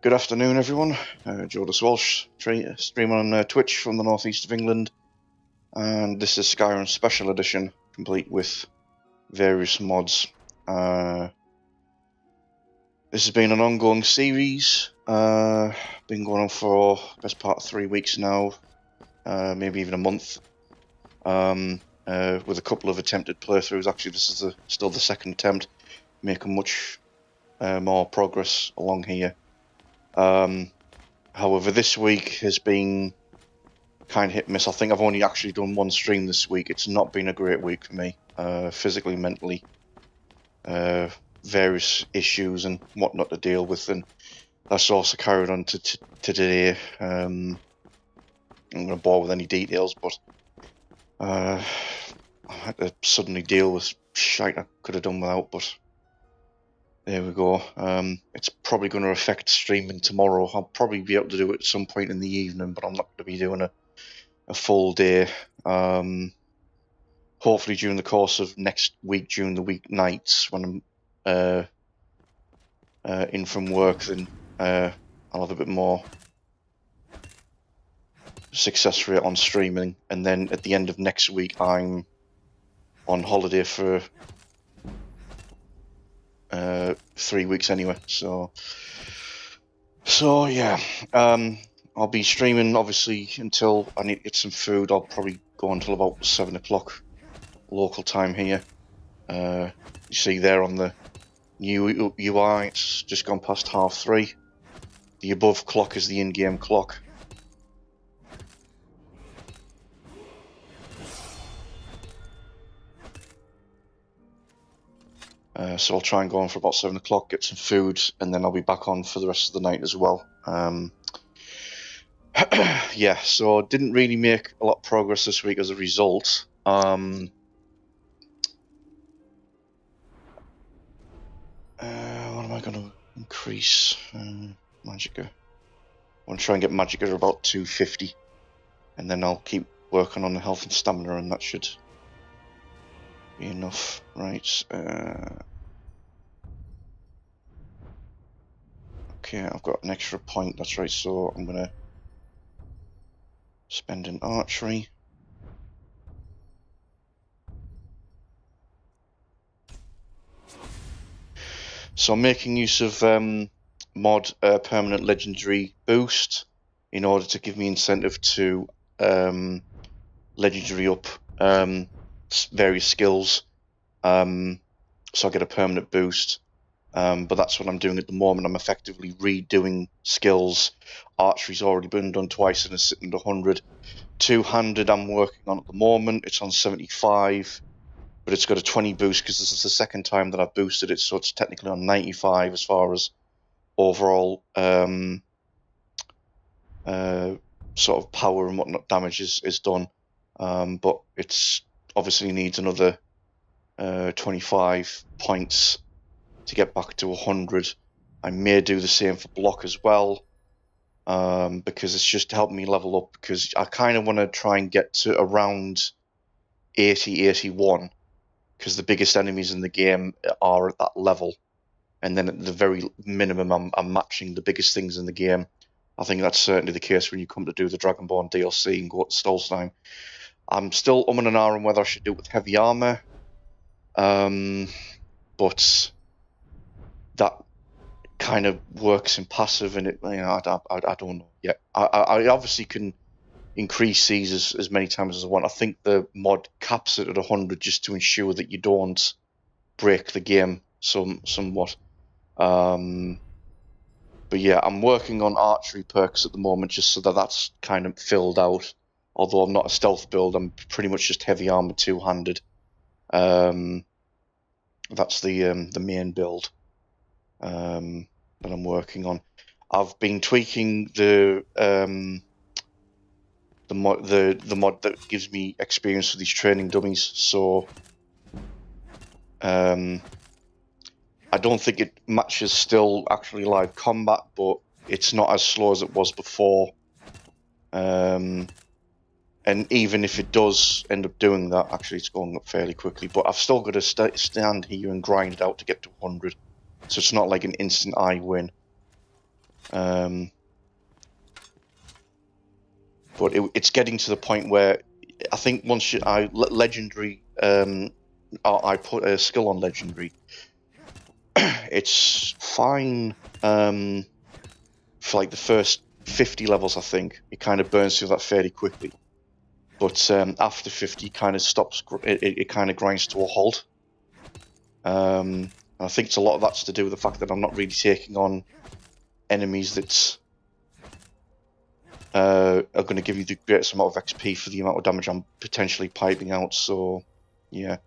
Good afternoon, everyone. Jodis Walsh, stream on Twitch from the northeast of England, and this is Skyrim Special Edition, complete with various mods. This has been an ongoing series, been going on for the best part of 3 weeks now, maybe even a month, with a couple of attempted playthroughs. Actually, this is still the second attempt, making much more progress along here. However, this week has been kind of hit and miss. I think I've only actually done one stream this week. It's not been a great week for me, physically, mentally. Various issues and whatnot to deal with, and that's also carried on to today. I'm going to bore with any details, but I had to suddenly deal with shite I could have done without, but there we go. It's probably going to affect streaming tomorrow. I'll probably be able to do it at some point in the evening, but I'm not going to be doing a full day. Hopefully during the course of next week, during the weeknights, when I'm in from work, then I'll have a bit more success rate on streaming. And then at the end of next week, I'm on holiday for 3 weeks anyway, so yeah. I'll be streaming obviously until I need to get some food. I'll probably go until about 7 o'clock local time here. You see there on the new UI, it's just gone past 3:30. The above clock is the in-game clock. So I'll try and go on for about 7 o'clock, get some food, and then I'll be back on for the rest of the night as well. Yeah, so didn't really make a lot of progress this week as a result. What am I going to increase? Magicka. I want to try and get Magicka at about 250, and then I'll keep working on the health and stamina, and that should be enough. Right. Okay, I've got an extra point, that's right, so I'm going to spend in archery. So I'm making use of mod permanent legendary boost in order to give me incentive to legendary up various skills, so I get a permanent boost. But that's what I'm doing at the moment. I'm effectively redoing skills. Archery's already been done twice and it's sitting at 100. Two-handed I'm working on at the moment. It's on 75, but it's got a 20 boost because this is the second time that I've boosted it, so it's technically on 95 as far as overall sort of power and whatnot damage is done. But it's obviously needs another 25 points to get back to 100. I may do the same for block as well, because it's just helping me level up, because I kind of want to try and get to around 80, 81, because the biggest enemies in the game are at that level, and then at the very minimum I'm matching the biggest things in the game. I think that's certainly the case when you come to do the Dragonborn DLC and go to Stolstein. I'm still umming and ahhing whether I should do it with heavy armor, but that kind of works in passive, and it, you know, I don't know yet. I obviously can increase these as many times as I want. I think the mod caps it at 100 just to ensure that you don't break the game somewhat. But yeah, I'm working on archery perks at the moment just so that that's kind of filled out. Although I'm not a stealth build, I'm pretty much just heavy armor two-handed. That's the main build that I'm working on. I've been tweaking the mod that gives me experience with these training dummies. So I don't think it matches still actually live combat, but it's not as slow as it was before. And even if it does end up doing that, actually it's going up fairly quickly. But I've still got to stand here and grind it out to get to 100. So it's not like an instant I win. But it's getting to the point where I think once legendary, I put a skill on legendary, it's fine for like the first 50 levels. I think it kind of burns through that fairly quickly, but after 50, kind of stops. It kind of grinds to a halt. I think it's a lot of that's to do with the fact that I'm not really taking on enemies that are going to give you the greatest amount of XP for the amount of damage I'm potentially piping out. So, yeah.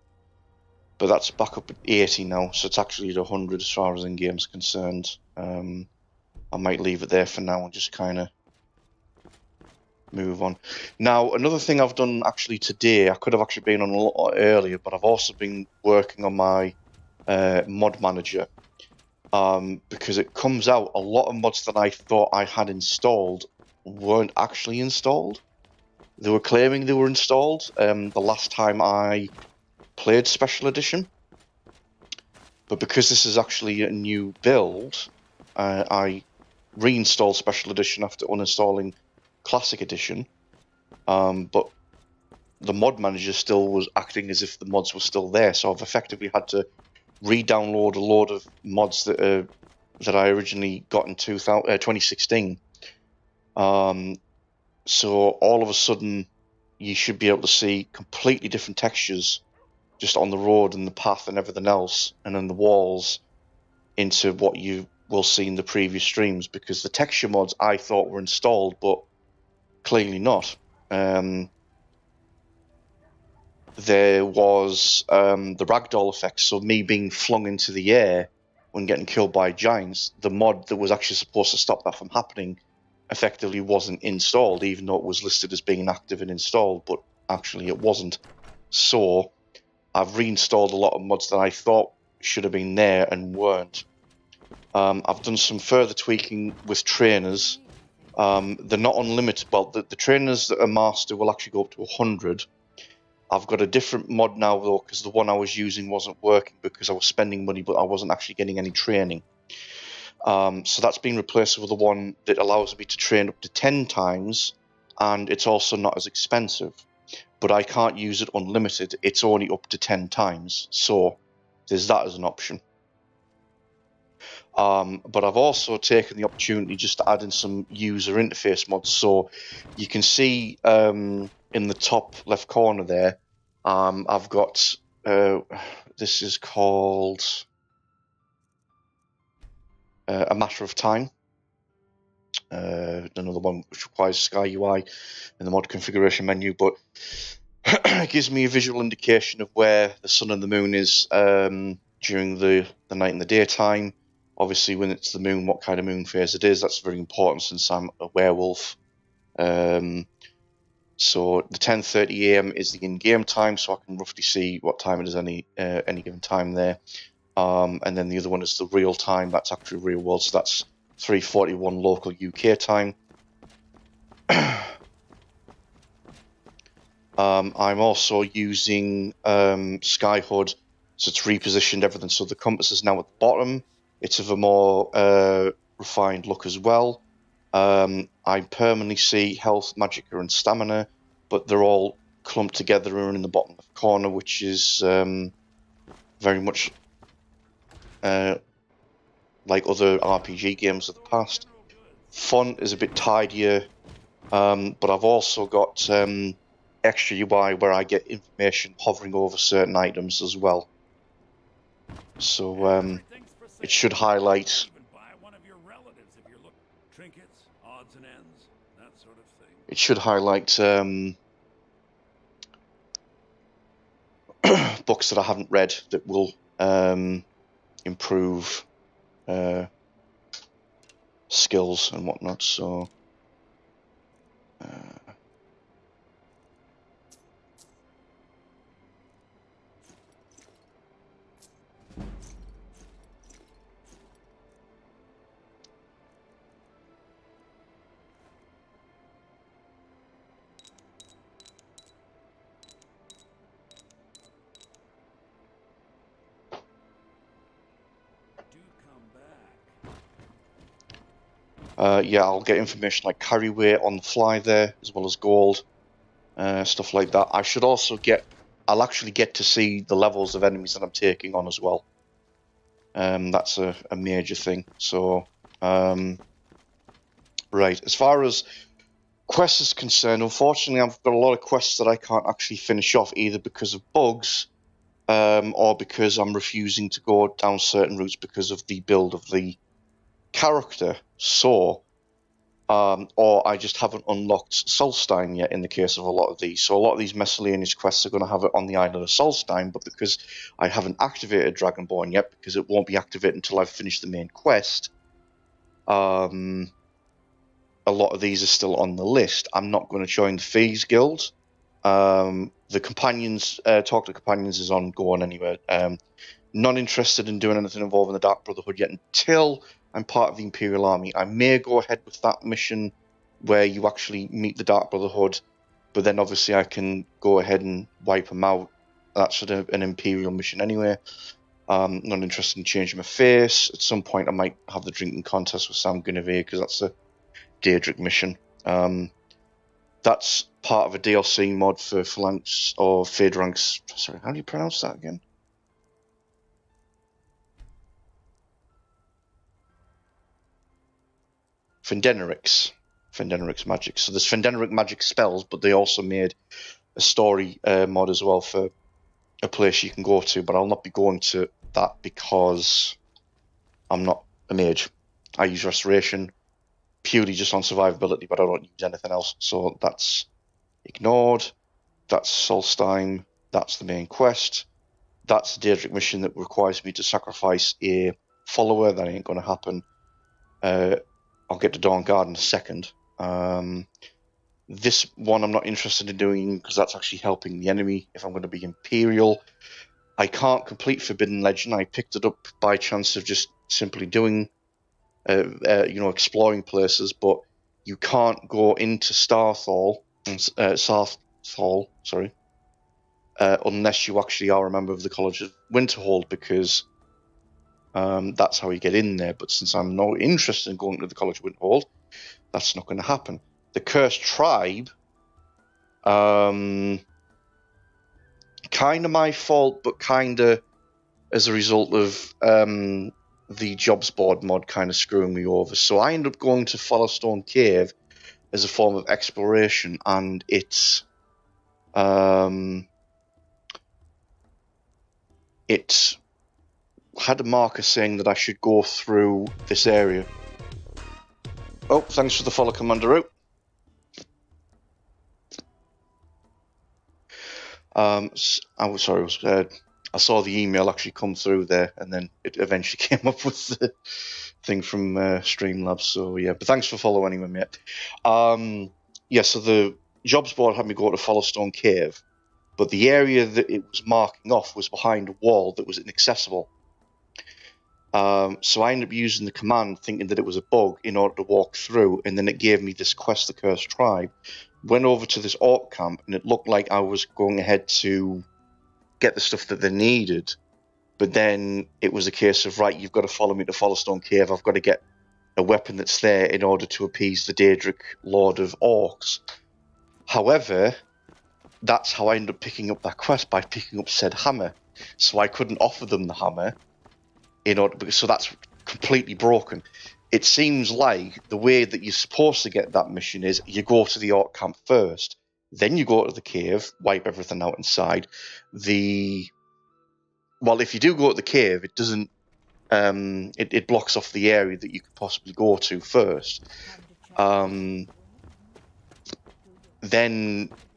But that's back up at 80 now, so it's actually at 100 as far as in-game's concerned. I might leave it there for now and just kind of move on. Now, another thing I've done actually today, I could have actually been on a lot earlier, but I've also been working on my mod manager. Because it comes out a lot of mods that I thought I had installed weren't actually installed. They were claiming they were installed the last time I played Special Edition. But because this is actually a new build, I reinstalled Special Edition after uninstalling Classic Edition. But the mod manager still was acting as if the mods were still there, so I've effectively had to re-download a load of mods that I originally got in 2016. So all of a sudden, you should be able to see completely different textures just on the road and the path and everything else, and then the walls into what you will see in the previous streams, because the texture mods I thought were installed, but clearly not. There was the ragdoll effect, so me being flung into the air when getting killed by giants. The mod that was actually supposed to stop that from happening effectively wasn't installed, even though it was listed as being active and installed, but actually it wasn't. So I've reinstalled a lot of mods that I thought should have been there and weren't. I've done some further tweaking with trainers. They're not unlimited, but the trainers that are master will actually go up to 100. I've got a different mod now, though, because the one I was using wasn't working because I was spending money, but I wasn't actually getting any training. So that's been replaced with the one that allows me to train up to 10 times, and it's also not as expensive. But I can't use it unlimited. It's only up to 10 times. So there's that as an option. But I've also taken the opportunity just to add in some user interface mods. So you can see in the top left corner there, I've got this is called A Matter of Time. Another one which requires Sky UI in the mod configuration menu, but it gives me a visual indication of where the sun and the moon is during the night and the daytime. Obviously, when it's the moon, what kind of moon phase it is. That's very important since I'm a werewolf. So the 10:30 AM is the in-game time, so I can roughly see what time it is any given time there. And then the other one is the real time. That's actually real world, so that's 3:41 local UK time. I'm also using Skyhood, so it's repositioned everything. So the compass is now at the bottom. It's of a more refined look as well. I permanently see health, magicka, and stamina, but they're all clumped together and in the bottom left corner, which is very much like other RPG games of the past. Font is a bit tidier, but I've also got extra UI where I get information hovering over certain items as well. So it should highlight books that I haven't read that will improve skills and whatnot. So Yeah, I'll get information like carry weight on the fly there, as well as gold, stuff like that. I should also I'll actually get to see the levels of enemies that I'm taking on as well. That's a major thing. So, right, as far as quests is concerned, unfortunately, I've got a lot of quests that I can't actually finish off, either because of bugs, or because I'm refusing to go down certain routes because of the build of the character. So, or I just haven't unlocked Solstein yet in the case of a lot of these. So a lot of these miscellaneous quests are going to have it on the island of Solstein, but because I haven't activated Dragonborn yet, because it won't be activated until I've finished the main quest, a lot of these are still on the list. I'm not going to join the Thieves Guild. The Companions, Talk to Companions is ongoing anyway. Not interested in doing anything involving the Dark Brotherhood yet until I'm part of the Imperial Army. I may go ahead with that mission where you actually meet the Dark Brotherhood, but then obviously I can go ahead and wipe them out. That's sort of an Imperial mission anyway. Not interested in changing my face. At some point I might have the drinking contest with Sam Guinevere, because that's a Daedric mission. That's part of a DLC mod for Phalanx or Phaedranx. Sorry, how do you pronounce that again? Fendenerix magic. So there's Fendeneric magic spells, but they also made a story mod as well for a place you can go to, but I'll not be going to that because I'm not a mage. I use restoration purely just on survivability, but I don't use anything else. So that's ignored. That's Solstein. That's the main quest. That's the Daedric mission that requires me to sacrifice a follower. That ain't going to happen. I'll get to Dawnguard in a second. This one I'm not interested in doing because that's actually helping the enemy if I'm going to be Imperial. I can't complete Forbidden Legend. I picked it up by chance of just simply doing, exploring places, but you can't go into Starthal, unless you actually are a member of the College of Winterhold, because that's how you get in there. But since I'm not interested in going to the College of Winterhold, that's not going to happen. The Cursed Tribe, kind of my fault, but kind of as a result of the Jobs Board mod kind of screwing me over. So I ended up going to Followstone Cave as a form of exploration, and it had a marker saying that I should go through this area. Oh, thanks for the follow, Commander Out. I saw the email actually come through there, and then it eventually came up with the thing from Streamlabs. So yeah, but thanks for following anyway, mate. So the Jobs Board had me go to Followstone Cave, but the area that it was marking off was behind a wall that was inaccessible. So I ended up using the command thinking that it was a bug in order to walk through, and then it gave me this quest, the Cursed Tribe. Went over to this orc camp, and it looked like I was going ahead to get the stuff that they needed, but then it was a case of, right, you've got to follow me to Followstone Cave. I've got to get a weapon that's there in order to appease the Daedric Lord of Orcs. However, that's how I ended up picking up that quest, by picking up said hammer. So I couldn't offer them the hammer so that's completely broken. It seems like the way that you're supposed to get that mission is you go to the orc camp first, then you go to the cave, wipe everything out inside. If you do go to the cave, it doesn't. It blocks off the area that you could possibly go to first. Then,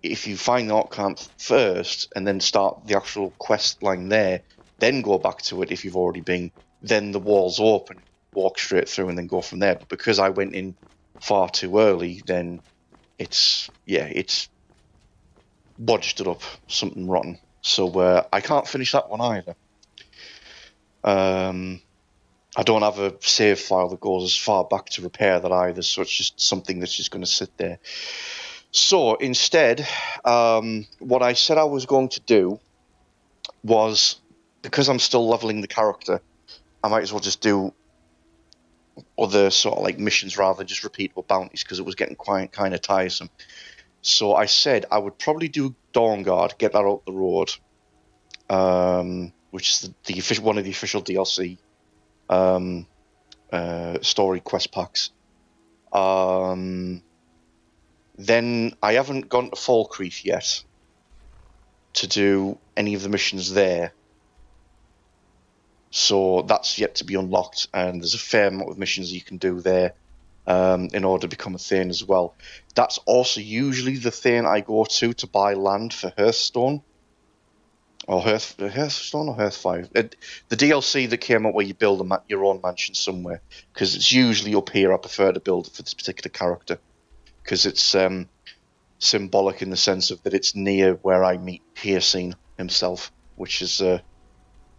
if you find the orc camp first and then start the actual quest line there, then go back to it if you've already been, then the wall's open, walk straight through and then go from there. But because I went in far too early, then it's bodged it up, something rotten. So I can't finish that one either. I don't have a save file that goes as far back to repair that either, so it's just something that's just going to sit there. So instead, what I said I was going to do was, because I'm still leveling the character, I might as well just do other sort of like missions rather than just repeatable bounties because it was getting quite kind of tiresome. So I said I would probably do Dawn Guard, get that out the road, which is the official one of the official DLC story quest packs. Then I haven't gone to Falkreath yet to do any of the missions there. So that's yet to be unlocked, and there's a fair amount of missions you can do there in order to become a Thane as well. That's also usually the Thane I go to buy land for Hearthstone. Or Hearthstone or Hearthfire. The DLC that came up where you build your own mansion somewhere. Because it's usually up here I prefer to build it for this particular character. Because it's symbolic in the sense of that it's near where I meet Hircine himself, which is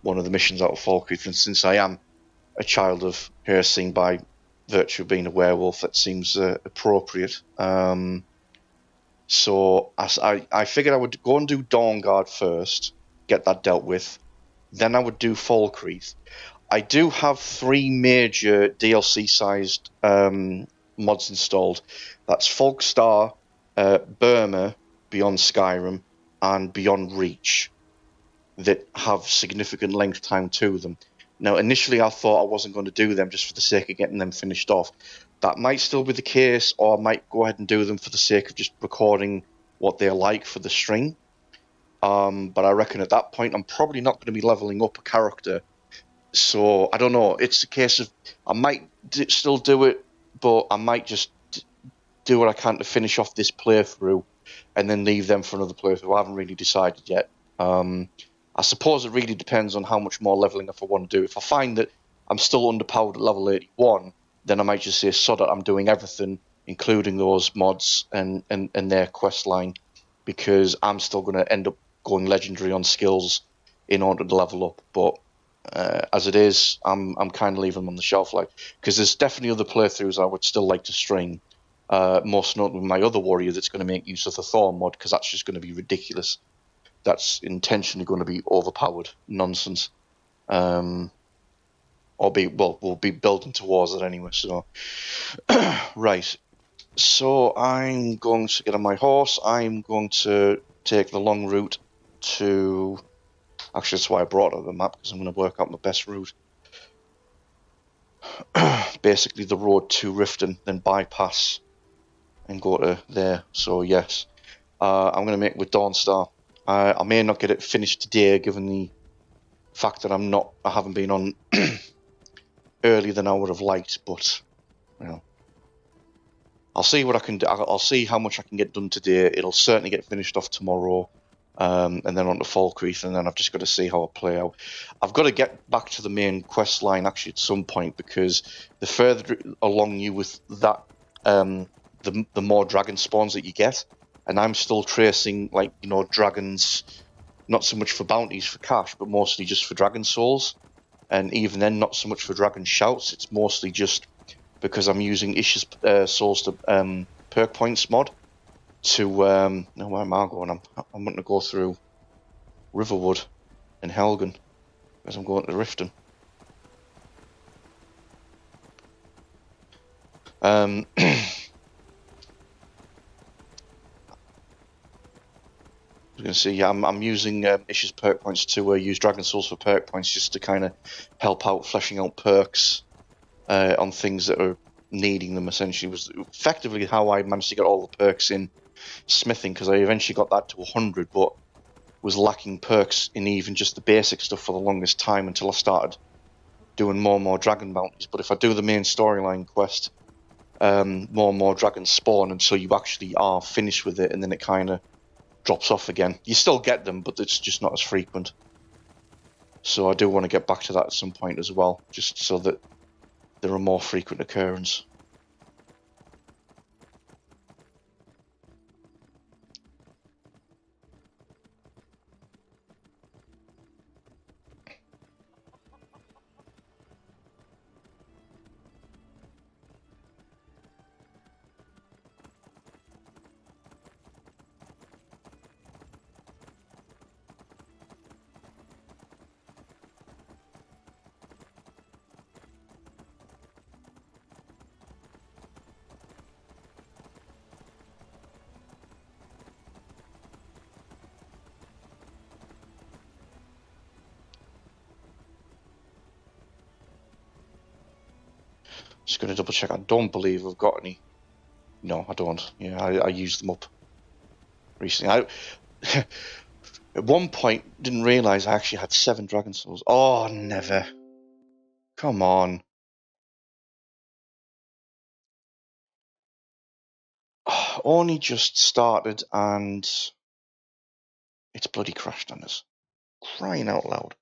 one of the missions out of Falkreath. And since I am a child of Hircine by virtue of being a werewolf, that seems appropriate. So I figured I would go and do Dawn Guard first, get that dealt with. Then I would do Falkreath. I do have 3 major DLC-sized mods installed. That's Folkstar, Burma, Beyond Skyrim, and Beyond Reach that have significant length time to them. Now, initially I thought I wasn't going to do them just for the sake of getting them finished off. That might still be the case, or I might go ahead and do them for the sake of just recording what they're like for the stream. But I reckon at that point I'm probably not going to be leveling up a character. So, I don't know. It's a case of I might still do it, but I might just do what I can to finish off this playthrough and then leave them for another playthrough. I haven't really decided yet. I suppose it really depends on how much more leveling up I want to do. If I find that I'm still underpowered at level 81, then I might just say, sod it, I'm doing everything, including those mods and their quest line, because I'm still going to end up going legendary on skills in order to level up. But as it is, I'm kind of leaving them on the shelf, like, because there's definitely other playthroughs I would still like to stream. Most notably my other warrior that's going to make use of the Thorn mod, because that's just going to be ridiculous. That's intentionally going to be overpowered nonsense. We'll be building towards it anyway. So, right. So I'm going to get on my horse. I'm going to take the long route to. Actually, that's why I brought out the map, because I'm going to work out my best route. Basically, the road to Riften, then bypass and go to there. So yes, I'm going to make it with Dawnstar. I may not get it finished today, given the fact that I haven't been on earlier than I would have liked. But you know, I'll see what I can do. I'll see how much I can get done today. It'll certainly get finished off tomorrow, and then on to Falkreath, and then I've just got to see how I play out. I've got to get back to the main quest line actually at some point, because the further along you with that, the more dragon spawns that you get. And I'm still tracing, like, dragons, not so much for bounties for cash, but mostly just for dragon souls. And even then, not so much for dragon shouts. It's mostly just because I'm using Ish's souls to perk points mod to. No, where am I going? I'm going to go through Riverwood and Helgen, because I'm going to Riften. You can see I'm using Ish's perk points to use Dragon Souls for perk points, just to kind of help out fleshing out perks on things that are needing them. Essentially, was effectively how I managed to get all the perks in smithing, because I eventually got that to 100, but was lacking perks in even just the basic stuff for the longest time until I started doing more and more dragon bounties. But if I do the main storyline quest, more and more dragons spawn until you actually are finished with it, and then it kind of drops off again. You still get them, but it's just not as frequent. So I do want to get back to that at some point as well, just so that they're a more frequent occurrence. Just going to double check. I don't believe I've got any. No, I don't. Yeah, I used them up recently. At one point, didn't realise I actually had 7 Dragon Souls. Oh, never. Come on. Only just started and it's bloody crashed on us. Crying out loud.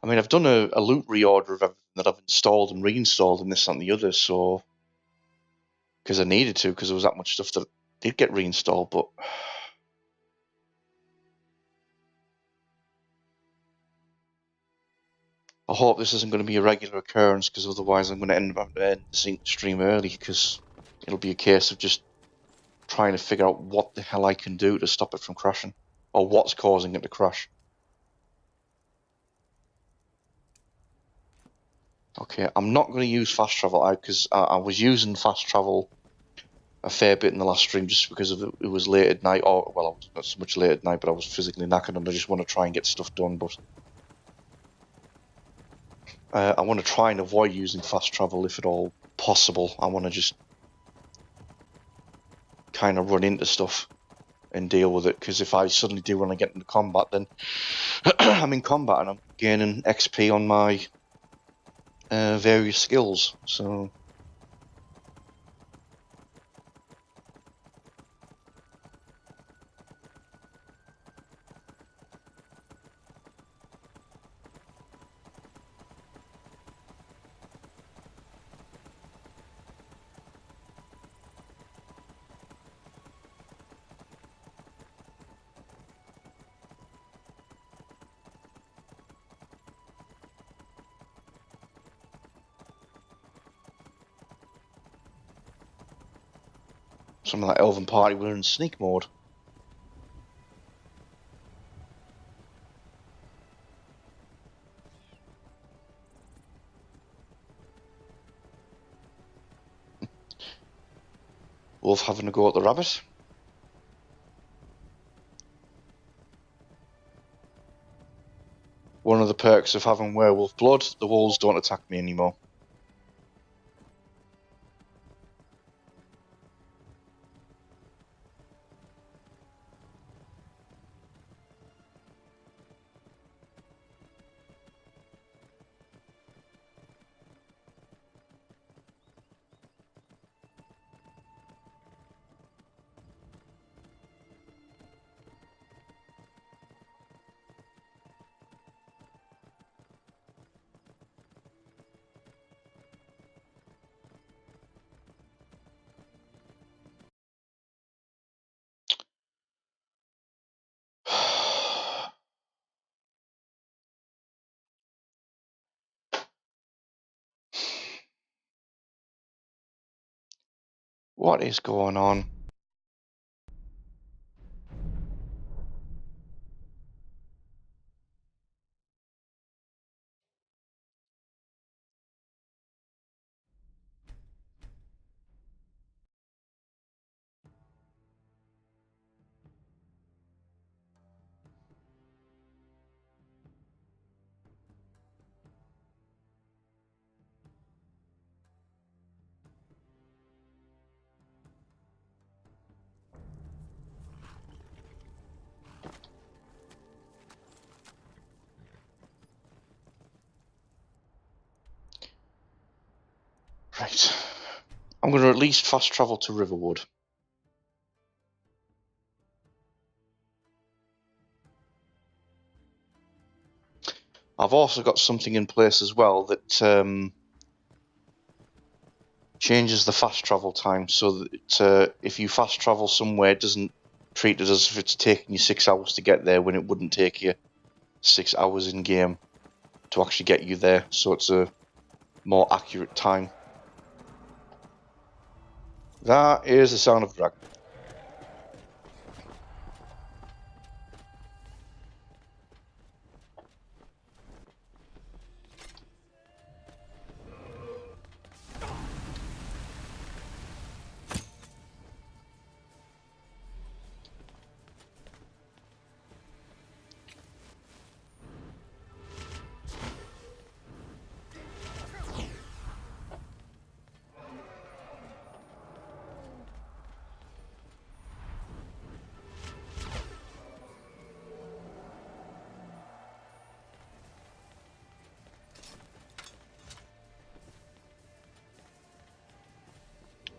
I mean, I've done a loot reorder of everything that I've installed and reinstalled and this and the other, so... Because I needed to, because there was that much stuff that did get reinstalled, but... I hope this isn't going to be a regular occurrence, because otherwise I'm going to end up the stream early, because it'll be a case of just trying to figure out what the hell I can do to stop it from crashing, or what's causing it to crash. Okay, I'm not going to use fast travel out, because I was using fast travel a fair bit in the last stream just because of it was late at night, or, well, I was not so much late at night, but I was physically knackered and I just want to try and get stuff done, but I want to try and avoid using fast travel if at all possible. I want to just kind of run into stuff and deal with it, because if I suddenly do want to get into combat, then I'm in combat and I'm gaining XP on my various skills, so... Some of that elven party were in sneak mode. Wolf having a go at the rabbit. One of the perks of having werewolf blood, the wolves don't attack me anymore. What is going on? Right. I'm going to at least fast travel to Riverwood. I've also got something in place as well that changes the fast travel time, so that if you fast travel somewhere, it doesn't treat it as if it's taking you 6 hours to get there when it wouldn't take you 6 hours in game to actually get you there, so it's a more accurate time. That is the sound of a dragon.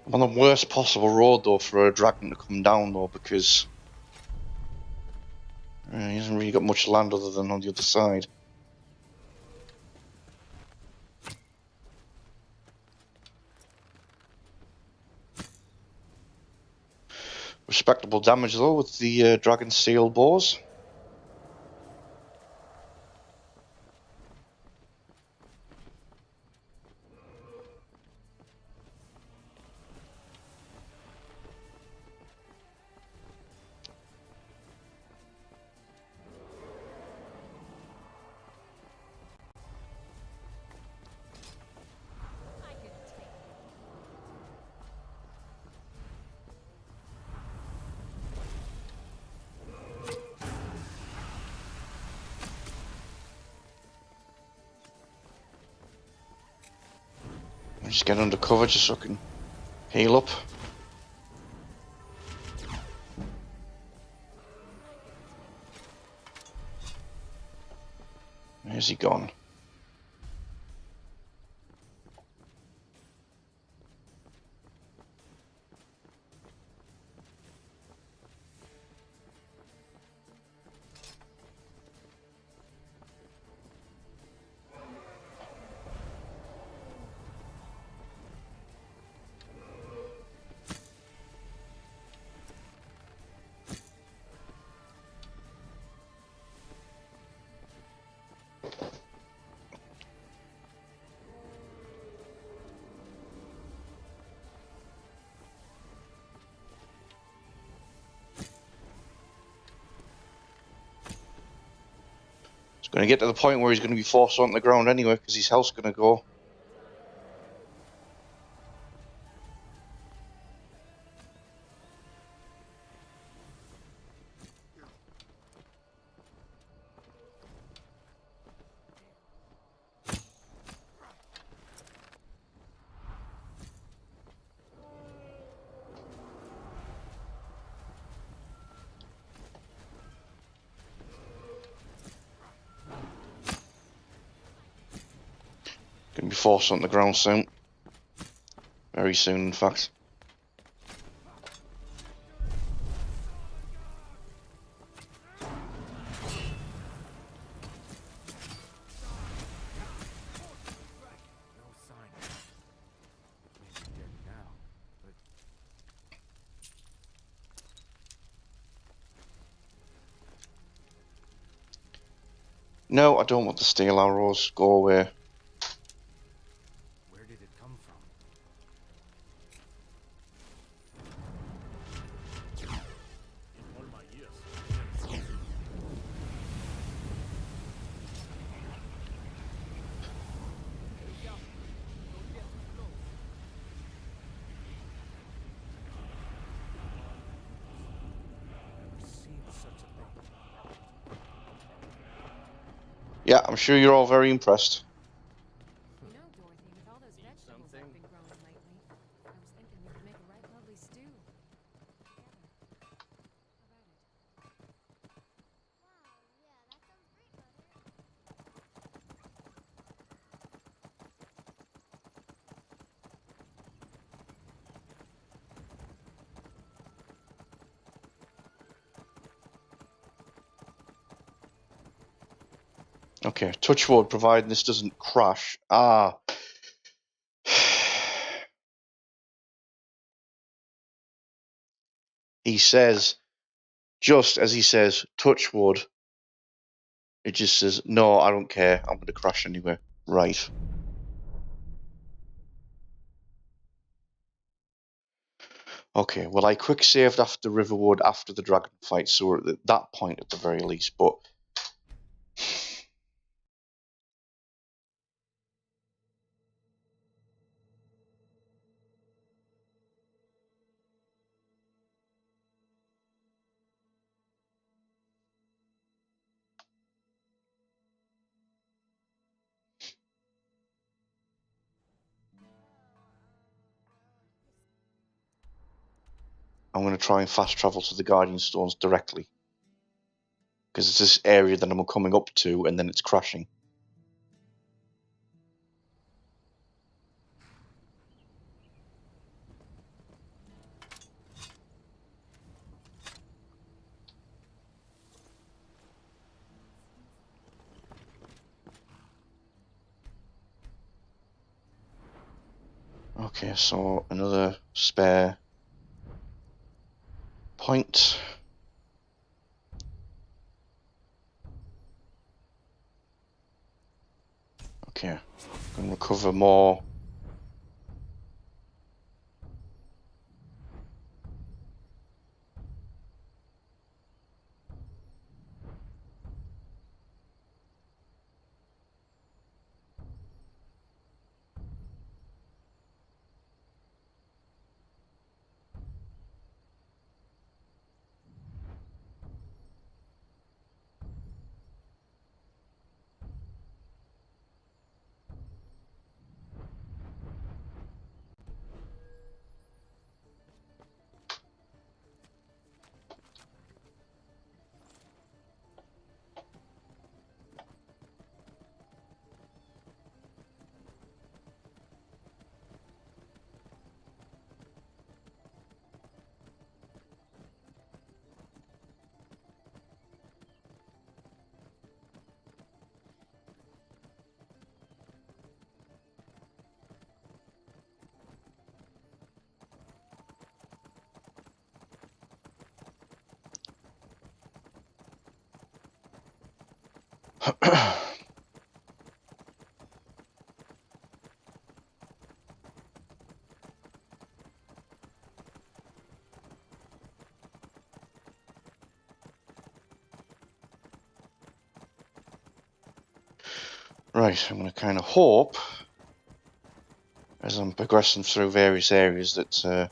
I'm on the worst possible road, though, for a dragon to come down, though, because he hasn't really got much land other than on the other side. Respectable damage, though, with the dragon steel bows. Just get under cover just so I can heal up. Where's he gone? It's going to get to the point where he's going to be forced on the ground anyway, because his health's going to go. Going to be forced on the ground soon. Very soon, in fact. No, I don't want the steel arrows. Go away. Where did it come from? In all my years. Yeah, I'm sure you're all very impressed. You know, Dorothy, with all those vegetables I've been growing lately, I was thinking we could make a right lovely stew. Together. How about it? Wow, yeah, that sounds great, Mother. Okay, touch wood, providing this doesn't crash. Ah. He says, just as he says, touch wood, it just says, no, I don't care. I'm going to crash anyway. Right. Okay, well, I quick saved after Riverwood after the dragon fight, so we're at that point at the very least, but I'm going to try and fast travel to the Guardian Stones directly. Because it's this area that I'm coming up to, and then it's crashing. Okay, so another spare point. Okay, can recover more. Right, I'm going to kind of hope, as I'm progressing through various areas, that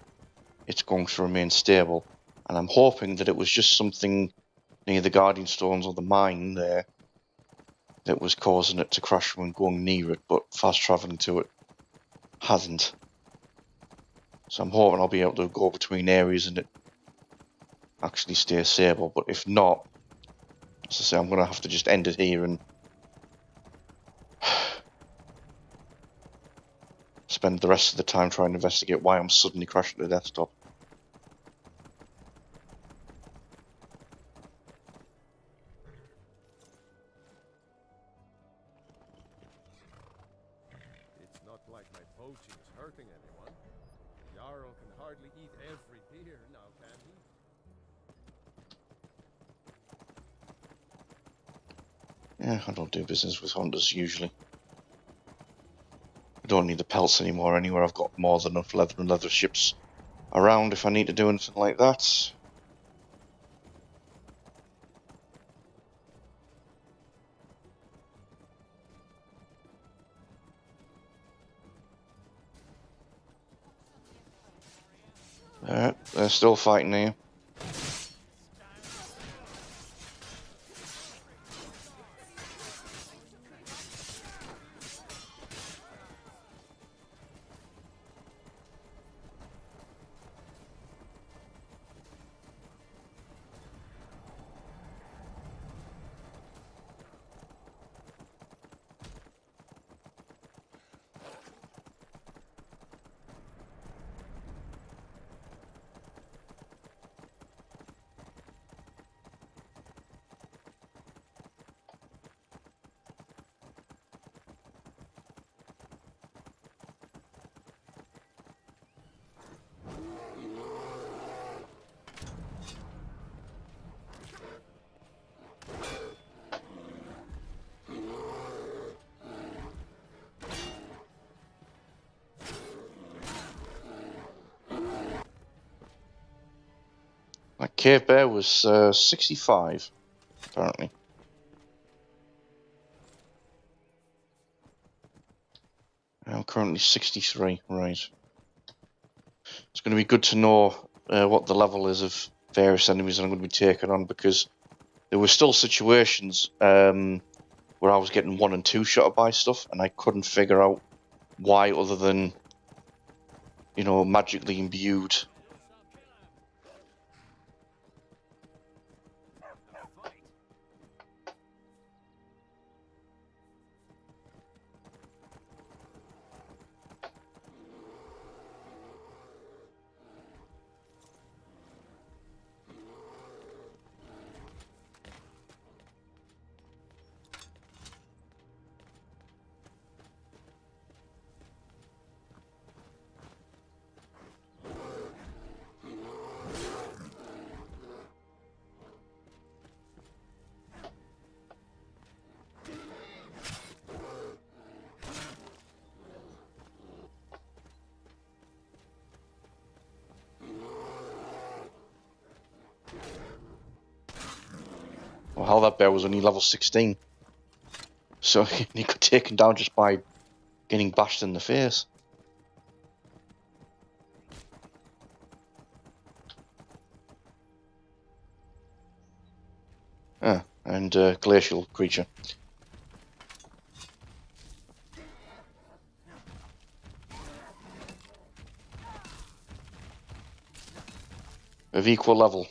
it's going to remain stable. And I'm hoping that it was just something near the Guardian Stones or the mine there that was causing it to crash when going near it, but fast travelling to it hasn't. So I'm hoping I'll be able to go between areas and it actually stays stable. But if not, as I say, I'm going to have to just end it here and spend the rest of the time trying to investigate why I'm suddenly crashing the desktop. It's not like my poaching is hurting anyone. Jarl can hardly eat every beer now, can he? Yeah, I don't do business with hunters usually. I don't need the pelts anymore anywhere. I've got more than enough leather and leather ships around if I need to do anything like that. They're still fighting here. That cave bear was 65, apparently. I'm currently 63, right. It's going to be good to know what the level is of various enemies that I'm going to be taking on, because there were still situations where I was getting 1 and 2 shot by stuff, and I couldn't figure out why, other than, you know, magically imbued. Well, how that bear was only level 16. So he got taken down just by getting bashed in the face. And glacial creature. Of equal level.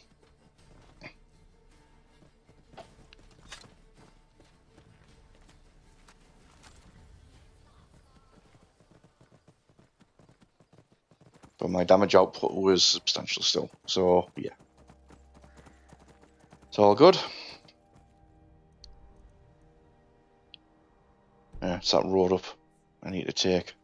But my damage output was substantial still. So, yeah. It's all good. Yeah, it's that road up I need to take.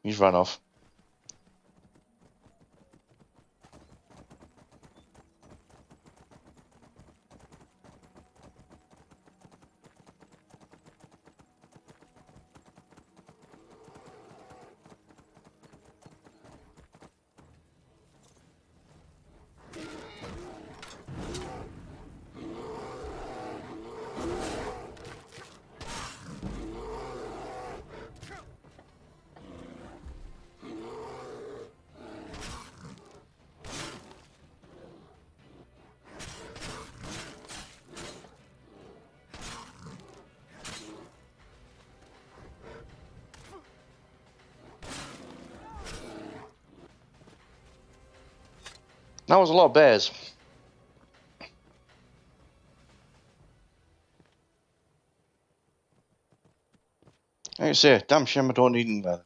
He's run off. That was a lot of bears. Like I say, damn shame I don't need any leather.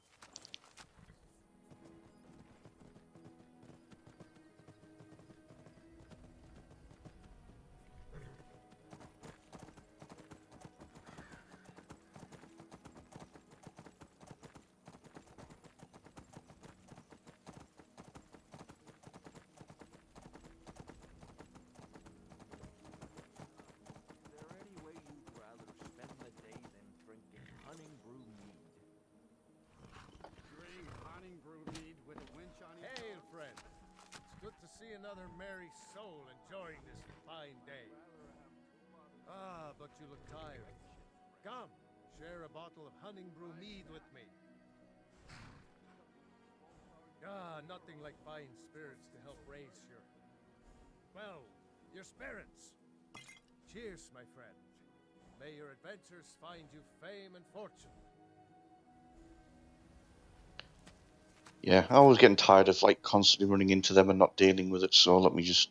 Is there any way you'd rather spend the day than drinking honey brew mead? Drink honey brew mead with a winch on it. Hail, friend. It's good to see another merry soul enjoying this fine day. Ah, but you look tired. Come, share a bottle of honey brew mead with me. Ah, nothing like fine spirits to help raise your spirits. Cheers, my friend. May your adventures find you fame and fortune. Yeah, I was getting tired of like constantly running into them and not dealing with it, so let me just...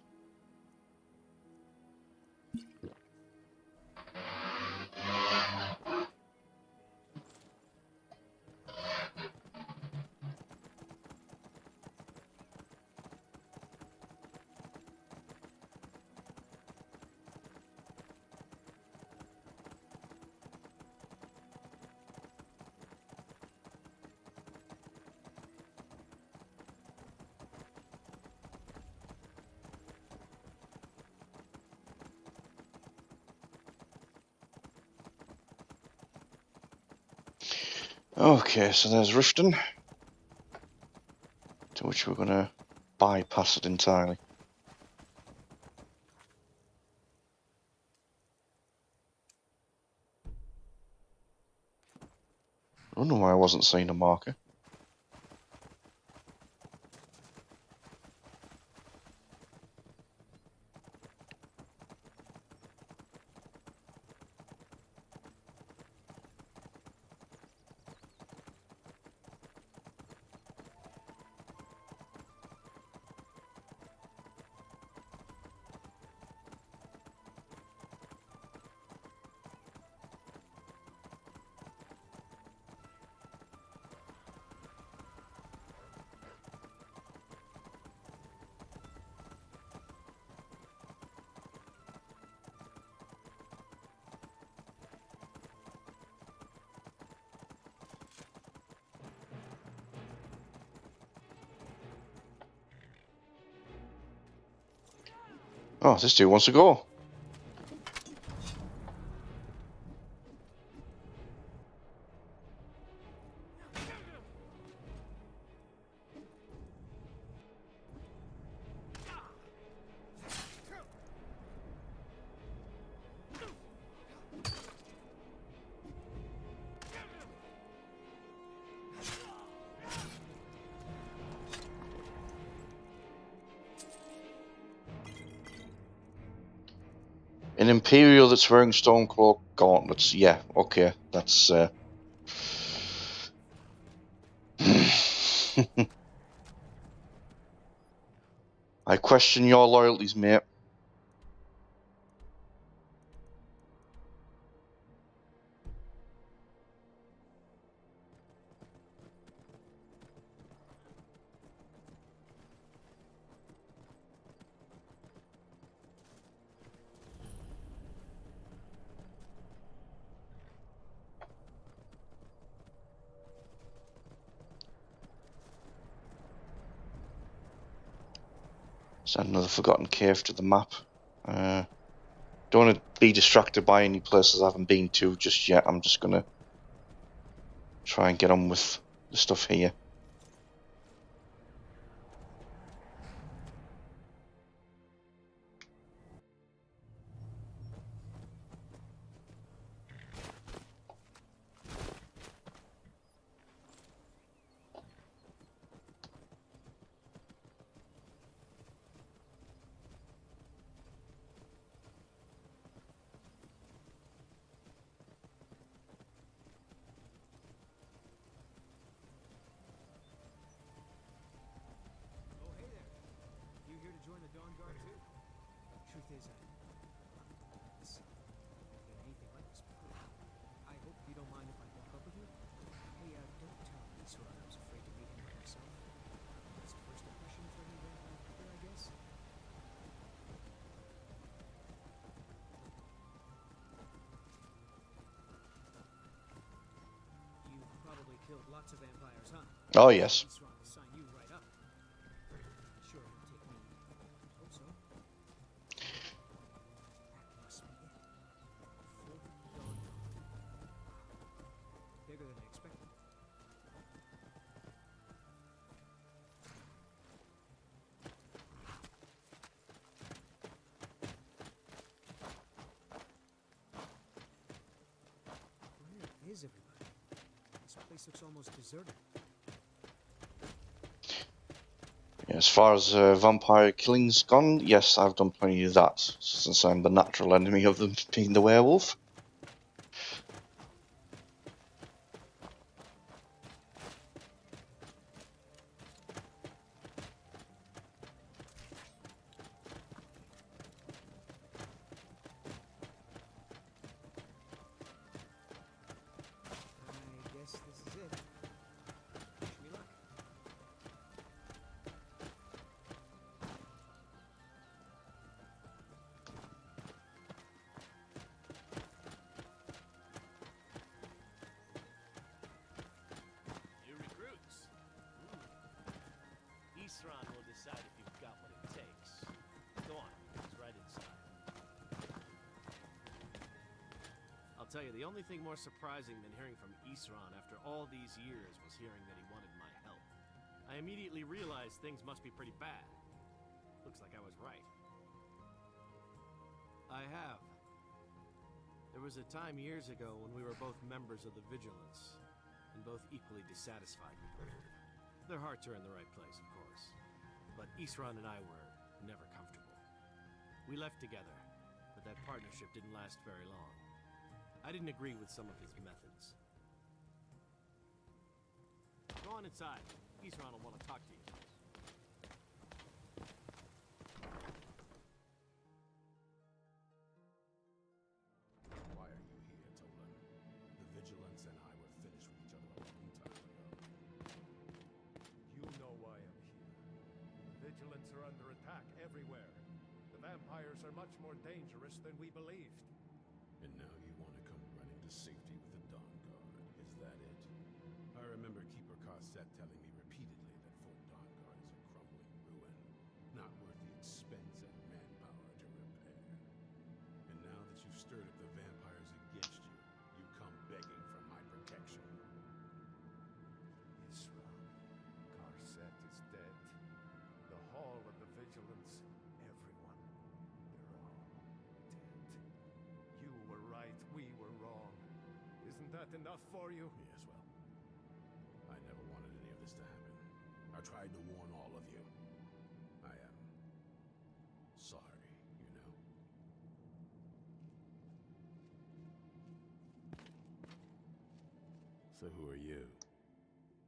Okay, so there's Riften, to which we're going to bypass it entirely. I don't know why I wasn't seeing a marker. Oh, this dude wants to go. An Imperial that's wearing Stormclaw gauntlets. Yeah, okay, that's I question your loyalties, mate. Is that another forgotten cave to the map? Don't want to be distracted by any places I haven't been to just yet. I'm just gonna try and get on with the stuff here. Oh, hey there. You here to join the Dawn Guard too? Truth is, this ain't anything like this before. I hope you don't mind if I walk up with you. Hey, don't tell Isra I was afraid to meet him by myself. That's the first impression for any vampire hunter, I guess. You probably killed lots of vampires, huh? Oh yes. Isra will sign you right up. Sure, it'll take me. Hope so. That must be it. Full Dawn Guard. Bigger than I expected. Where is everybody? This place looks almost deserted. As far as vampire killing's gone, yes, I've done plenty of that, since I'm the natural enemy of them being the werewolf. I guess this is it. Wish me luck. New recruits. Isran will decide if you've got what it takes. Go on, it's right inside. I'll tell you, the only thing more surprising than hearing from Isran after all these years was hearing that he wanted my help. I immediately realized things must be pretty bad. Looks like I was right. I have. There was a time years ago when we were both members of the Vigilance, and both equally dissatisfied with her. Their hearts are in the right place, of course. But Isran and I were never comfortable. We left together, but that partnership didn't last very long. I didn't agree with some of his methods. Go on inside. Isran will want to talk to you. Why are you here, Tolan? The Vigilance and I were finished with each other a long time ago. You know why I'm here. The Vigilance are under attack everywhere. The vampires are much more dangerous than we believed. And now you want to come running to safety with the Dawn Guard, is that it? I remember Keeper Carset telling me repeatedly that Fort Dawn Guard is a crumbling ruin, not worth the expense and manpower to that enough for you? Yes, well, I never wanted any of this to happen. I tried to warn all of you. I am sorry, you know. So who are you?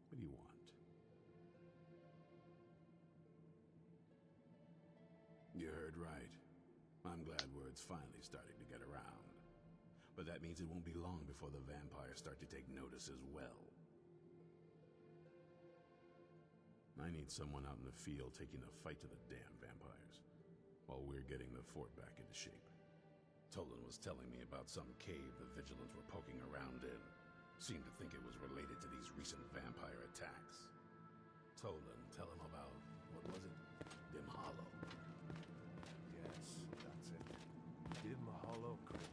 What do you want? You heard right. I'm glad word's finally starting to get around. But that means it won't be long before the vampires start to take notice as well. I need someone out in the field taking a fight to the damn vampires, while we're getting the fort back into shape. Tolan was telling me about some cave the Vigilants were poking around in. Seemed to think it was related to these recent vampire attacks. Tolan, tell him about, what was it? Dim Hollow. Yes, that's it. Dim Hollow Crypt.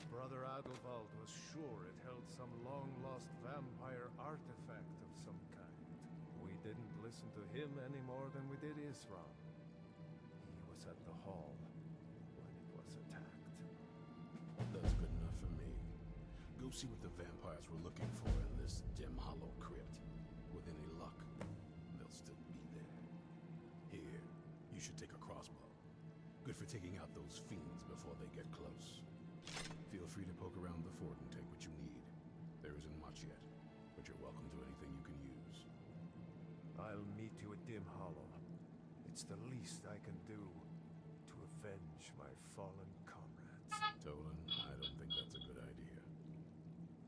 Brother Adalvald was sure it held some long-lost vampire artifact of some kind. We didn't listen to him any more than we did Isran. He was at the hall when it was attacked. That's good enough for me. Go see what the vampires were looking for in this Dim Hollow Crypt. With any luck, they'll still be there. Here, you should take a crossbow. Good for taking out those fiends before they get close. Feel free to poke around the fort and take what you need. There isn't much yet, but you're welcome to anything you can use. I'll meet you at Dim Hollow. It's the least I can do to avenge my fallen comrades. Tolan, I don't think that's a good idea.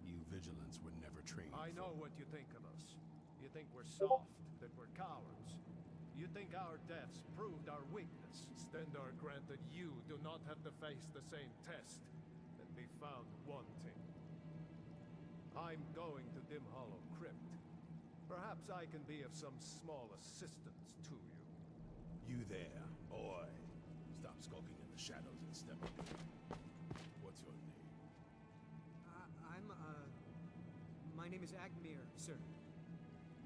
You Vigilants were never trained I for- know what you think of us. You think we're soft, that we're cowards. You think our deaths proved our weakness. Stendar granted you do not have to face the same test and be found wanting. I'm going to Dim Hollow Crypt. Perhaps I can be of some small assistance to you. You there, boy. Stop skulking in the shadows and step up. What's your name? My name is Agmir, sir.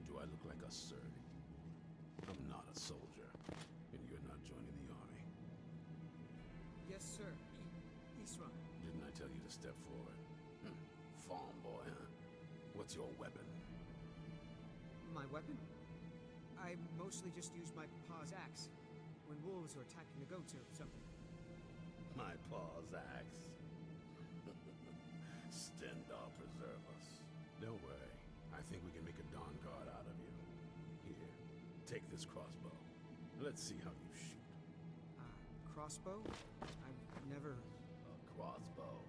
Do I look like a surly? I'm not a soldier, and you're not joining the army. Yes, sir. Isran. Didn't I tell you to step forward? Farm boy, huh? What's your weapon? My weapon? I mostly just use my paw's axe when wolves are attacking the goats or something. My paw's axe. Stendar preserve us. Don't worry. I think we can make a Dawn Guard out of you. Here, take this crossbow. Let's see how you shoot. Crossbow? I've never... A crossbow.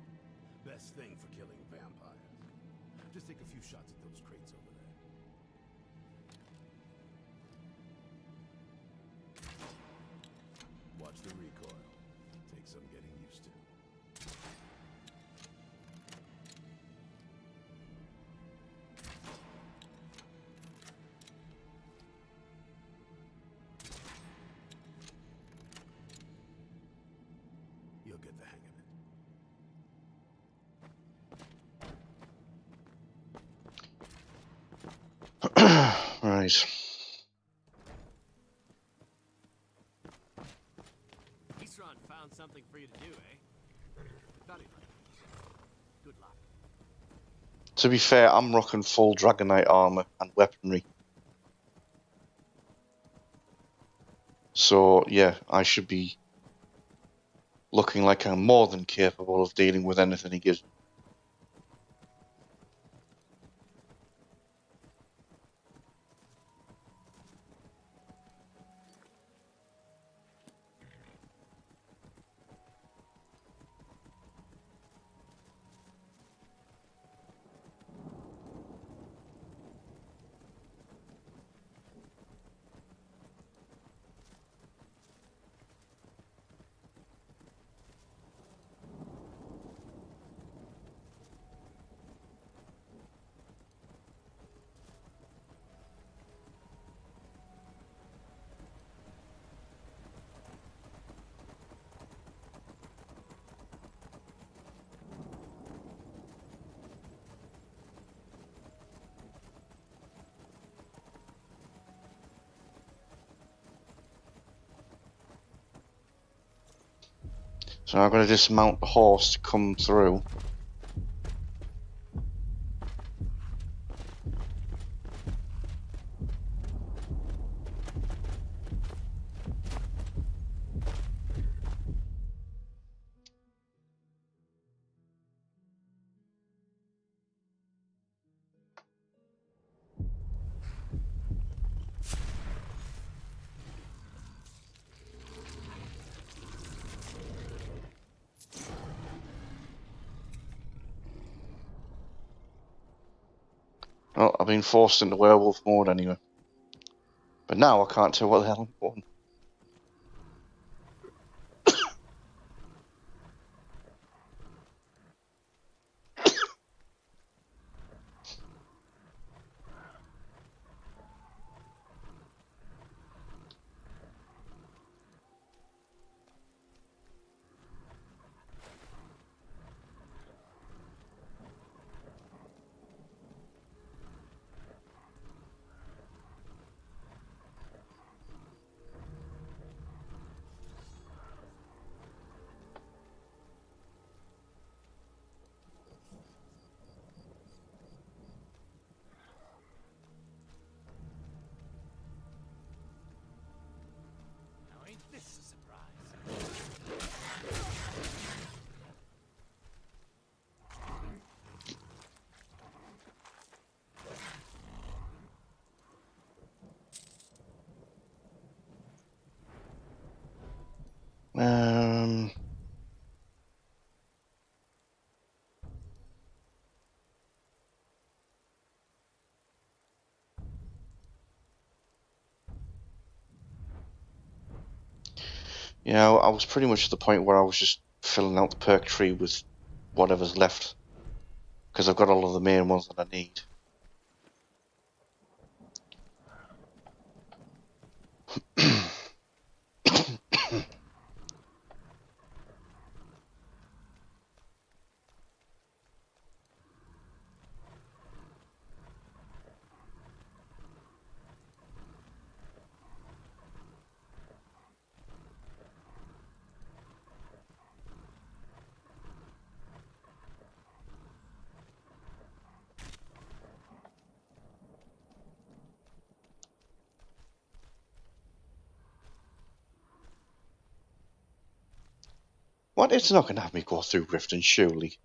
Best thing for killing vampires. Just take a few shots at those crates over there. Watch the recoil. Take some getting used to. You'll get the hang of it. Right. Isran found something for you to do, eh? Thought he'd like it. Good luck. To be fair, I'm rocking full Dragonite armor and weaponry. So, yeah, I should be looking like I'm more than capable of dealing with anything he gives me. So I'm going to dismount the horse to come through. Well, I've been forced into werewolf mode anyway. But now I can't tell what the hell I'm doing. Now ain't this a surprise? Um. Yeah, I was pretty much at the point where I was just filling out the perk tree with whatever's left. Because I've got all of the main ones that I need. What? It's not going to have me go through Riften, surely.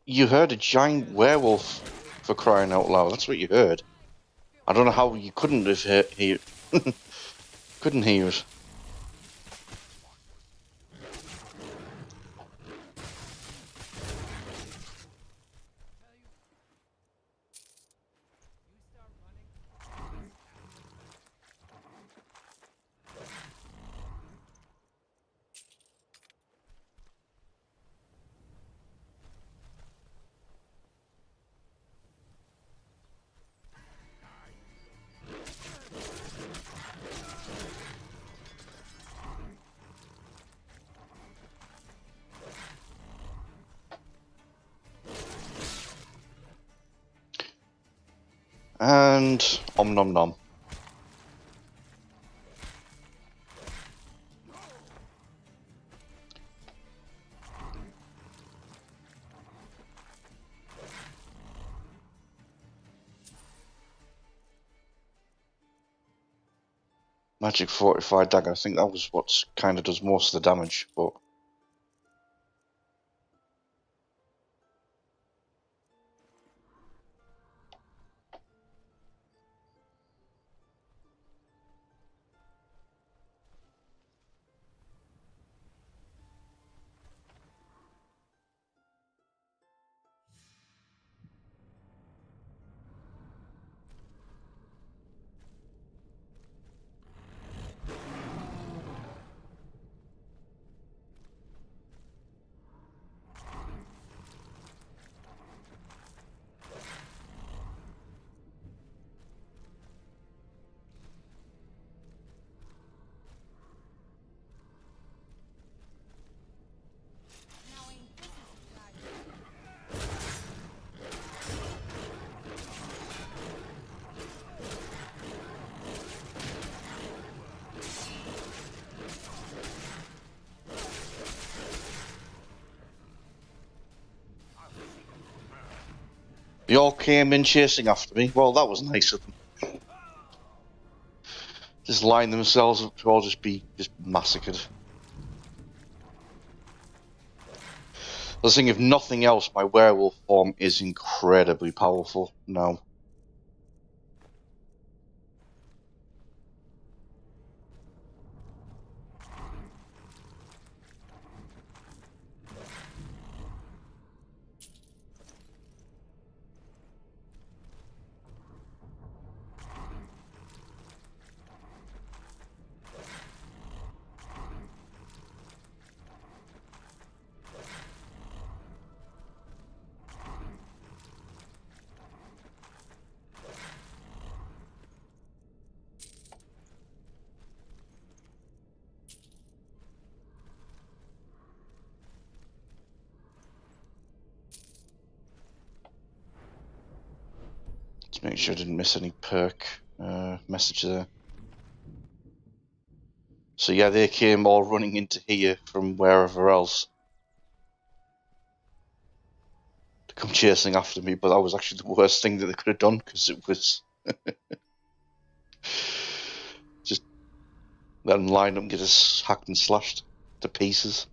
You heard a giant werewolf, for crying out loud. That's what you heard. I don't know how you couldn't have hear couldn't hear it. And om nom nom. magic fortified dagger. I think that was what kind of does most of the damage, but Now ain't this a surprise? they all came in chasing after me. Well, that was nice of them. Just line themselves up to all just be massacred. I was thinking, if nothing else, my werewolf form is incredibly powerful now. Let's make sure I didn't miss any perk message there. So yeah, they came all running into here from wherever else to come chasing after me, but that was actually the worst thing that they could have done, because it was just let them line up and get us hacked and slashed to pieces.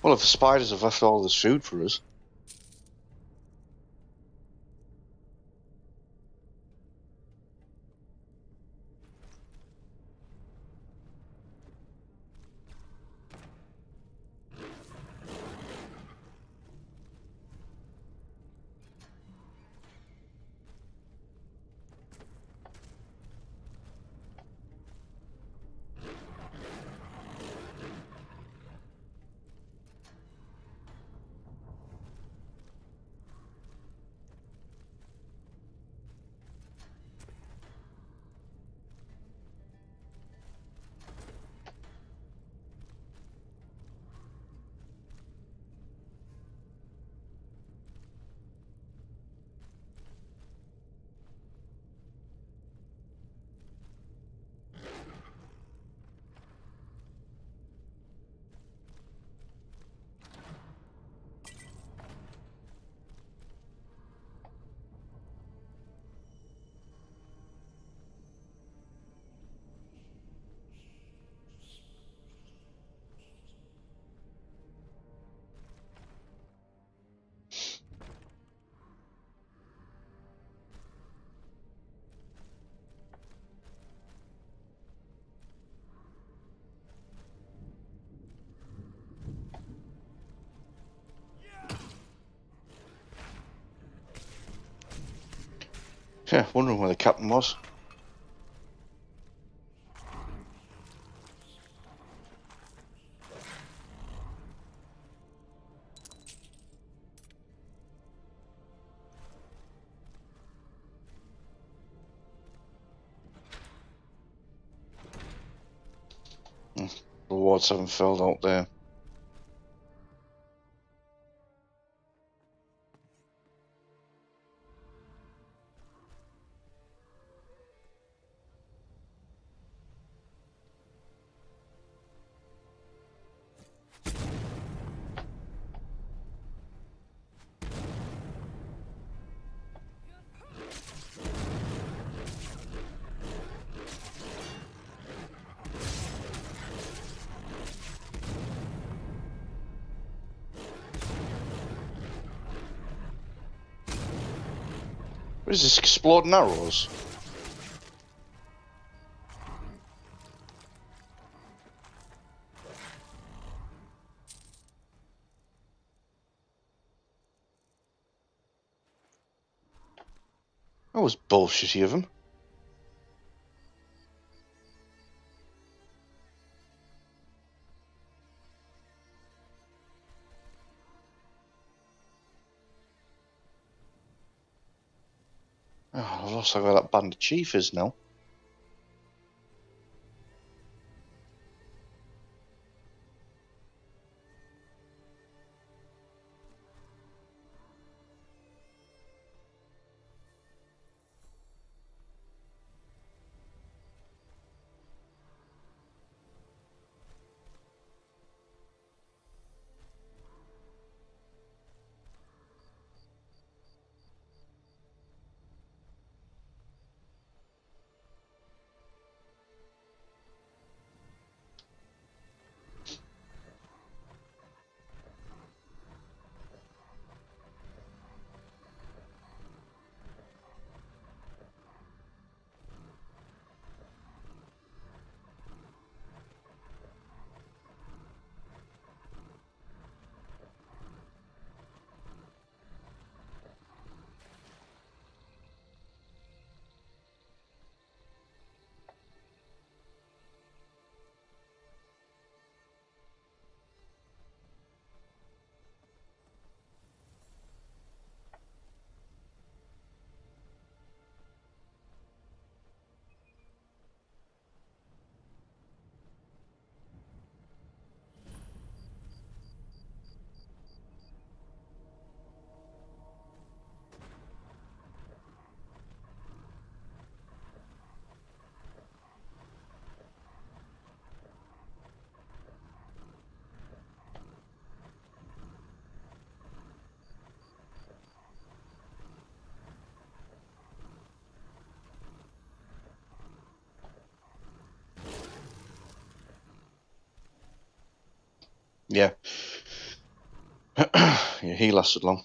Well, if the spiders have left all this food for us. Yeah, wondering where the captain was. Rewards haven't filled out there. What is this, exploding arrows? That was bullshitty of him. Oh, I lost where that bandit chief is now. Yeah. Yeah, he lasted long.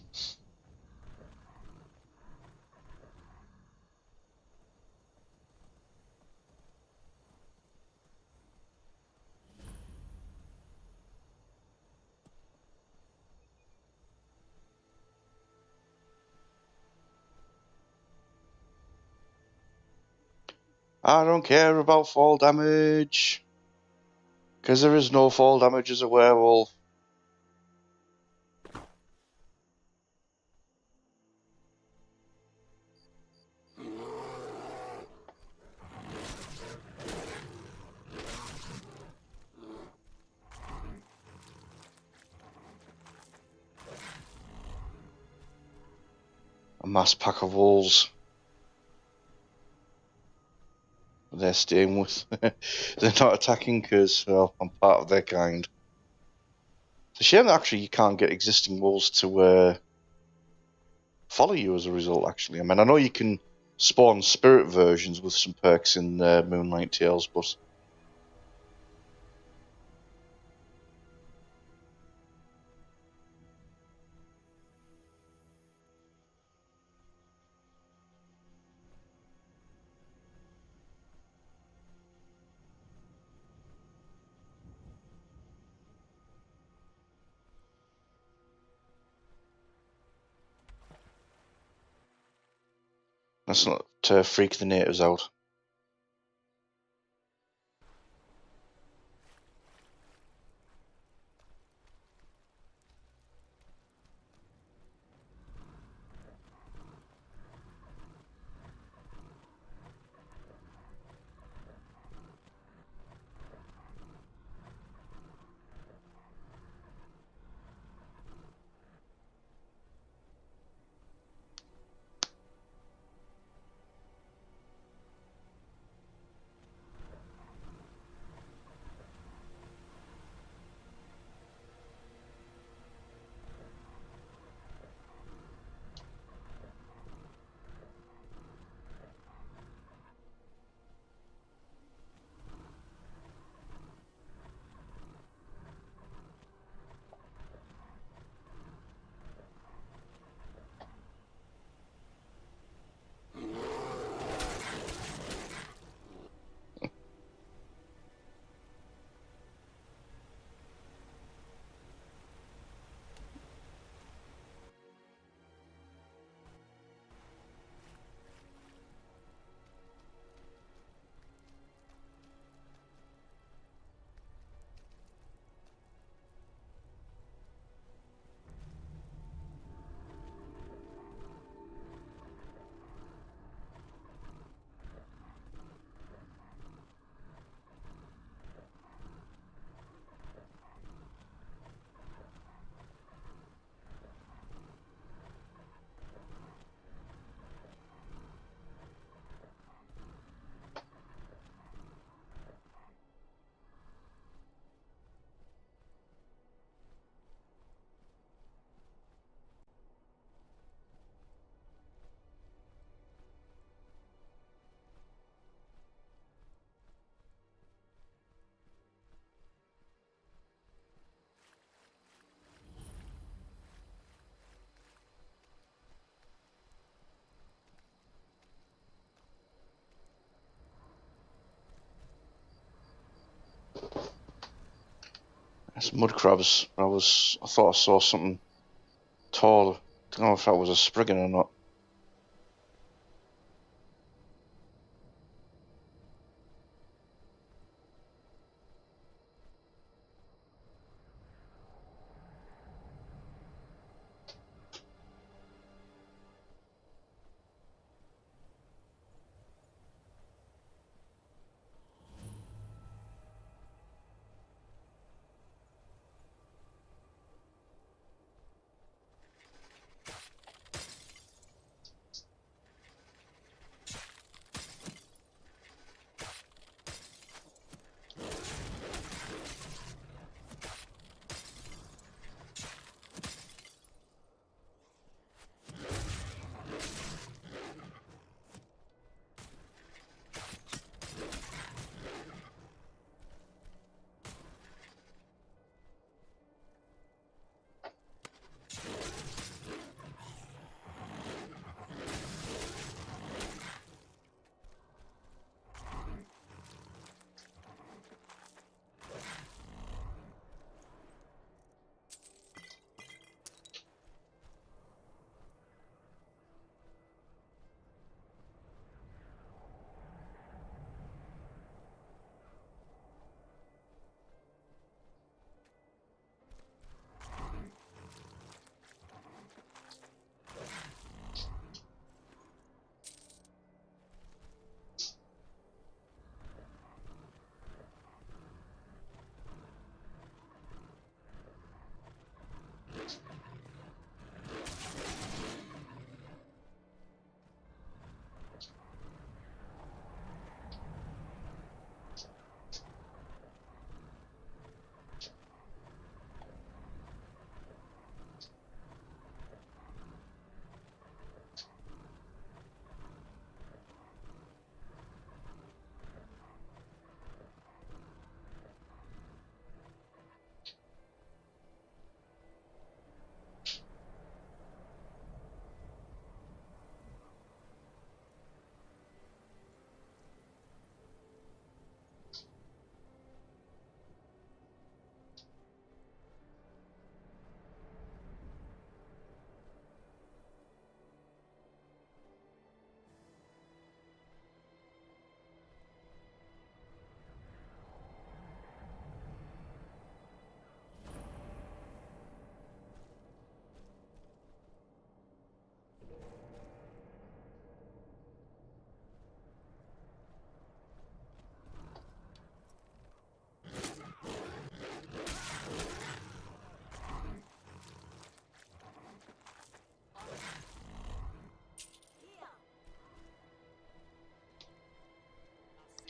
I don't care about fall damage, because there is no fall damage as a werewolf. A mass pack of wolves. They're staying with. They're not attacking because, well, I'm part of their kind. It's a shame that actually you can't get existing wolves to follow you as a result, actually. I mean, I know you can spawn spirit versions with some perks in Moonlight Tales, but... Let's not freak the natives out. That's mud crabs. I thought I saw something tall. Don't know if that was a spriggan or not.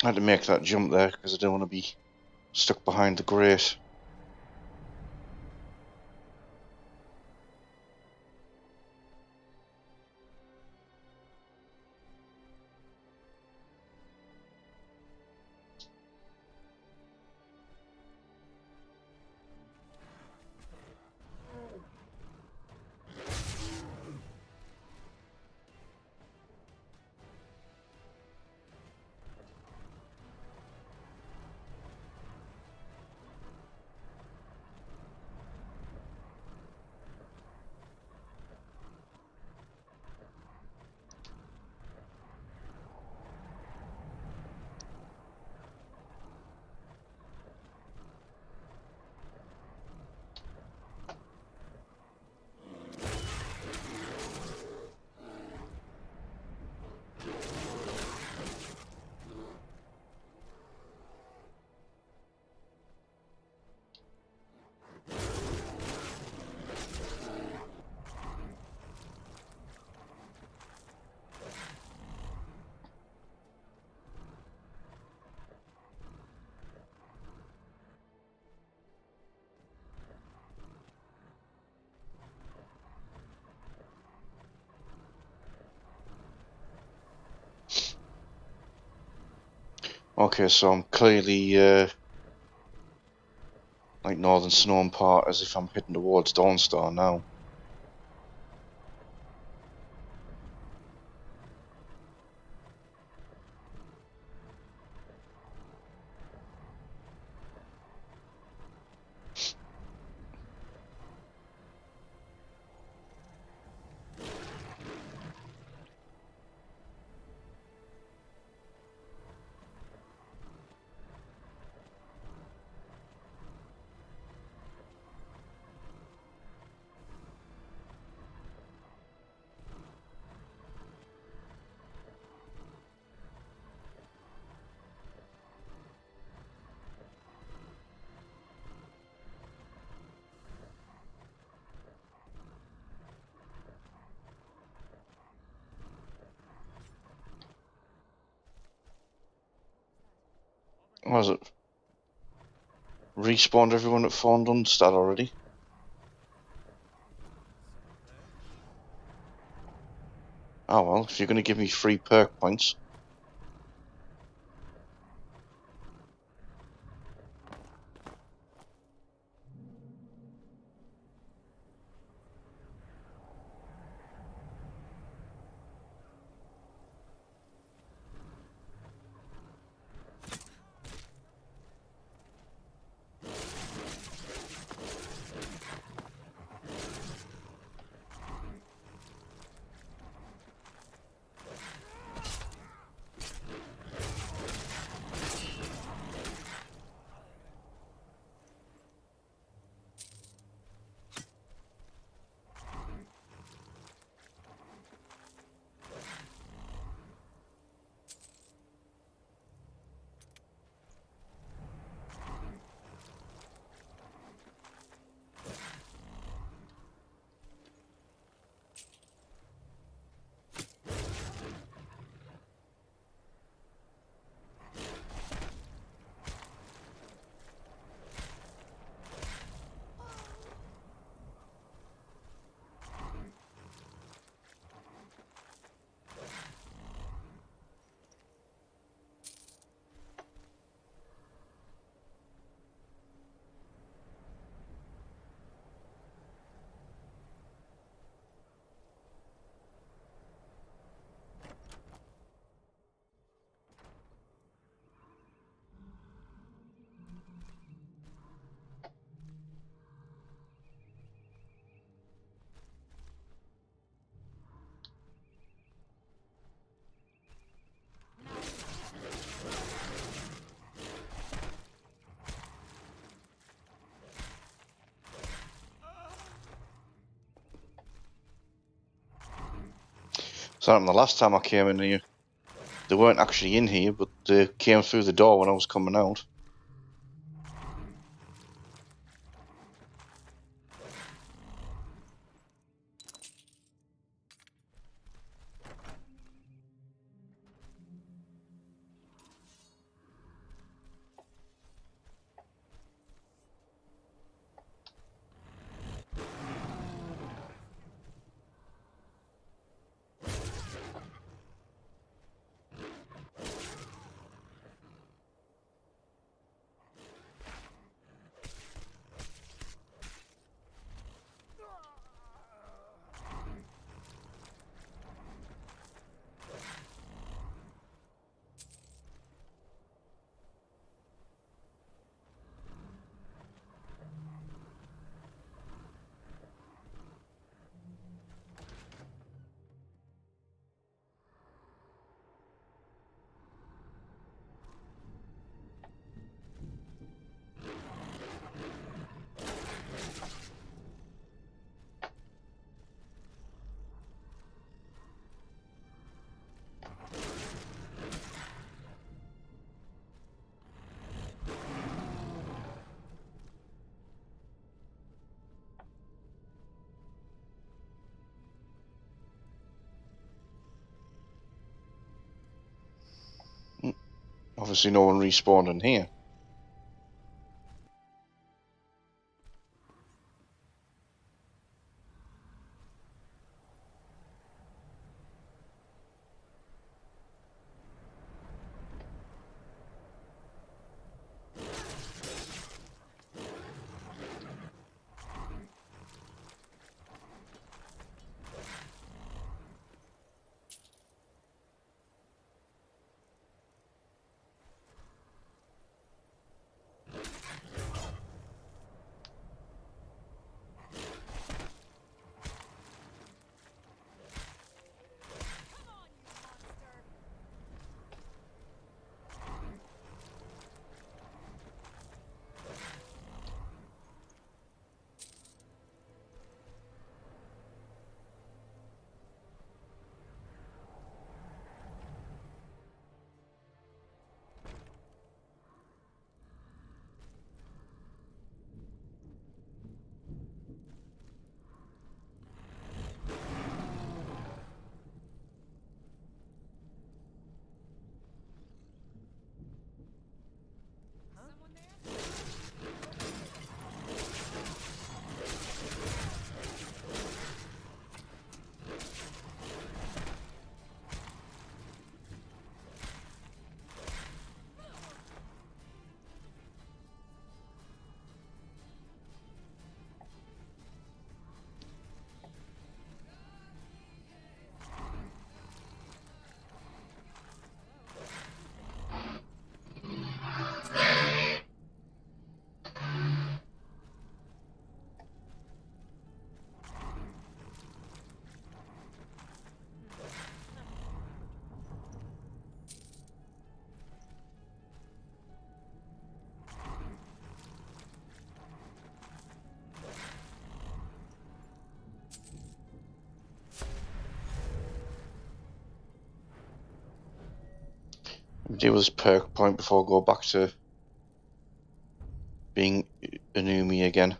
I had to make that jump there because I didn't want to be stuck behind the grate. Okay, so I'm clearly like Northern Snow part as if I'm heading towards Dawnstar now. Was it? Respawned everyone at Fondunstad already? Oh well, if you're going to give me free perk points. So the last time I came in here, they weren't actually in here, but they came through the door when I was coming out. obviously no one respawned in here. Someone there? Do this perk point before I go back to being Inumi again.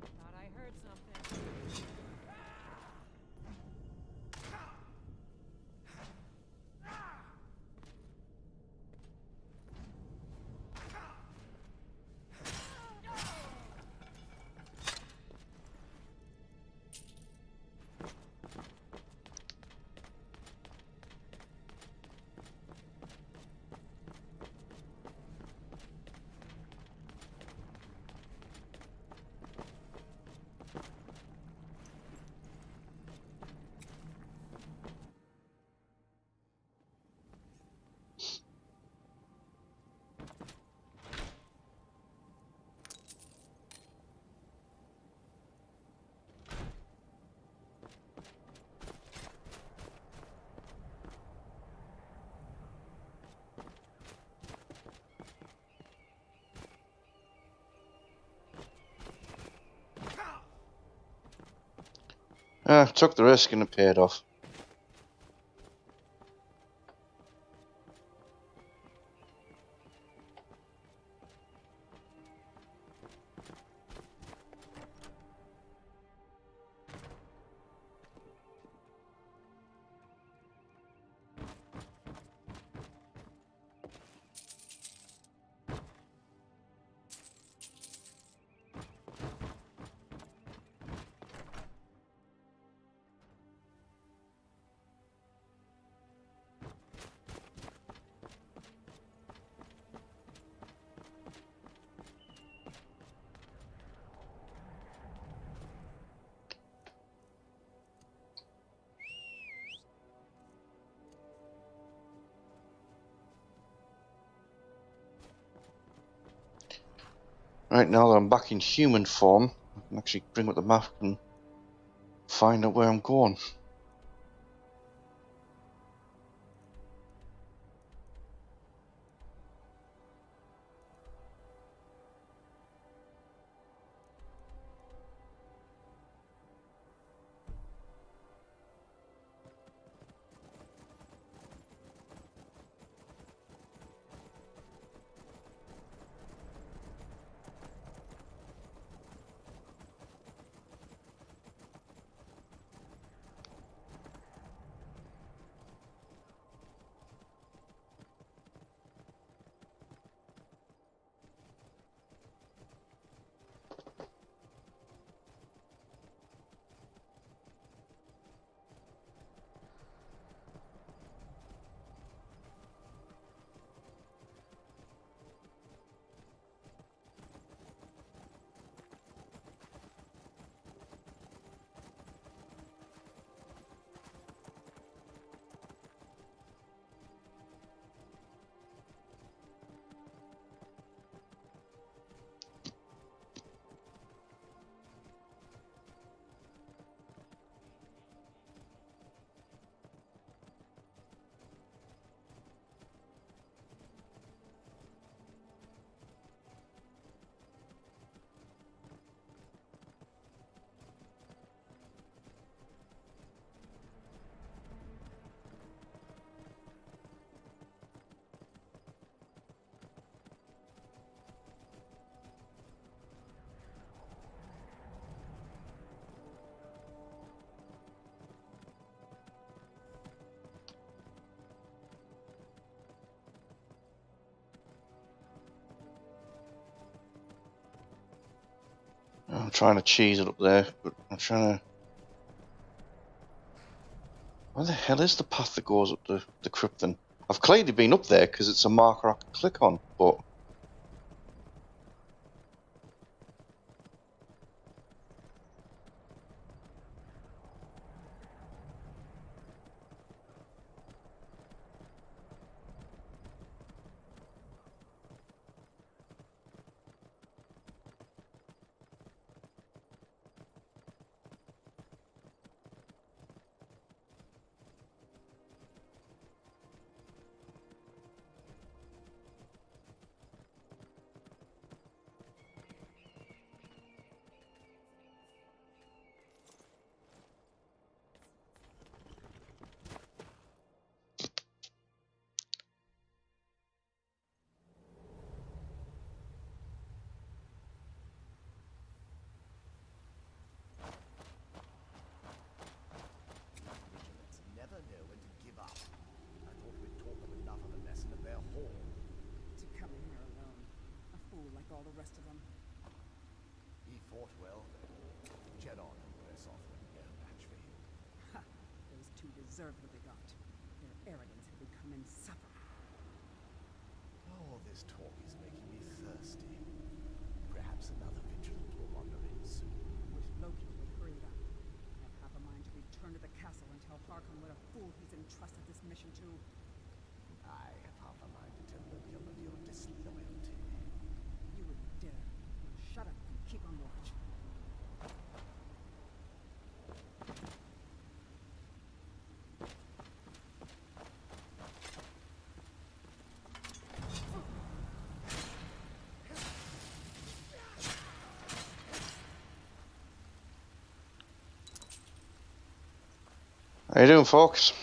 Thought I heard something. Took the risk and it paid off. Right, now that I'm back in human form, I can actually bring up the map and find out where I'm going. I'm trying to cheese it up there, but I'm trying to... Where the hell is the path that goes up the crypt then? I've clearly been up there because it's a marker I can click on, but... Vigilants never know when to give up. I thought we'd taught them enough of a lesson at their hall. To come in here alone. A fool like all the rest of them. He fought well, then. Jedon and press off when no match for him. Ha! Those two deserved what they got. Their arrogance had become insufferable. All this talk is making me thirsty. Perhaps another vigilant will wander in soon. Wish Loki would hurry it up. I have half a mind to return to the castle and tell Harkon what a fool he's entrusted this mission to. I have half a mind to tell Loki of your disloyalty. You wouldn't dare. Now shut up and keep on watch. How you doing, folks?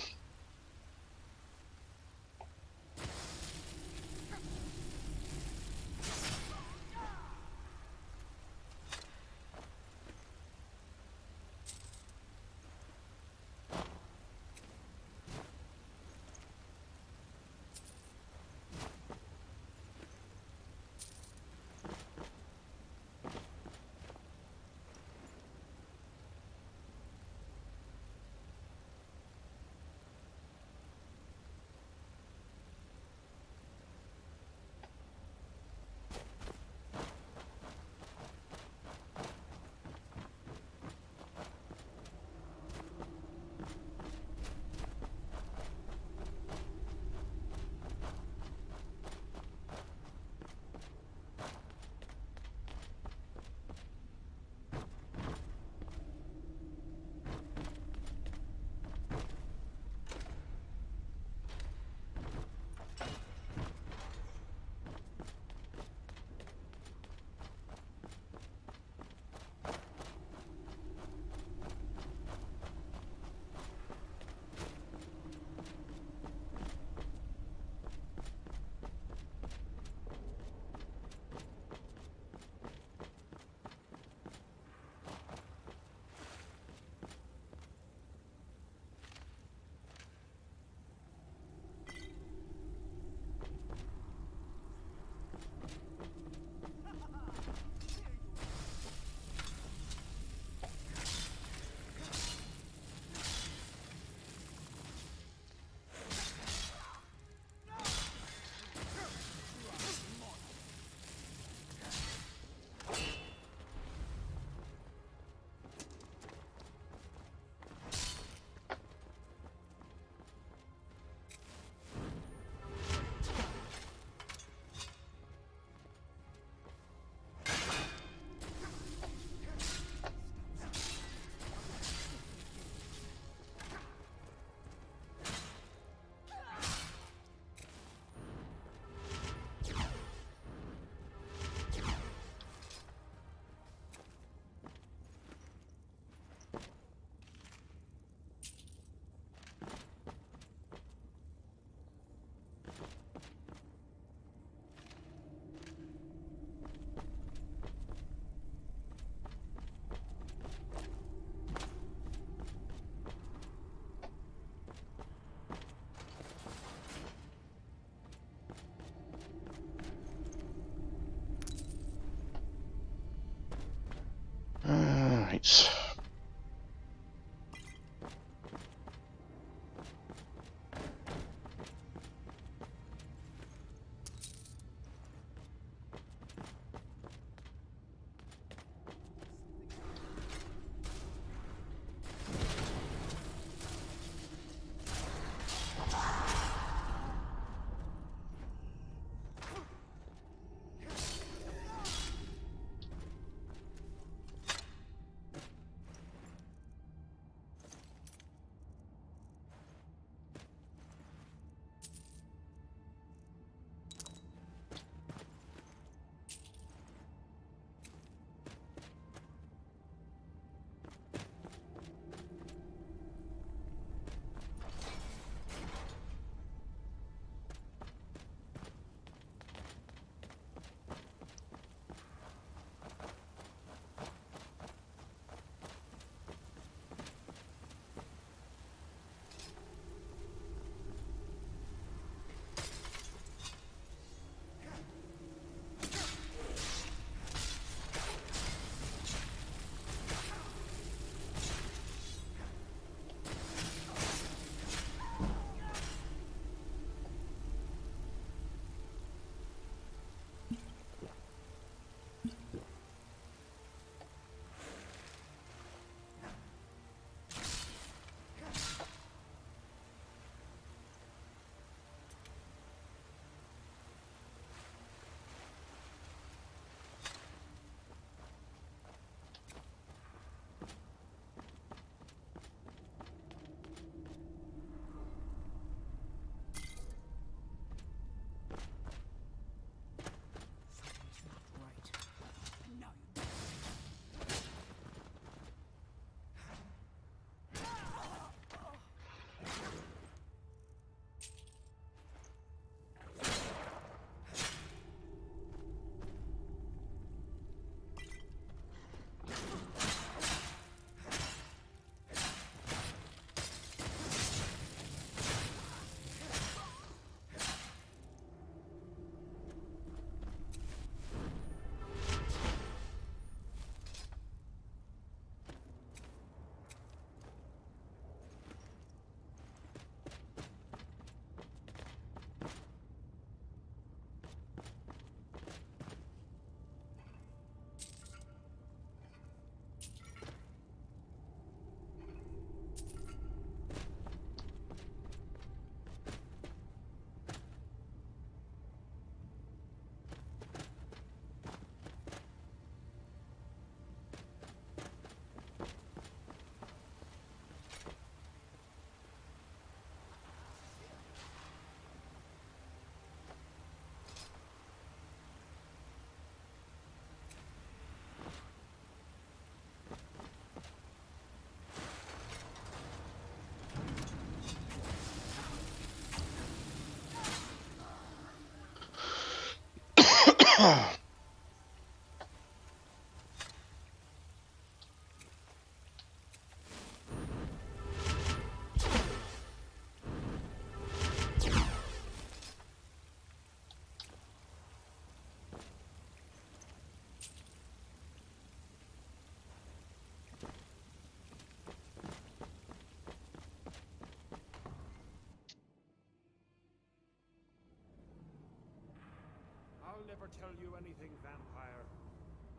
I'll never tell you anything, vampire.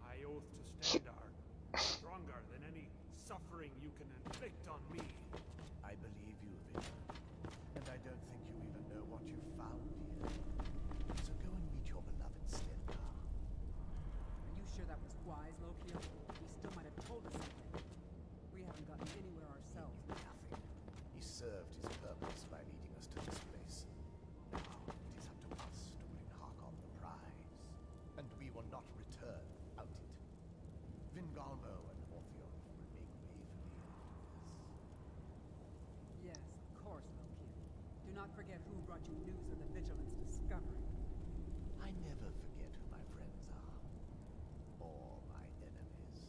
I oath to Standard, stronger than any suffering you can inflict on me. I believe you, Vigilant. And I don't think you even know what you found here. So go and meet your beloved Stendarr. Are you sure that was wise, Loki? He still might have told us something. We haven't gotten anywhere ourselves. Nothing. He served his purpose by leading us to this place. Now it is up to us to bring Harkon the prize. And we will not return without it. Vingalmo and Orthion will make way for the end of this. Yes, of course, Loki. Do not forget who brought you news of the Vigilance discovery. I never forget who my friends are. Or my enemies.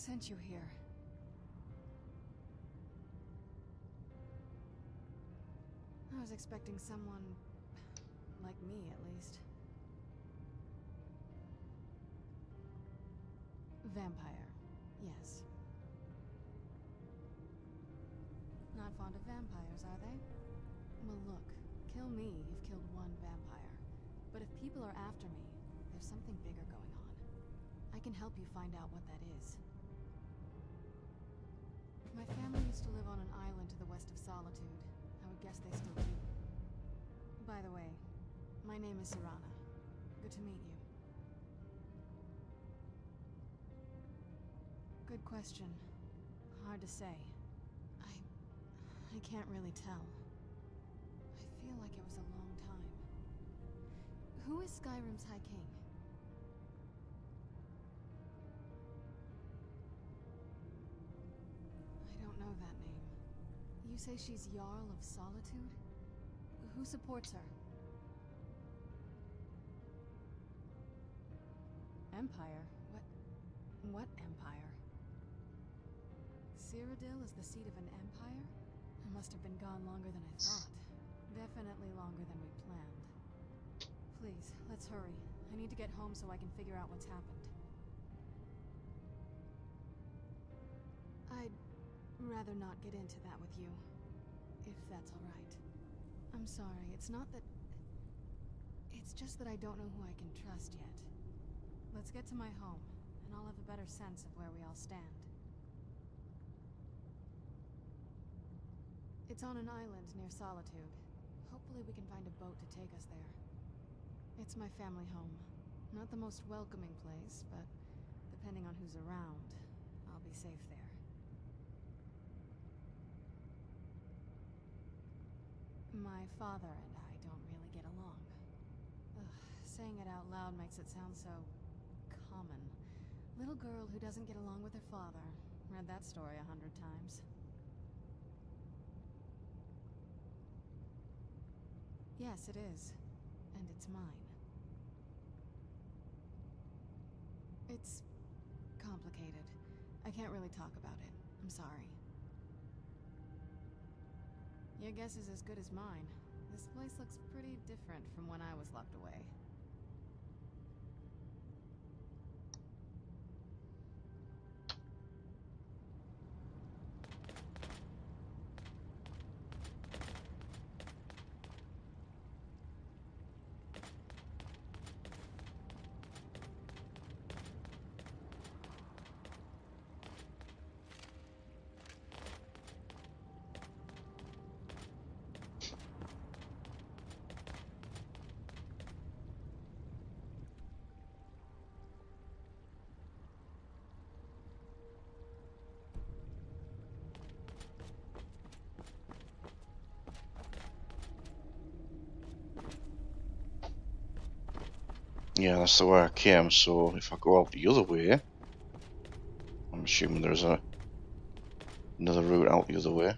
sent you here? I was expecting someone like me, at least. Vampire, yes. Not fond of vampires, are they? Well, look, kill me, you've killed one vampire. But if people are after me, there's something bigger going on. I can help you find out what that is. My family used to live on an island to the west of Solitude. I would guess they still do. By the way, my name is Serana. Good to meet you. Good question. Hard to say. I can't really tell. I feel like it was a long time. Who is Skyrim's High King? I don't know that name. You say she's Jarl of Solitude? Who supports her? Empire? What empire? Cyrodiil is the seat of an empire? I must have been gone longer than I thought. Definitely longer than we planned. Please, let's hurry. I need to get home so I can figure out what's happened. I'd rather not get into that with you, if that's all right. I'm sorry, it's not that... It's just that I don't know who I can trust yet. Let's get to my home, and I'll have a better sense of where we all stand. It's on an island near Solitude. Hopefully we can find a boat to take us there. It's my family home. Not the most welcoming place, but depending on who's around, I'll be safe there. My father and I don't really get along. Ugh, saying it out loud makes it sound so... common. Little girl who doesn't get along with her father. Read that story 100 times. Yes, it is. And it's mine. It's... complicated. I can't really talk about it. I'm sorry. Your guess is as good as mine. This place looks pretty different from when I was locked away. Yeah, that's the way I came, so if I go out the other way, I'm assuming there's another route out the other way.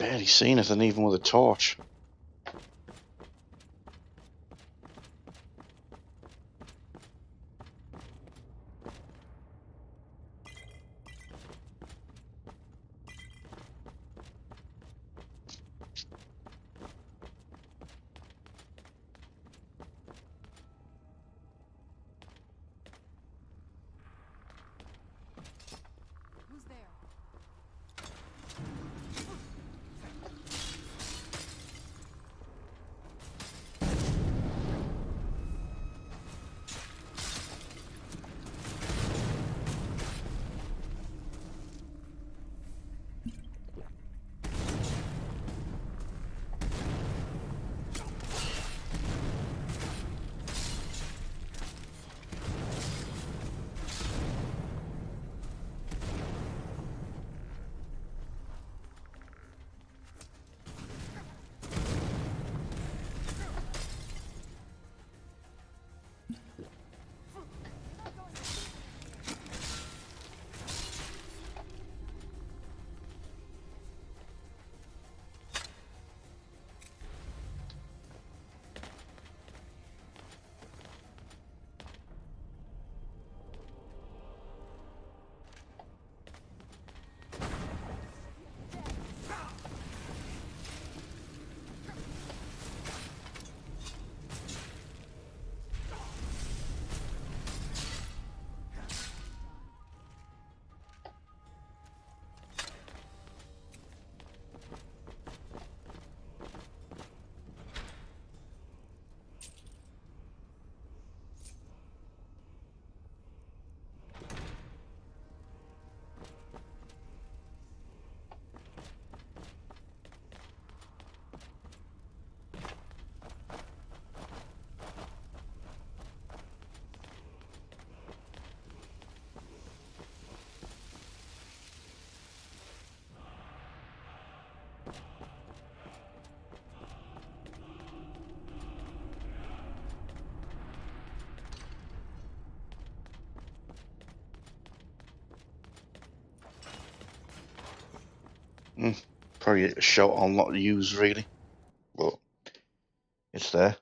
barely see anything even with a torch. Who's there? Probably a shout I'll not use really, but it's there.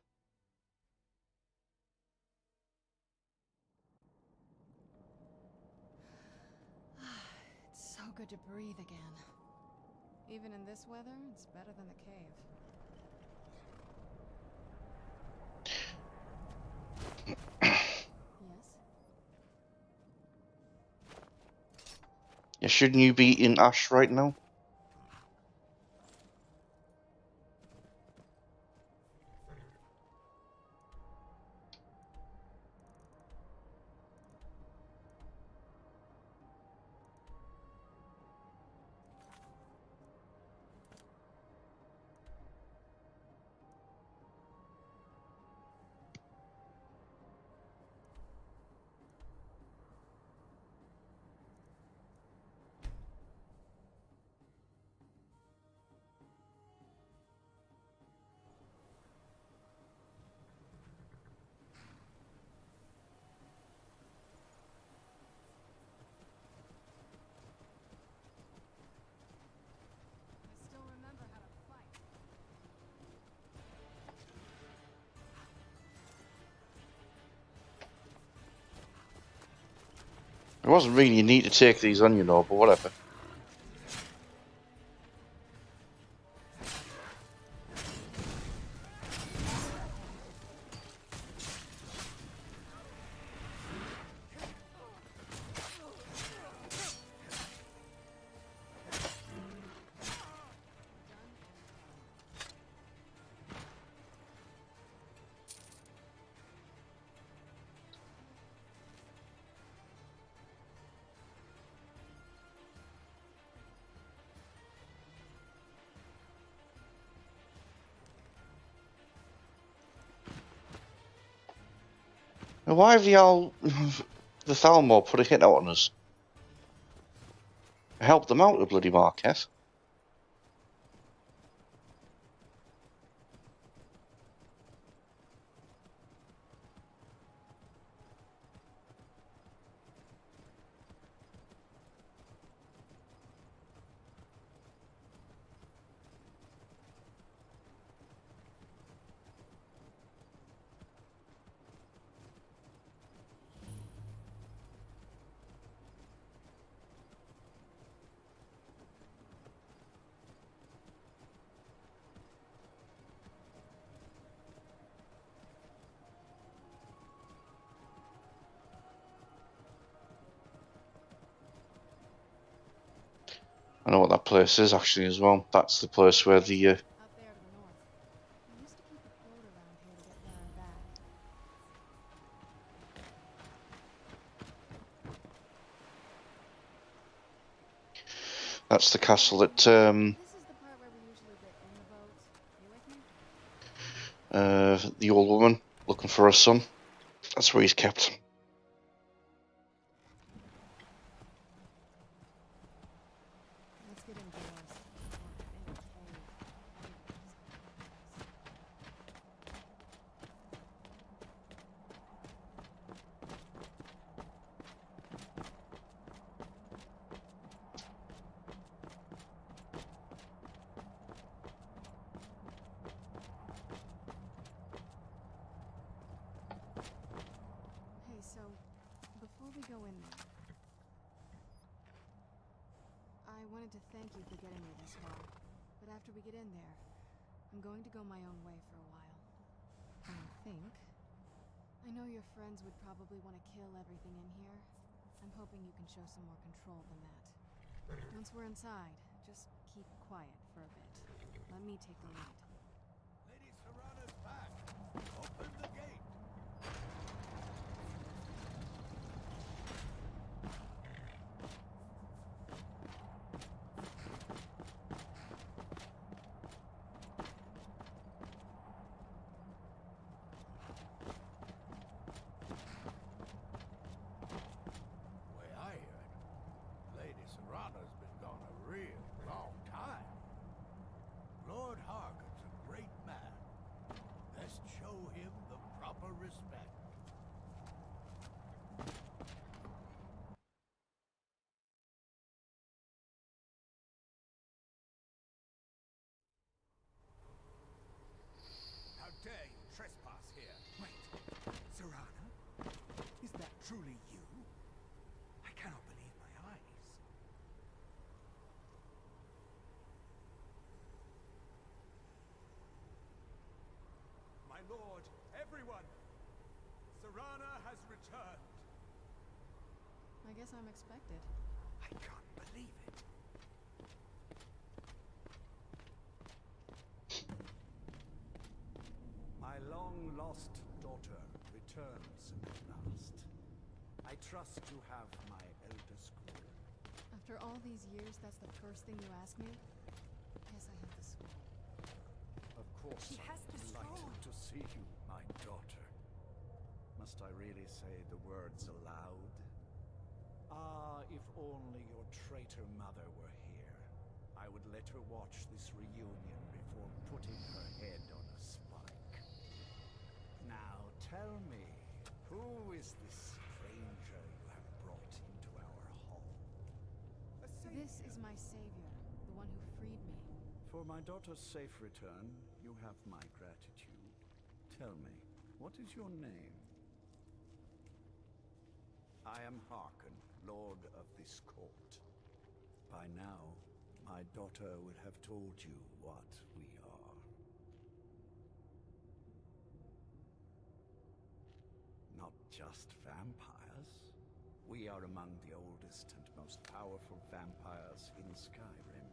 It's so good to breathe again. Even in this weather, it's better than the cave. Yes? Yeah, shouldn't you be in Ash right now? I still remember how to fight. It wasn't really a need to take these on, you know, but whatever. Now, why have the Thalmor put a hit out on us? I helped them out, the bloody Marquette. I know what that place is actually as well. That's the place where the Out there to the north. We used to keep a quota around here to get there and back. that's the castle that This is the part where we usually get in the boat. You with me? the old woman looking for her son. That's where he's kept. Let's get indoors. Hey, so before we go in there, I wanted to thank you for getting me this far. But after we get in there, I'm going to go my own way for a while. And I know your friends would probably want to kill everything in here. I'm hoping you can show some more control than that. Once we're inside, just keep quiet for a bit. Let me take the lead. Lady Serrana's back. Open the gate. Way I heard, Lady Serrana's been gone a real long time. Lord Harkon's a great man. Let's show him the proper respect. How dare you trespass here? Wait, Serrana? Is that truly you? I cannot believe my eyes. My lord, everyone! Serrana has returned. I guess I'm expected. I can't believe it. My long-lost daughter returns at last. I trust you have my elder scroll. After all these years, that's the first thing you ask me? Yes, I have the scroll. Of course, He has I'm the delighted scroll. to see you, my daughter. Must I really say the words aloud? Ah, if only your traitor mother were here. I would let her watch this reunion before putting her head on a spike. Now tell me, who is this stranger you have brought into our hall? This is my savior, the one who freed me. For my daughter's safe return, you have my gratitude. Tell me, what is your name? I am Harkon, Lord of this court. By now, my daughter would have told you what we are. Not just vampires. We are among the oldest and most powerful vampires in Skyrim.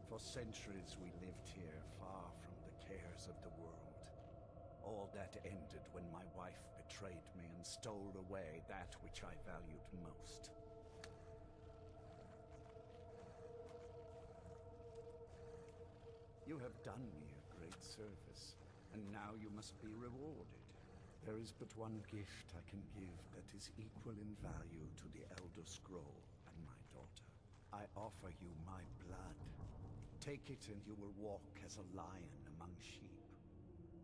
For centuries we lived here, far from the cares of the world. All that ended when my wife betrayed me and stole away that which I valued most. You have done me a great service, and now you must be rewarded. There is but one gift I can give that is equal in value to the Elder Scroll and my daughter. I offer you my blood. Take it and you will walk as a lion among sheep.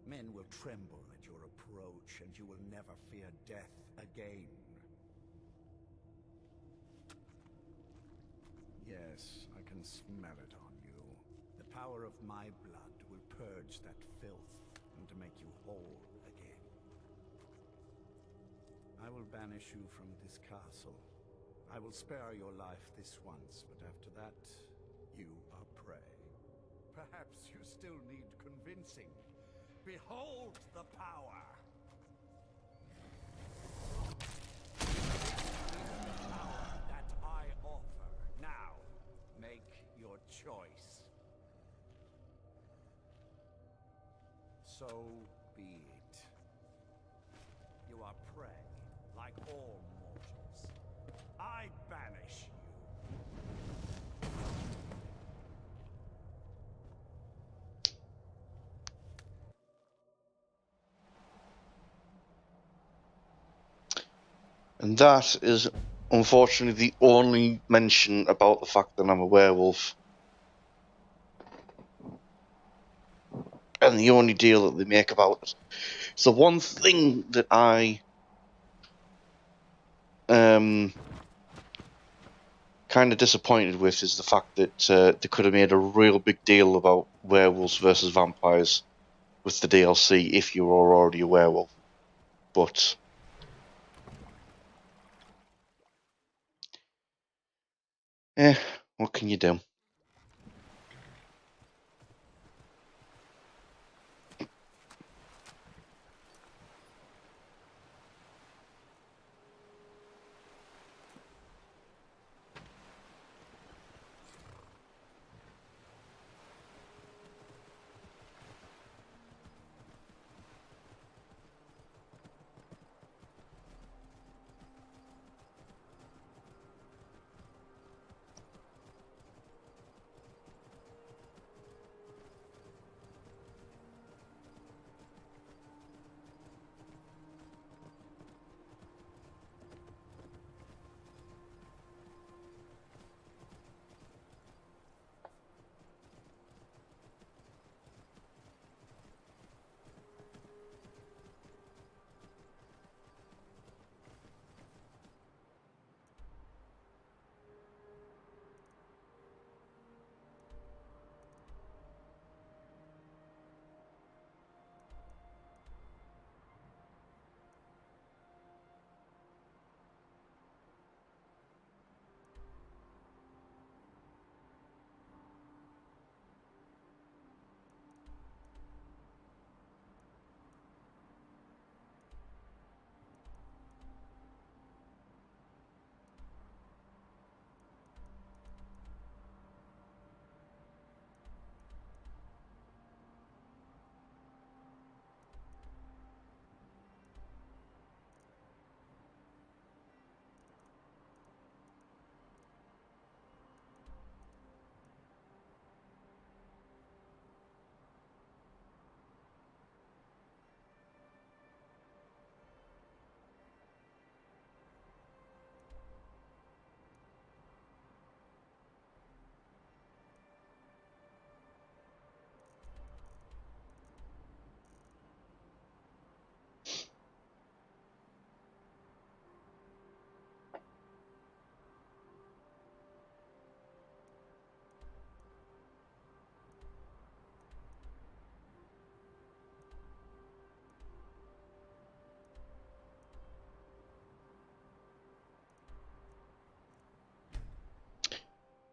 Men will tremble at your approach, and you will never fear death again. Yes, I can smell it on you. The power of my blood will purge that filth and make you whole again. I will banish you from this castle. I will spare your life this once, but after that, you are prey. Perhaps you still need convincing. Behold the power! This is the power that I offer. Now, make choice. So be it. You are prey, like all mortals. I banish you. And that is unfortunately the only mention about the fact that I'm a werewolf. And the only deal that they make about it. So one thing that I kind of disappointed with is the fact that they could have made a real big deal about werewolves versus vampires with the DLC if you were already a werewolf. But what can you do?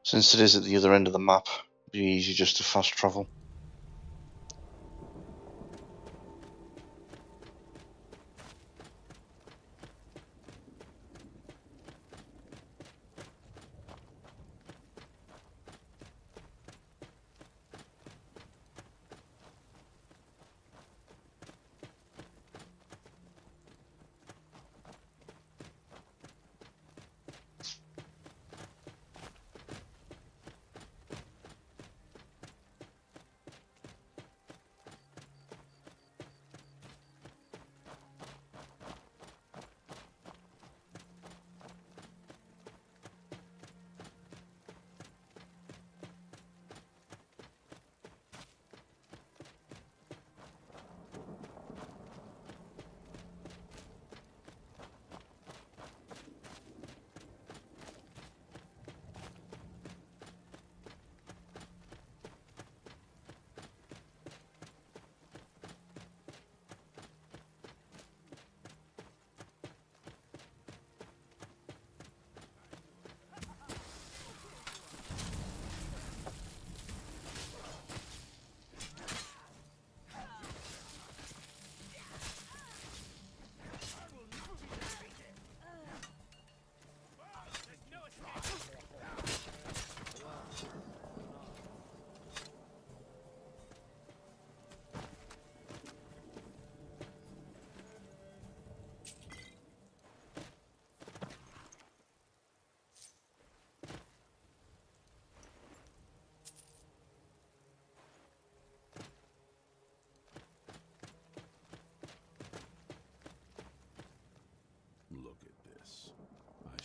Since it is at the other end of the map, it'd be easy just to fast travel.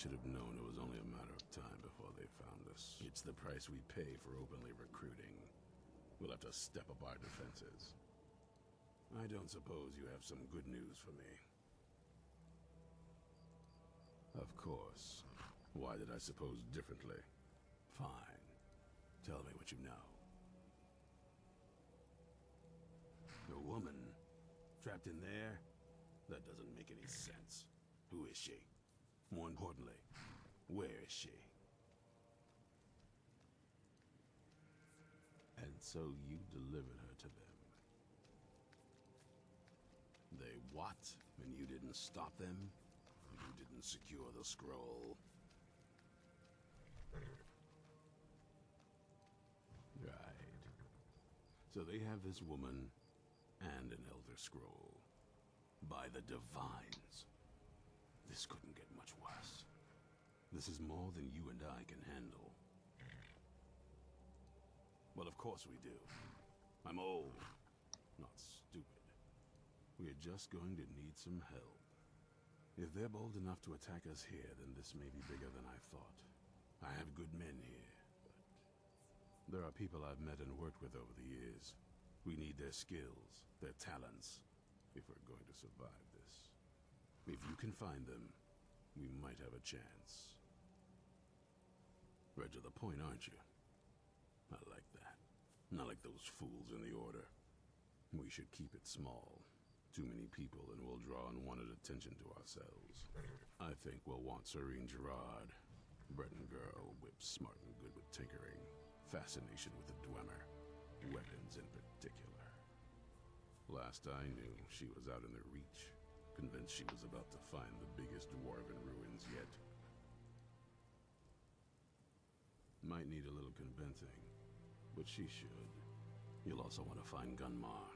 should have known it was only a matter of time before they found us. It's the price we pay for openly recruiting. We'll have to step up our defenses. I don't suppose you have some good news for me. Of course. Why did I suppose differently? Fine. Tell me what you know. A woman? Trapped in there? That doesn't make any sense. Who is she? More importantly, where is she? And so you delivered her to them. They what? And you didn't stop them? You didn't secure the scroll? Right. So they have this woman and an Elder Scroll. By the Divines. This couldn't get much worse. This is more than you and I can handle. Well, of course we do. I'm old, not stupid. We're just going to need some help. If they're bold enough to attack us here, then this may be bigger than I thought. I have good men here, but there are people I've met and worked with over the years. We need their skills, their talents, if we're going to survive this. If you can find them, we might have a chance. Right to the point, aren't you? I like that. Not like those fools in the Order. We should keep it small. Too many people and we'll draw unwanted attention to ourselves. I think we'll want Serene Gerard. Breton girl, whips, smart and good with tinkering. Fascination with the Dwemer. Weapons in particular. Last I knew, she was out in the Reach. Convinced she was about to find the biggest dwarven ruins yet. Might need a little convincing, but she should. You'll also want to find Gunmar.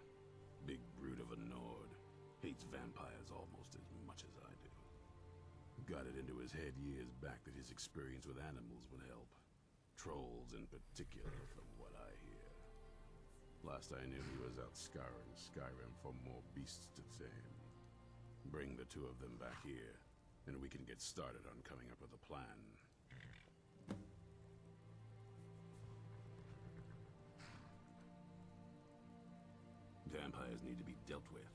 Big brute of a Nord. Hates vampires almost as much as I do. Got it into his head years back that his experience with animals would help. Trolls in particular, from what I hear. Last I knew, he was out scouring Skyrim for more beasts to tame. Bring the two of them back here, and we can get started on coming up with a plan. Vampires need to be dealt with,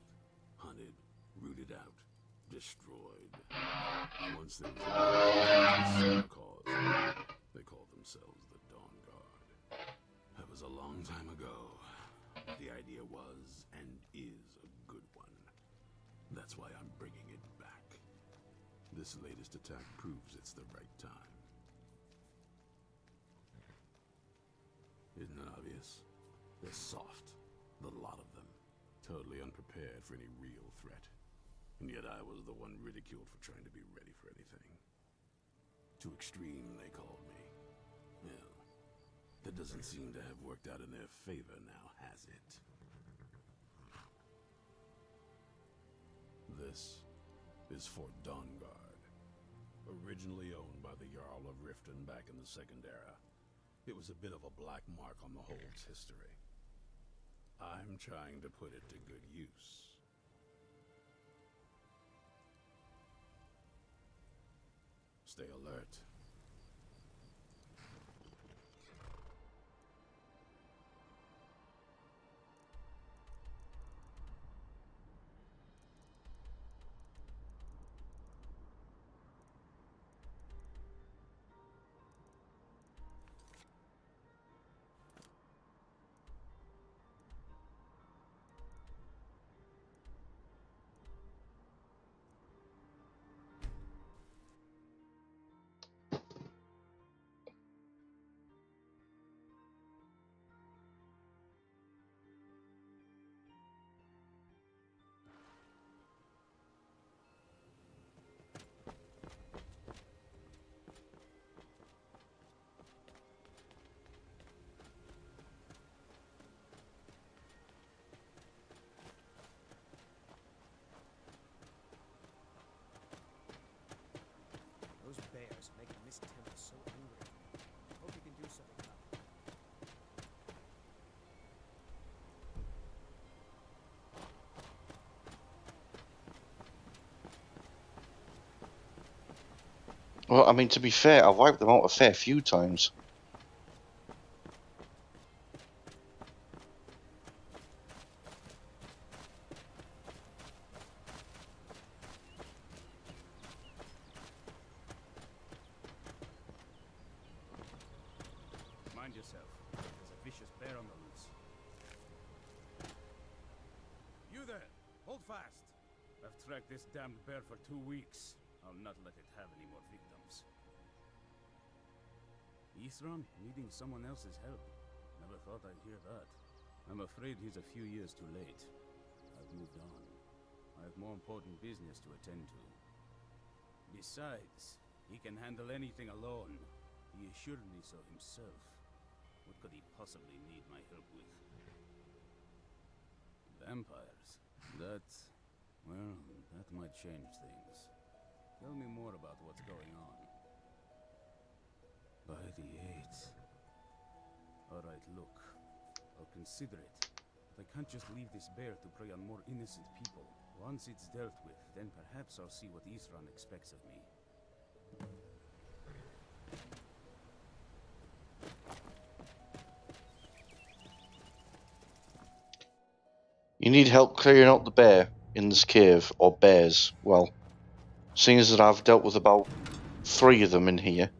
hunted, rooted out, destroyed. Once they were cause, they called themselves the Dawn Guard. That was a long time ago. The idea was and is a good one. That's why I'm bringing it back. This latest attack proves it's the right time. Isn't it obvious? They're soft, the lot of them. Totally unprepared for any real threat. And yet I was the one ridiculed for trying to be ready for anything. Too extreme, they called me. Well, that doesn't seem to have worked out in their favor now, has it? This is Fort Dawnguard. Originally owned by the Jarl of Riften back in the Second Era. It was a bit of a black mark on the Hold's history. I'm trying to put it to good use. Stay alert. Well, I mean, to be fair, I've wiped them out a fair few times. Mind yourself. There's a vicious bear on the loose. You there! Hold fast! I've tracked this damned bear for 2 weeks. I'll not let it have any more victims. Isran needing someone else's help. Never thought I'd hear that. I'm afraid he's a few years too late. I've moved on. I have more important business to attend to. Besides, he can handle anything alone. He assured me so himself. What could he possibly need my help with? Vampires? Well, that might change things. Tell me more about what's going on. By the 8th. Alright, look. I'll consider it. But I can't just leave this bear to prey on more innocent people. Once it's dealt with, then perhaps I'll see what Isran expects of me. You need help clearing out the bear in this cave, or bears. Well, seeing as that I've dealt with about 3 of them in here.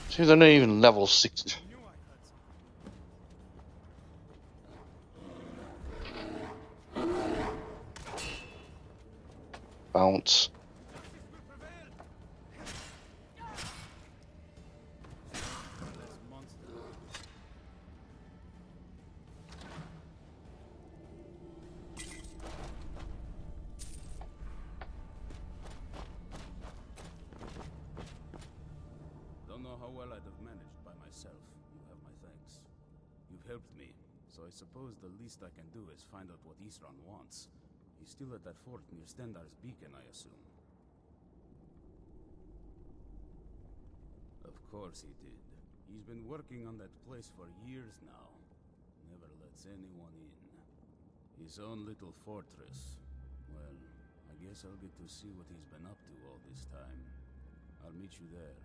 See, they're not even level 6. Bounce. Don't know how well I'd have managed by myself. You have my thanks. You've helped me, so I suppose the least I can do is find out what Isran wants. He's still at that fort near Stendar's beacon, I assume. Of course he did. He's been working on that place for years now. Never lets anyone in. His own little fortress. Well, I guess I'll get to see what he's been up to all this time. I'll meet you there.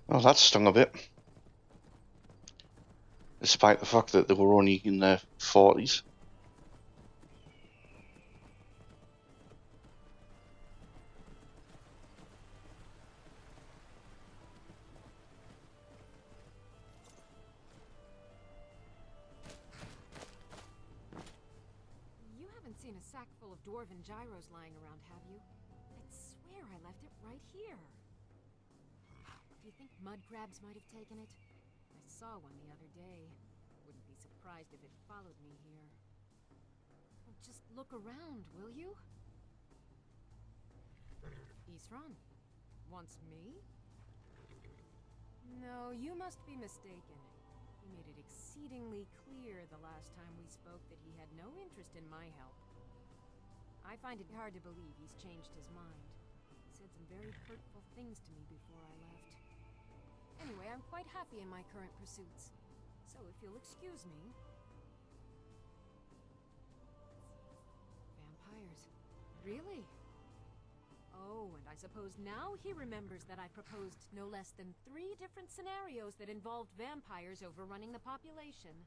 Well, that stung a bit. Despite the fact that they were only in their 40s. You haven't seen a sack full of dwarven gyros lying around, have you? I'd swear I left it right here. Do you think mud crabs might have taken it? I saw one the other day. Wouldn't be surprised if it followed me here. Well, just look around, will you? Isran? Wants me? No, you must be mistaken. He made it exceedingly clear the last time we spoke that he had no interest in my help. I find it hard to believe he's changed his mind. He said some very hurtful things to me before I left. Anyway, I'm quite happy in my current pursuits. So if you'll excuse me... Vampires. Really? Oh, and I suppose now he remembers that I proposed no less than 3 different scenarios that involved vampires overrunning the population.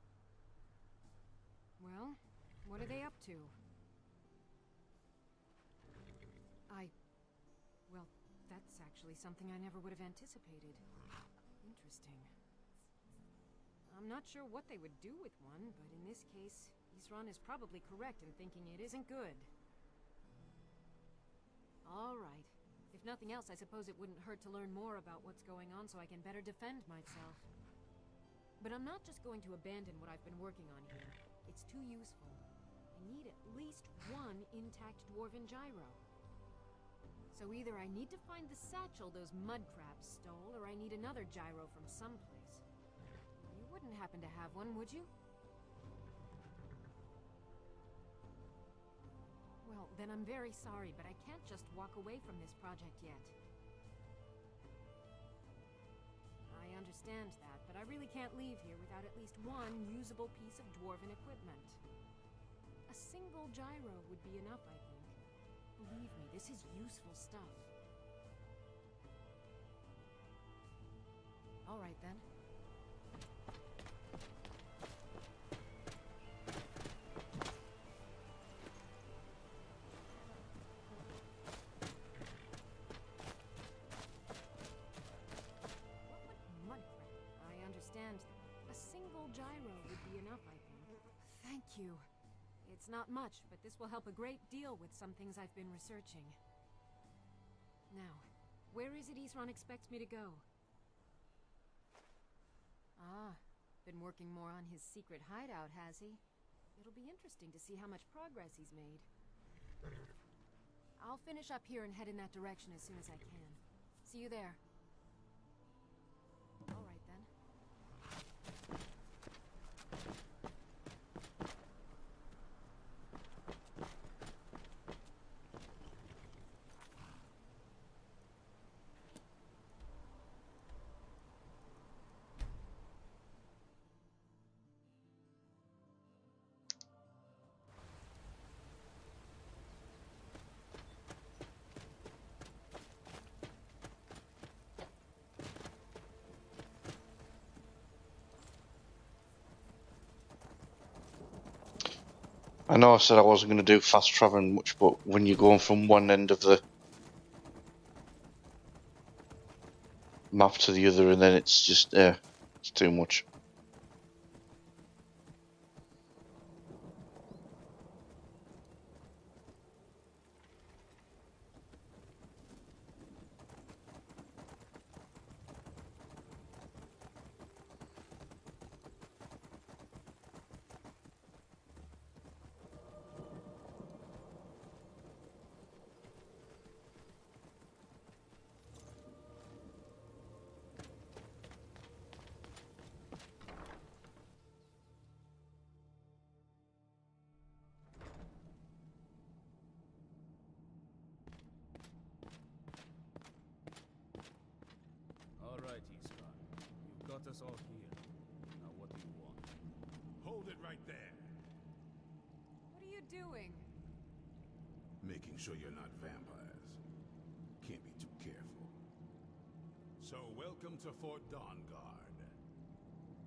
Well, what are they up to? Well, that's actually something I never would have anticipated. Interesting. I'm not sure what they would do with one, but in this case, Isran is probably correct in thinking it isn't good. All right. If nothing else, I suppose it wouldn't hurt to learn more about what's going on so I can better defend myself. But I'm not just going to abandon what I've been working on here. It's too useful. I need at least 1 intact dwarven gyro. So either I need to find the satchel those mud crabs stole, or I need another gyro from someplace. You wouldn't happen to have one, would you? Well, then I'm very sorry, but I can't just walk away from this project yet. I understand that, but I really can't leave here without at least 1 usable piece of dwarven equipment. A single gyro would be enough, I think. Believe me, this is useful stuff. All right, then. What would I understand. A single gyro would be enough, I think. Thank you. It's not much, but this will help a great deal with some things I've been researching. Now, where is it Isran expects me to go? Ah, been working more on his secret hideout, has he? It'll be interesting to see how much progress he's made. I'll finish up here and head in that direction as soon as I can. See you there. All right, then. I know I said I wasn't going to do fast traveling much, but when you're going from one end of the map to the other, and then it's just, it's too much. All right, Isran. You've got us all here. Now what do you want? Hold it right there. What are you doing? Making sure you're not vampires. Can't be too careful. So, welcome to Fort Dawnguard.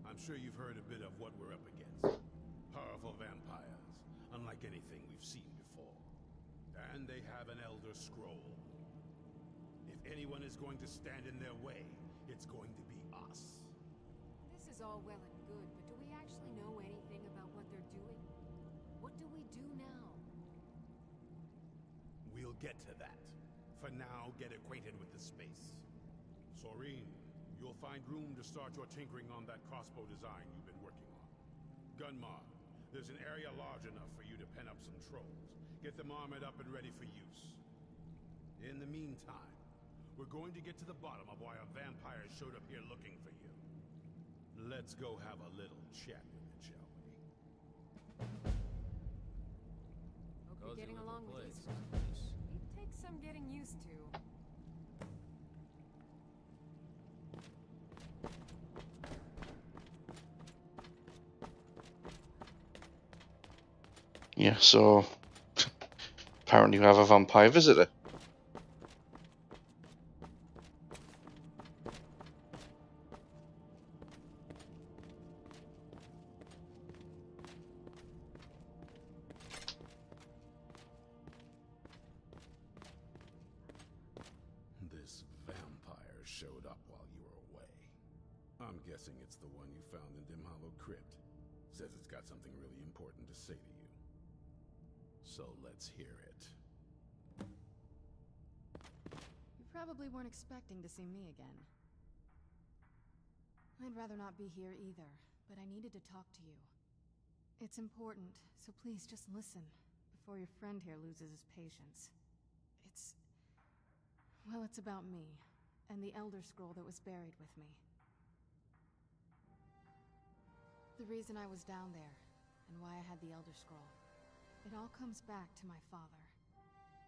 I'm sure you've heard a bit of what we're up against. Powerful vampires, unlike anything we've seen before. And they have an Elder Scroll. If anyone is going to stand in their way, it's going to be us. This is all well and good, but do we actually know anything about what they're doing? What do we do now? We'll get to that. For now, get acquainted with the space. Soreen, you'll find room to start your tinkering on that crossbow design you've been working on. Gunmar, there's an area large enough for you to pen up some trolls. Get them armored up and ready for use. In the meantime, we're going to get to the bottom of why a vampire showed up here looking for you. Let's go have a little chat with it, shall we? You're getting little along with place, these isn't folks. this? It takes some getting used to. Yeah, so apparently we have a vampire visitor. This vampire showed up while you were away. I'm guessing it's the one you found in Dim Hollow Crypt. Says it's got something really important to say to you. So let's hear it. You probably weren't expecting to see me again. I'd rather not be here either, but I needed to talk to you. It's important, so please just listen, before your friend here loses his patience. Well, it's about me, and the Elder Scroll that was buried with me. The reason I was down there, and why I had the Elder Scroll. It all comes back to my father.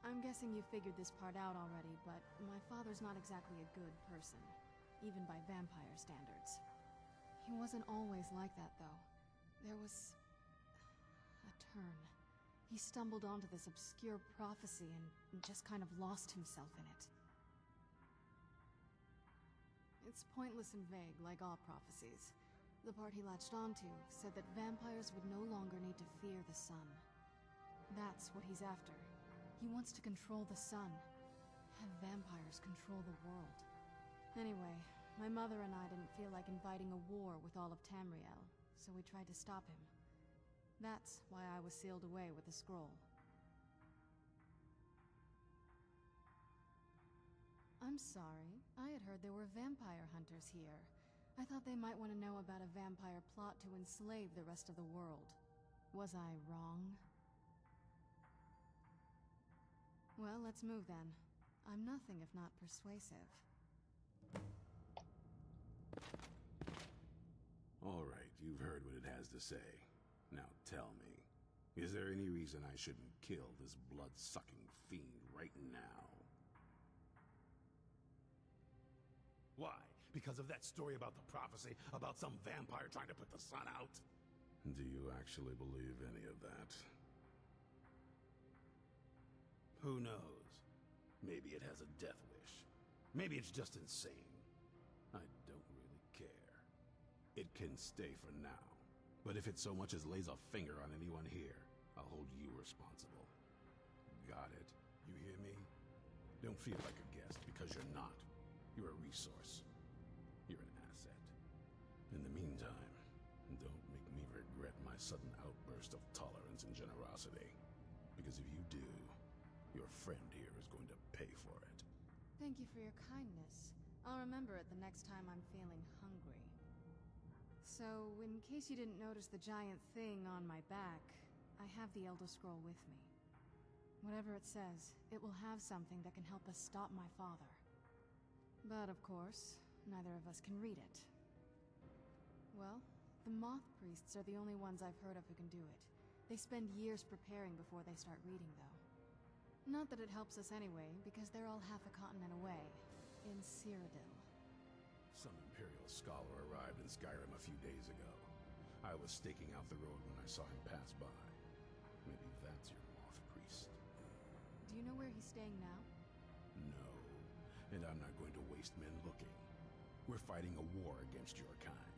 I'm guessing you figured this part out already, but my father's not exactly a good person, even by vampire standards. He wasn't always like that, though. There was a turn. He stumbled onto this obscure prophecy and just kind of lost himself in it. It's pointless and vague, like all prophecies. The part he latched onto said that vampires would no longer need to fear the sun. That's what he's after. He wants to control the sun. Have vampires control the world. Anyway, my mother and I didn't feel like inviting a war with all of Tamriel, so we tried to stop him. That's why I was sealed away with the scroll. I'm sorry. I had heard there were vampire hunters here. I thought they might want to know about a vampire plot to enslave the rest of the world. Was I wrong? Well, let's move then. I'm nothing if not persuasive. All right, you've heard what it has to say. Now tell me, is there any reason I shouldn't kill this blood-sucking fiend right now? Why? Because of that story about the prophecy, about some vampire trying to put the sun out? Do you actually believe any of that? Who knows? Maybe it has a death wish. Maybe it's just insane. I don't really care. It can stay for now. But if it so much as lays a finger on anyone here, I'll hold you responsible. Got it? You hear me? Don't feel like a guest, because you're not. You're a resource. You're an asset. In the meantime, don't make me regret my sudden outburst of tolerance and generosity. Because if you do, your friend here is going to pay for it. Thank you for your kindness. I'll remember it the next time I'm feeling hungry. So, in case you didn't notice the giant thing on my back, I have the Elder Scroll with me. Whatever it says, it will have something that can help us stop my father. But of course, neither of us can read it. Well, the Moth Priests are the only ones I've heard of who can do it. They spend years preparing before they start reading, though. Not that it helps us anyway, because they're all half a continent away, in Cyrodiil. Some Imperial scholar arrived in Skyrim a few days ago. I was staking out the road when I saw him pass by. Maybe that's your Moth Priest. Do you know where he's staying now? No, and I'm not going to waste men looking. We're fighting a war against your kind,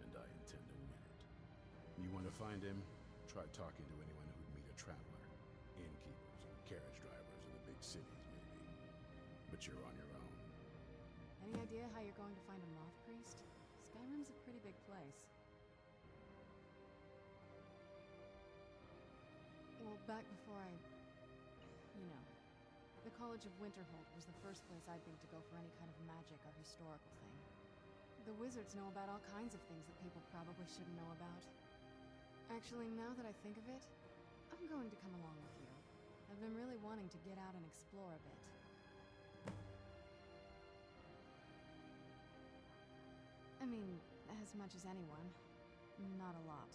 and I intend to win it. You want to find him? Try talking to anyone who'd meet a traveler. Innkeepers and carriage drivers in the big cities, maybe. But you're on your own. Any idea how you're going to find a Moth Priest? Skyrim's a pretty big place. Well, back before the College of Winterhold was the first place I'd think to go for any kind of magic or historical thing. The wizards know about all kinds of things that people probably shouldn't know about. Actually, now that I think of it, I'm going to come along with you. I've been really wanting to get out and explore a bit. I mean, as much as anyone. Not a lot.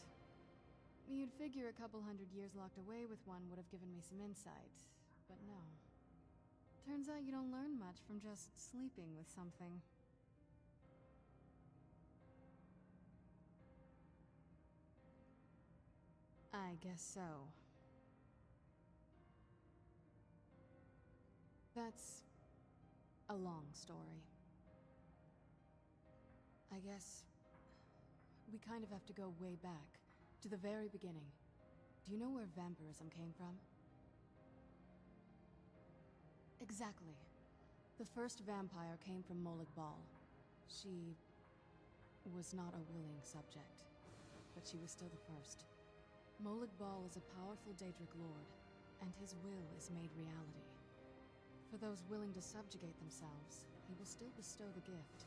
You'd figure a couple hundred years locked away with one would have given me some insight, but no. Turns out you don't learn much from just sleeping with something. I guess so. That's a long story. I guess we kind of have to go way back, to the very beginning. Do you know where vampirism came from? Exactly. The first vampire came from Molag Bal. She was not a willing subject, but she was still the first. Molag Bal is a powerful Daedric lord, and his will is made reality. For those willing to subjugate themselves, he will still bestow the gift,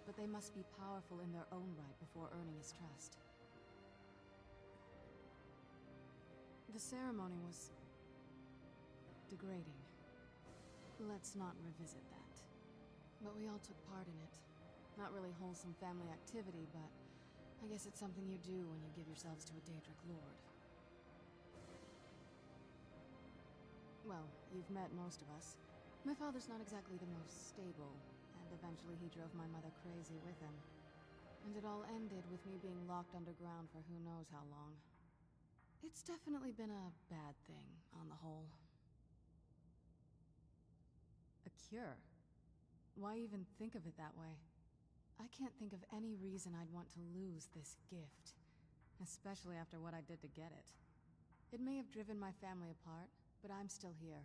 but they must be powerful in their own right before earning his trust. The ceremony was degrading. Let's not revisit that. But we all took part in it. Not really wholesome family activity, but I guess it's something you do when you give yourselves to a Daedric lord. Well, you've met most of us. My father's not exactly the most stable, and eventually he drove my mother crazy with him. And it all ended with me being locked underground for who knows how long. It's definitely been a bad thing, on the whole. A cure? Why even think of it that way? I can't think of any reason I'd want to lose this gift, especially after what I did to get it. It may have driven my family apart, but I'm still here,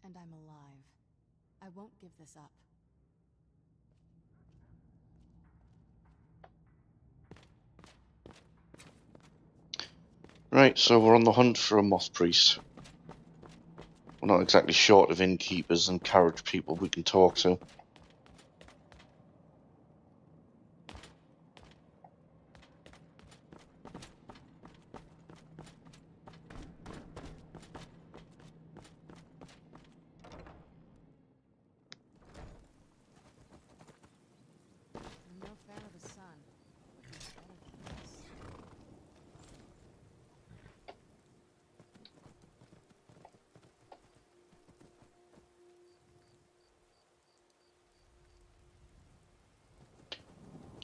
and I'm alive. I won't give this up. Right, so we're on the hunt for a moth priest. We're not exactly short of innkeepers and carriage people we can talk to. I'm no fan of the sun. But it's better than this.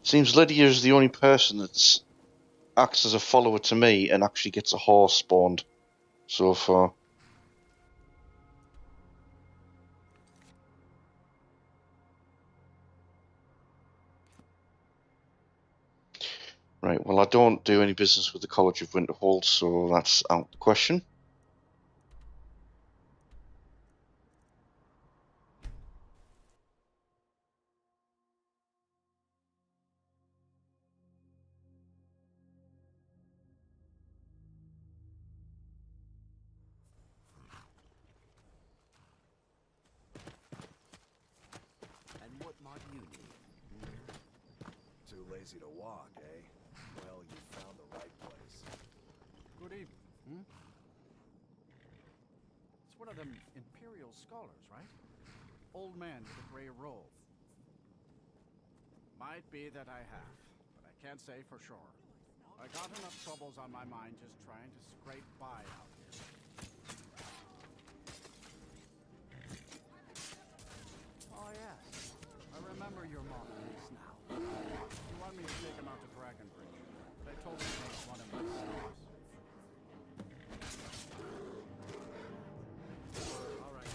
Seems Lydia is the only person that acts as a follower to me and actually gets a horse spawned so far. Right, well I don't do any business with the College of Winterhold, so that's out the question. And what might you need? Too lazy to walk, eh? Well, you found the right place. Good evening. It's one of them Imperial scholars, right? Old man with a gray robe. Might be that I have, but I can't say for sure. I got enough troubles on my mind just trying to scrape by out here. Oh yes, I remember your monkeys now. You want me to take him out to Dragonbridge? They told me he's one of my stars. All right.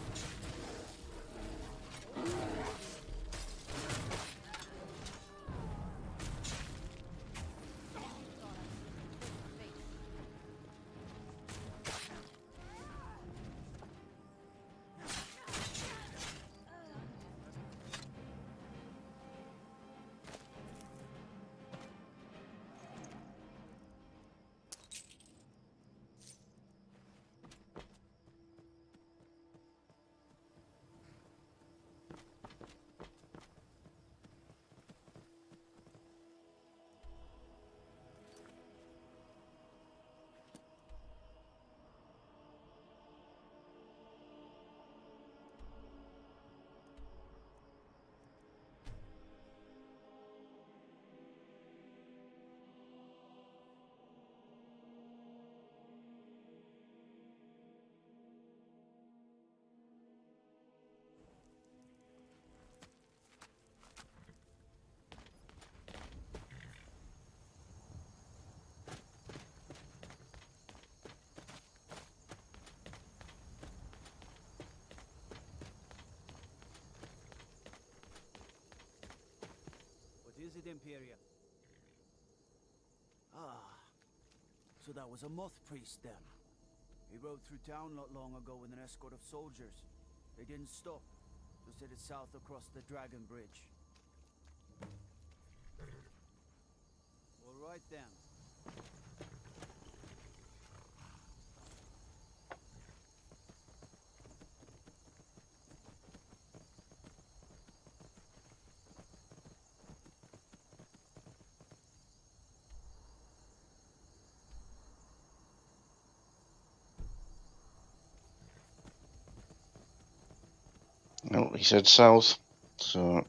visit Imperial. Ah, so that was a moth priest then. He rode through town not long ago with an escort of soldiers. They didn't stop, just headed south across the Dragon Bridge. All right then. No, he said south, so...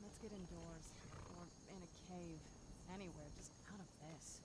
Let's get indoors. Or in a cave. Anywhere, just out of this.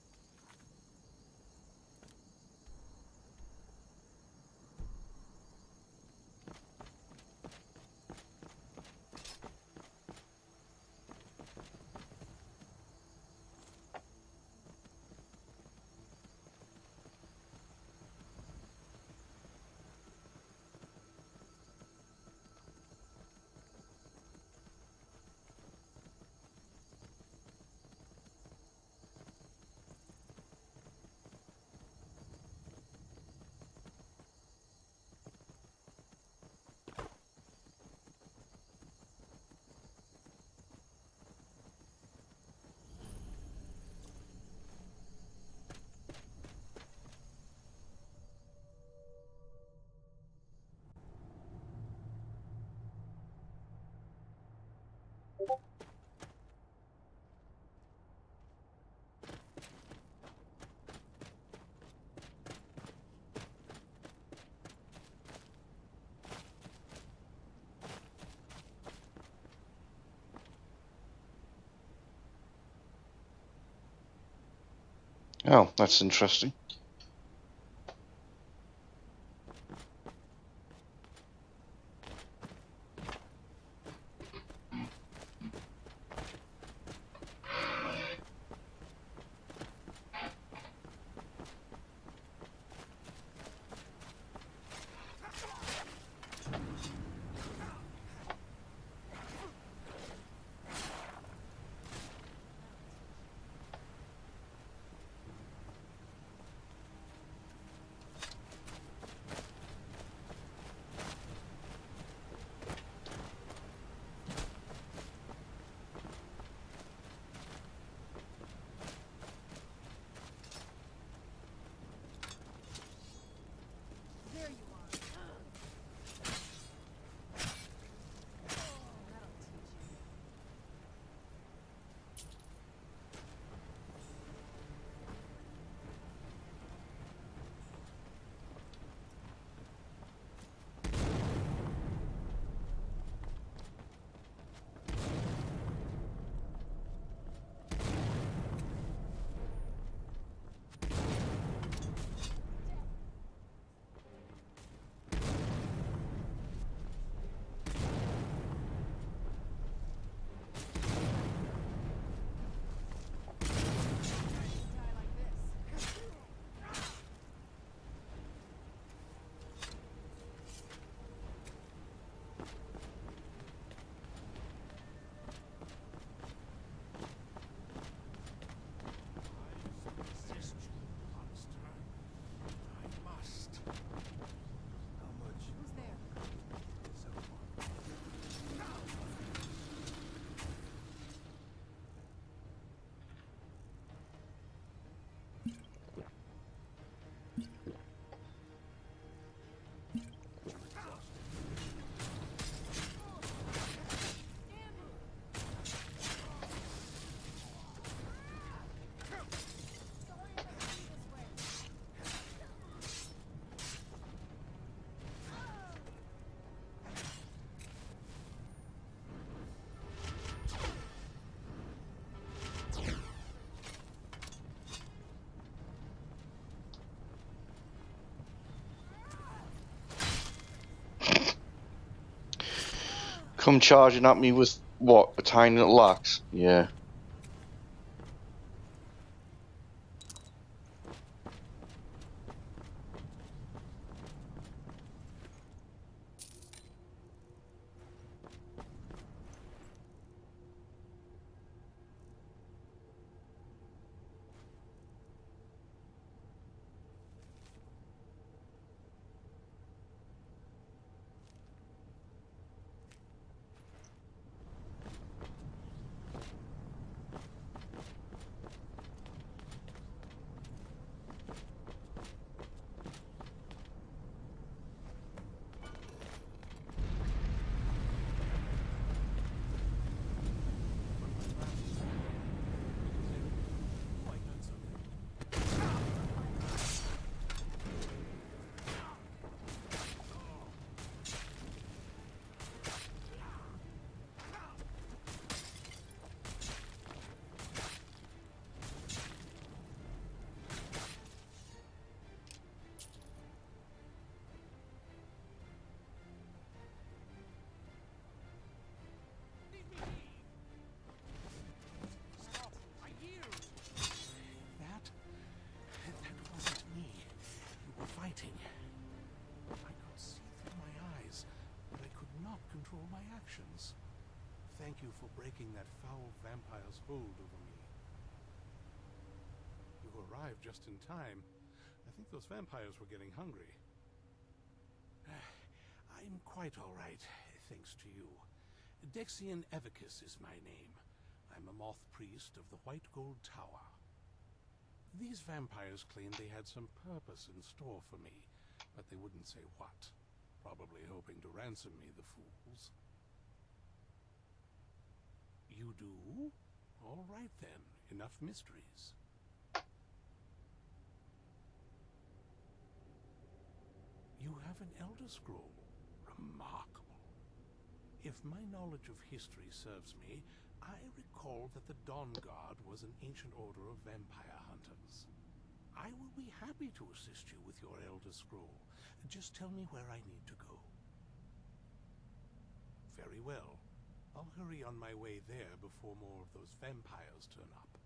Oh, that's interesting. come charging at me with what? A tiny little axe? Yeah. That wasn't me. You were fighting. I could see through my eyes, but I could not control my actions. Thank you for breaking that foul vampire's hold over me. You arrived just in time. I think those vampires were getting hungry. I'm quite all right, thanks to you. Dexian Evicus is my name. I'm a moth priest of the White Gold Tower. These vampires claimed they had some purpose in store for me, but they wouldn't say what. Probably hoping to ransom me, the fools. You do? All right then, enough mysteries. You have an Elder Scroll. Remarkable. If my knowledge of history serves me, I recall that the Dawn Guard was an ancient order of vampire hunters. I will be happy to assist you with your Elder Scroll. Just tell me where I need to go. Very well. I'll hurry on my way there before more of those vampires turn up.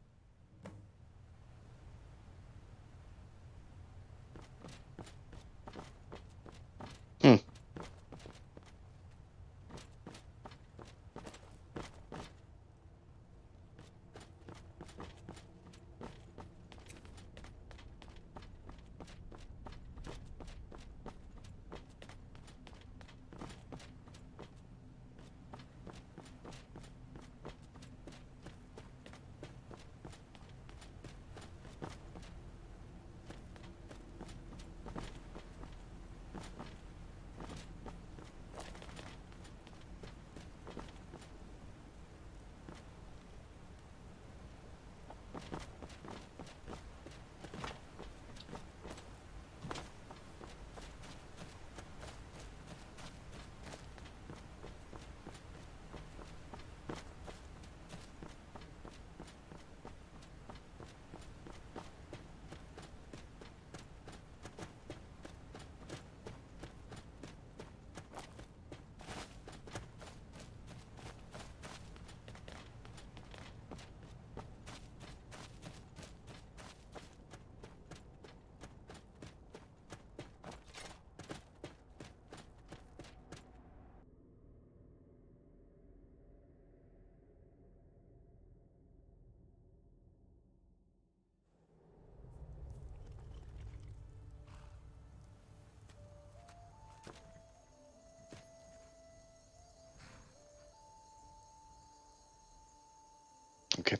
Okay,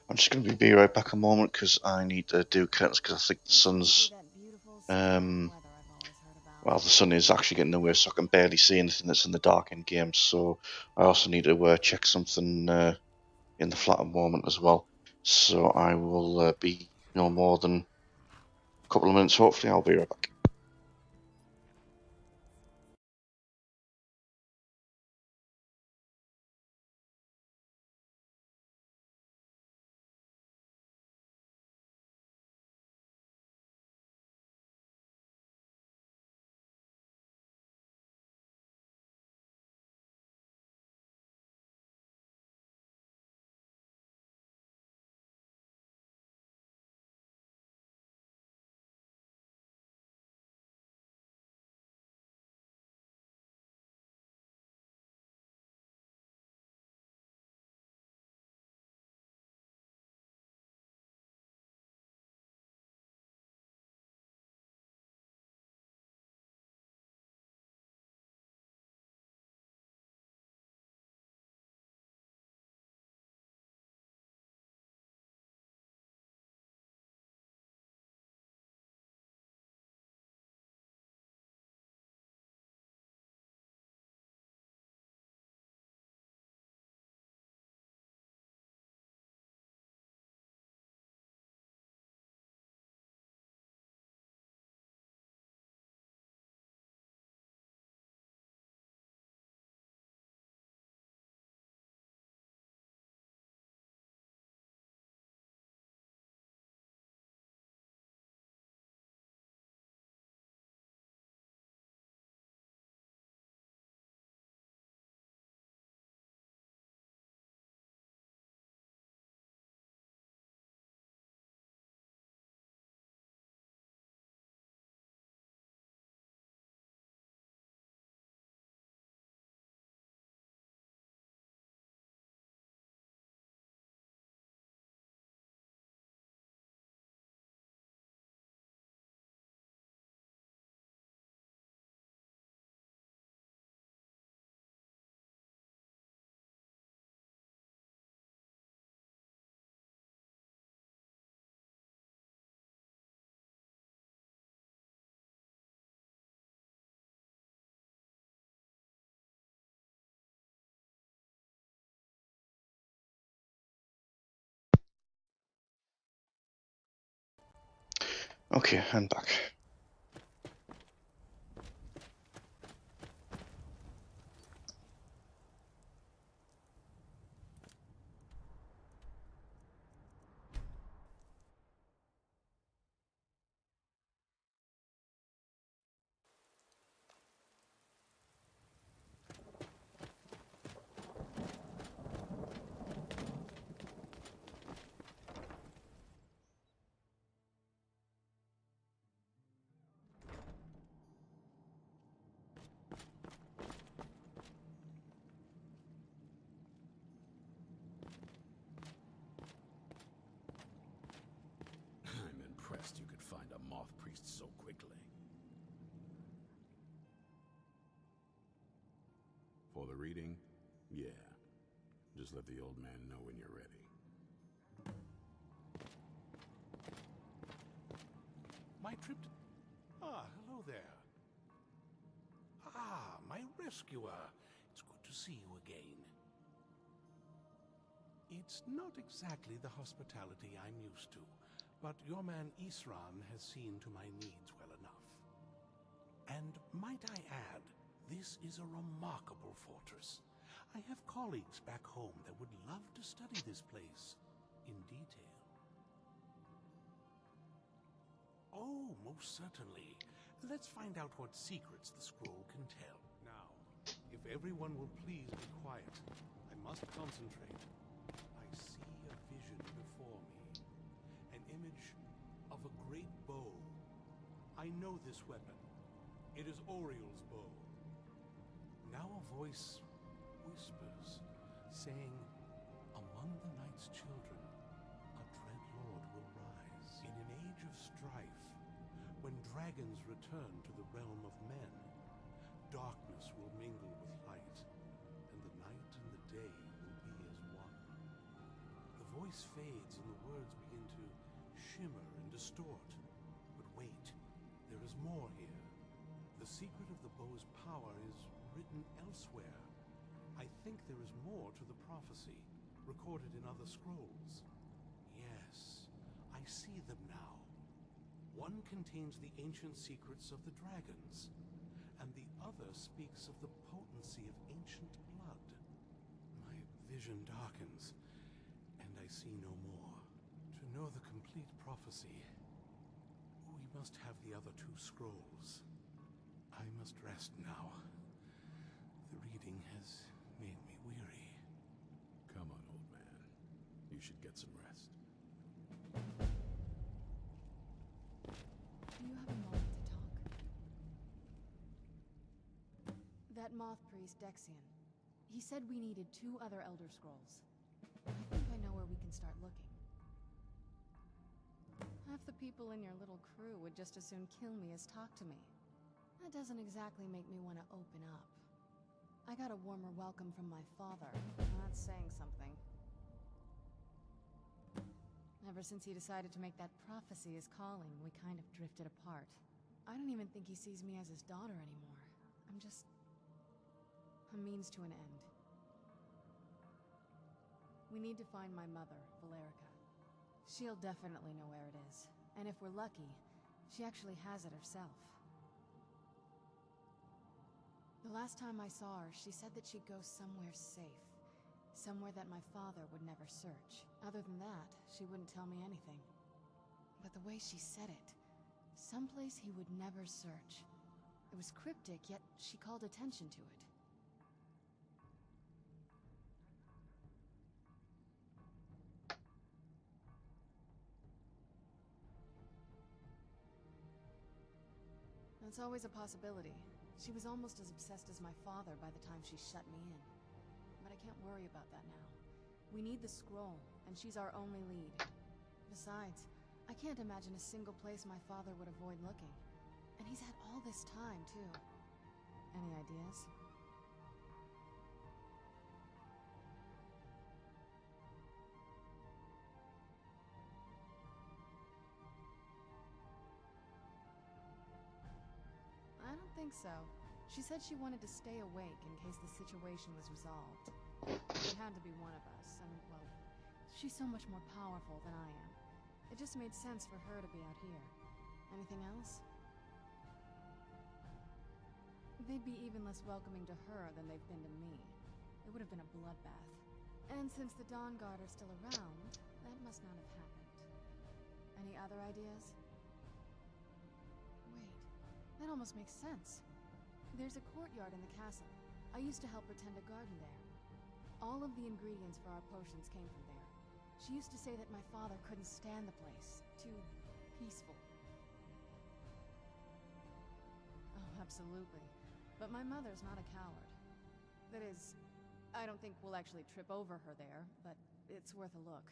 I'm just going to be right back a moment because I need to do curtains because I think the sun's well, the sun is actually getting nowhere, so I can barely see anything that's in the dark in games. So I also need to check something in the flat at the moment as well. So I will be no more than a couple of minutes. Hopefully, I'll be right back. Okay, and back. I'm impressed you could find a moth priest so quickly. For the reading? Yeah. Just let the old man know when you're ready. My trip to... Ah, hello there. Ah, my rescuer. It's good to see you again. It's not exactly the hospitality I'm used to, but your man Isran has seen to my needs well enough. And might I add, this is a remarkable fortress. I have colleagues back home that would love to study this place in detail. Oh, most certainly. Let's find out what secrets the scroll can tell. Now, if everyone will please be quiet, I must concentrate. I see a vision before me. An image of a great bow. I know this weapon. It is Oriel's bow. Now a voice whispers, saying, among the night's children, a dread lord will rise. In an age of strife, when dragons return to the realm of men, darkness will mingle with light, and the night and the day will be as one. The voice fades and the words begin to shimmer and distort. But wait, there is more here. The secret of the bow's power is written elsewhere. I think there is more to the prophecy, recorded in other scrolls. Yes, I see them now. One contains the ancient secrets of the dragons, and the other speaks of the potency of ancient blood. My vision darkens, and I see no more. To know the complete prophecy, we must have the other two scrolls. I must rest now. The reading has made me weary. Come on, old man. You should get some rest. Do you have a moment to talk? That moth priest, Dexian. He said we needed 2 other Elder Scrolls. I think I know where we can start looking. Half the people in your little crew would just as soon kill me as talk to me. That doesn't exactly make me want to open up. I got a warmer welcome from my father, and that's saying something. Ever since he decided to make that prophecy his calling, we kind of drifted apart. I don't even think he sees me as his daughter anymore. I'm just a means to an end. We need to find my mother, Valerica. She'll definitely know where it is, and if we're lucky, she actually has it herself. The last time I saw her, she said that she'd go somewhere safe. Somewhere that my father would never search. Other than that, she wouldn't tell me anything. But the way she said it, someplace he would never search. It was cryptic, yet she called attention to it. That's always a possibility. She was almost as obsessed as my father by the time she shut me in. But I can't worry about that now. We need the scroll, and she's our only lead. Besides, I can't imagine a single place my father would avoid looking. And he's had all this time, too. Any ideas? I don't think so. She said she wanted to stay awake in case the situation was resolved. It had to be one of us, and, well, she's so much more powerful than I am. It just made sense for her to be out here. Anything else? They'd be even less welcoming to her than they've been to me. It would have been a bloodbath. And since the Dawn Guard are still around, that must not have happened. Any other ideas? Wait, that almost makes sense. There's a courtyard in the castle. I used to help her tend a garden there. All of the ingredients for our potions came from there. She used to say that my father couldn't stand the place. Too peaceful. Oh, absolutely. But my mother's not a coward. That is, I don't think we'll actually trip over her there, but it's worth a look.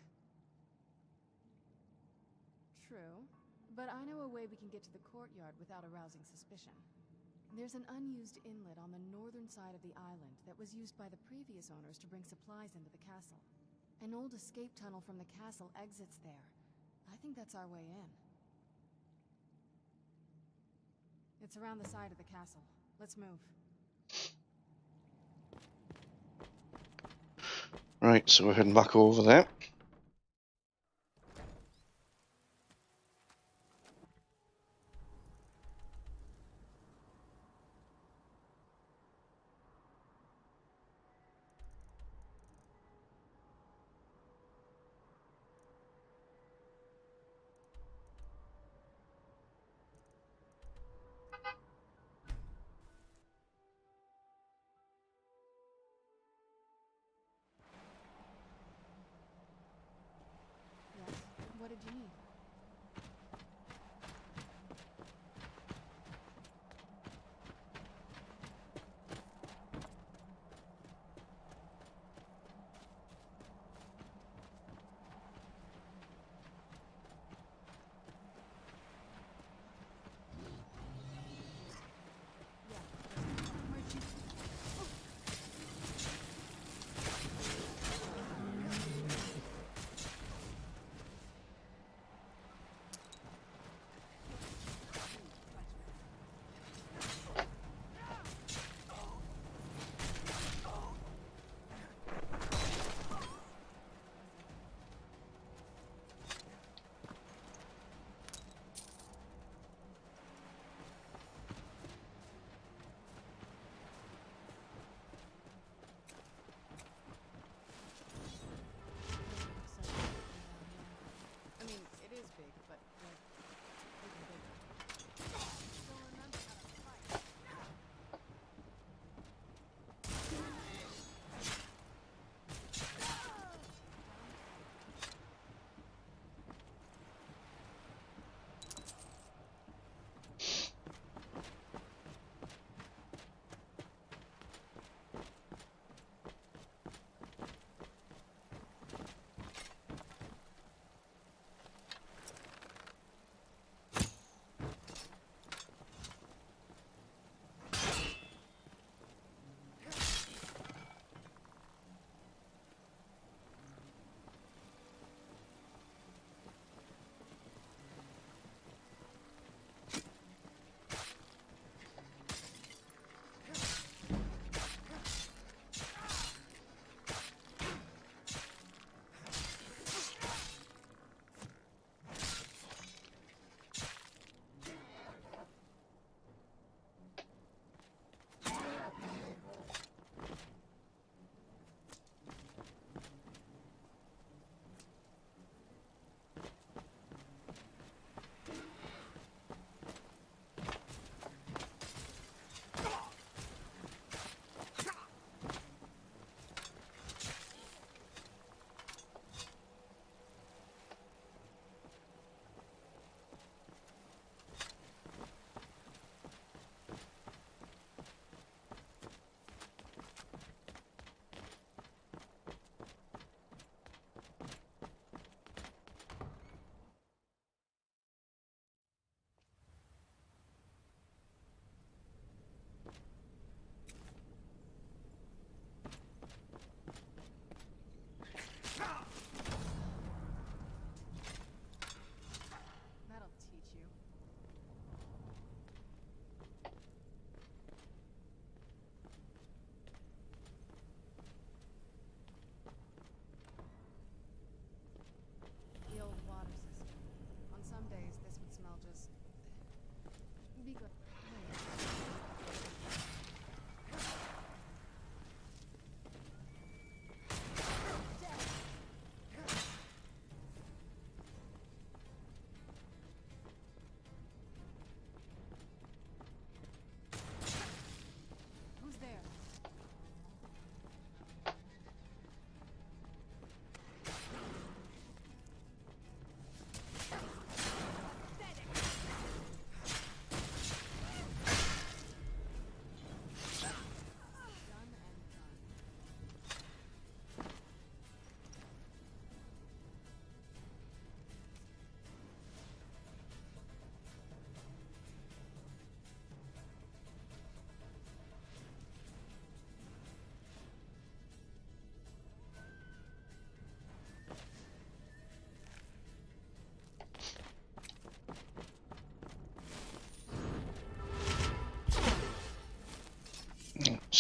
True, but I know a way we can get to the courtyard without arousing suspicion. There's an unused inlet on the northern side of the island that was used by the previous owners to bring supplies into the castle. An old escape tunnel from the castle exits there. I think that's our way in. It's around the side of the castle. Let's move. Right, so we're heading back over there. Yes? What did you need?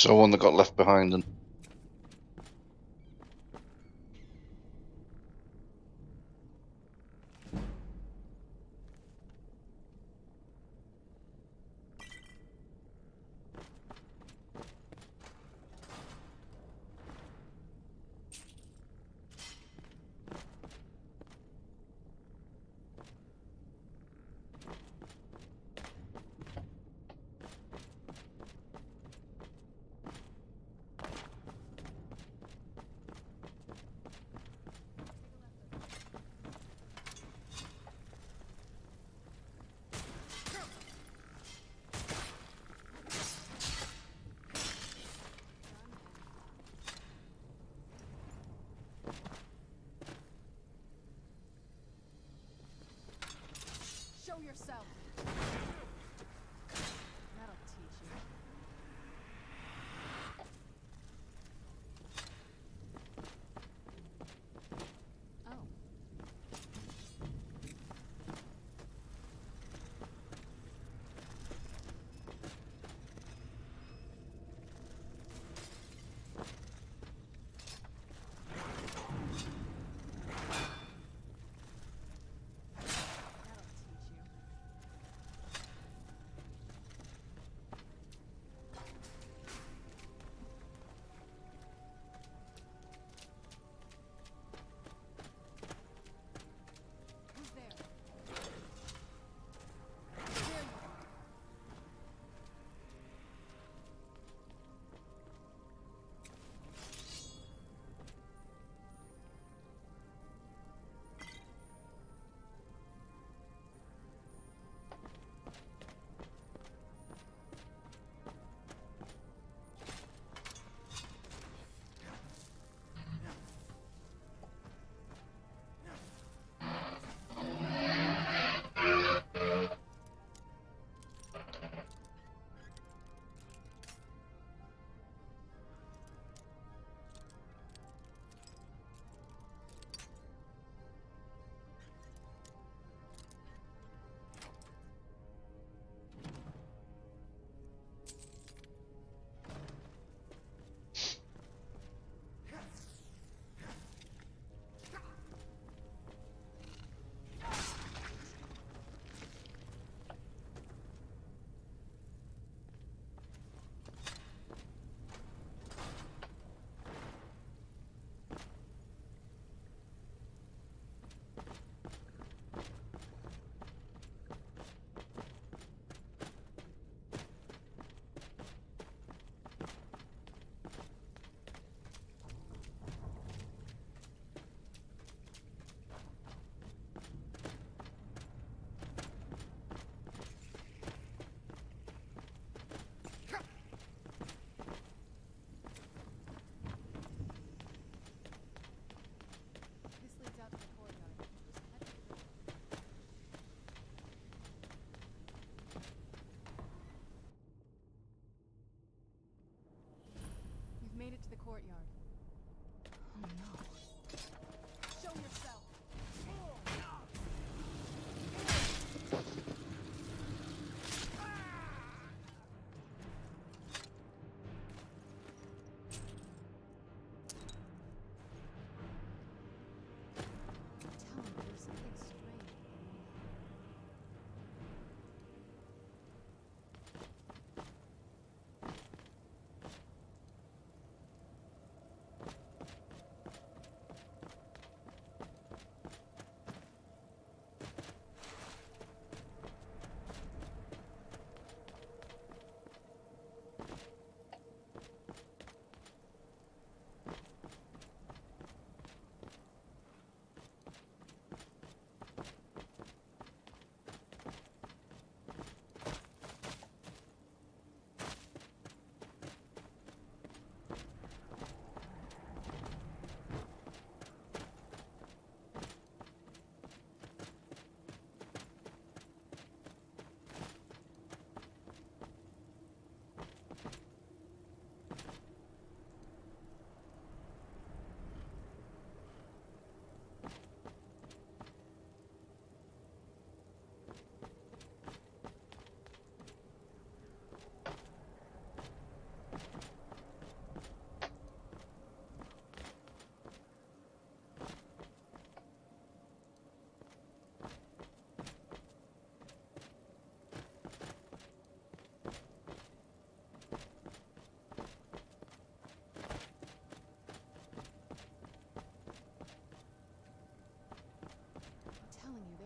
So one that got left behind and Show yourself. That'll teach you. Oh. That'll teach you.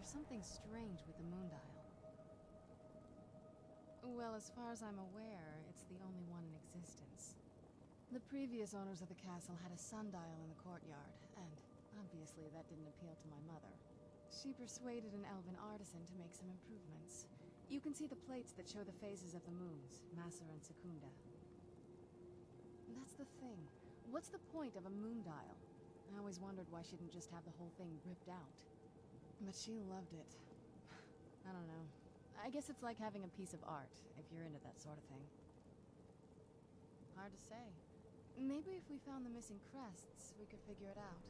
There's something strange with the moon dial. Well, as far as I'm aware, it's the only one in existence. The previous owners of the castle had a sundial in the courtyard, and obviously that didn't appeal to my mother. She persuaded an elven artisan to make some improvements. You can see the plates that show the phases of the moons, Maser and Secunda. That's the thing. What's the point of a moon dial? I always wondered why she didn't just have the whole thing ripped out. But she loved it. I don't know. I guess it's like having a piece of art, if you're into that sort of thing. Hard to say. Maybe if we found the missing crests, we could figure it out.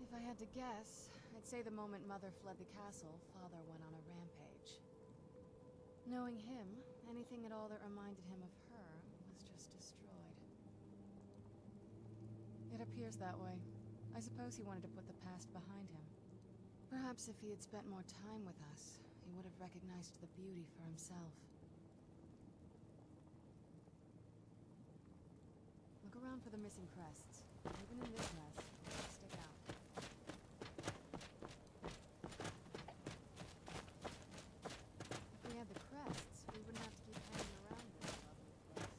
If I had to guess, I'd say the moment Mother fled the castle, Father went on a rampage. Knowing him, anything at all that reminded him of her was just destroyed. It appears that way. I suppose he wanted to put the past behind him. Perhaps if he had spent more time with us, he would have recognized the beauty for himself. Look around for the missing crests. Even in this mess, they stick out. If we had the crests, we wouldn't have to keep hanging around this lovely place.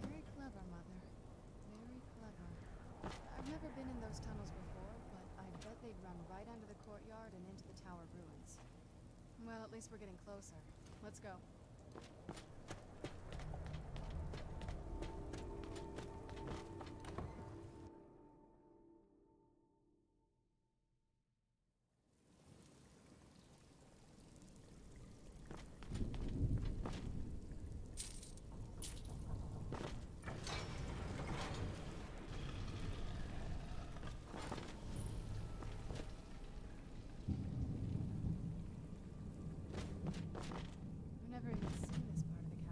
Very clever, Mother. Very clever. I've never been in those tunnels before, but I bet they'd run right under the courtyard and into the tower ruins. Well, at least we're getting closer. Let's go. I've never even seen this part of the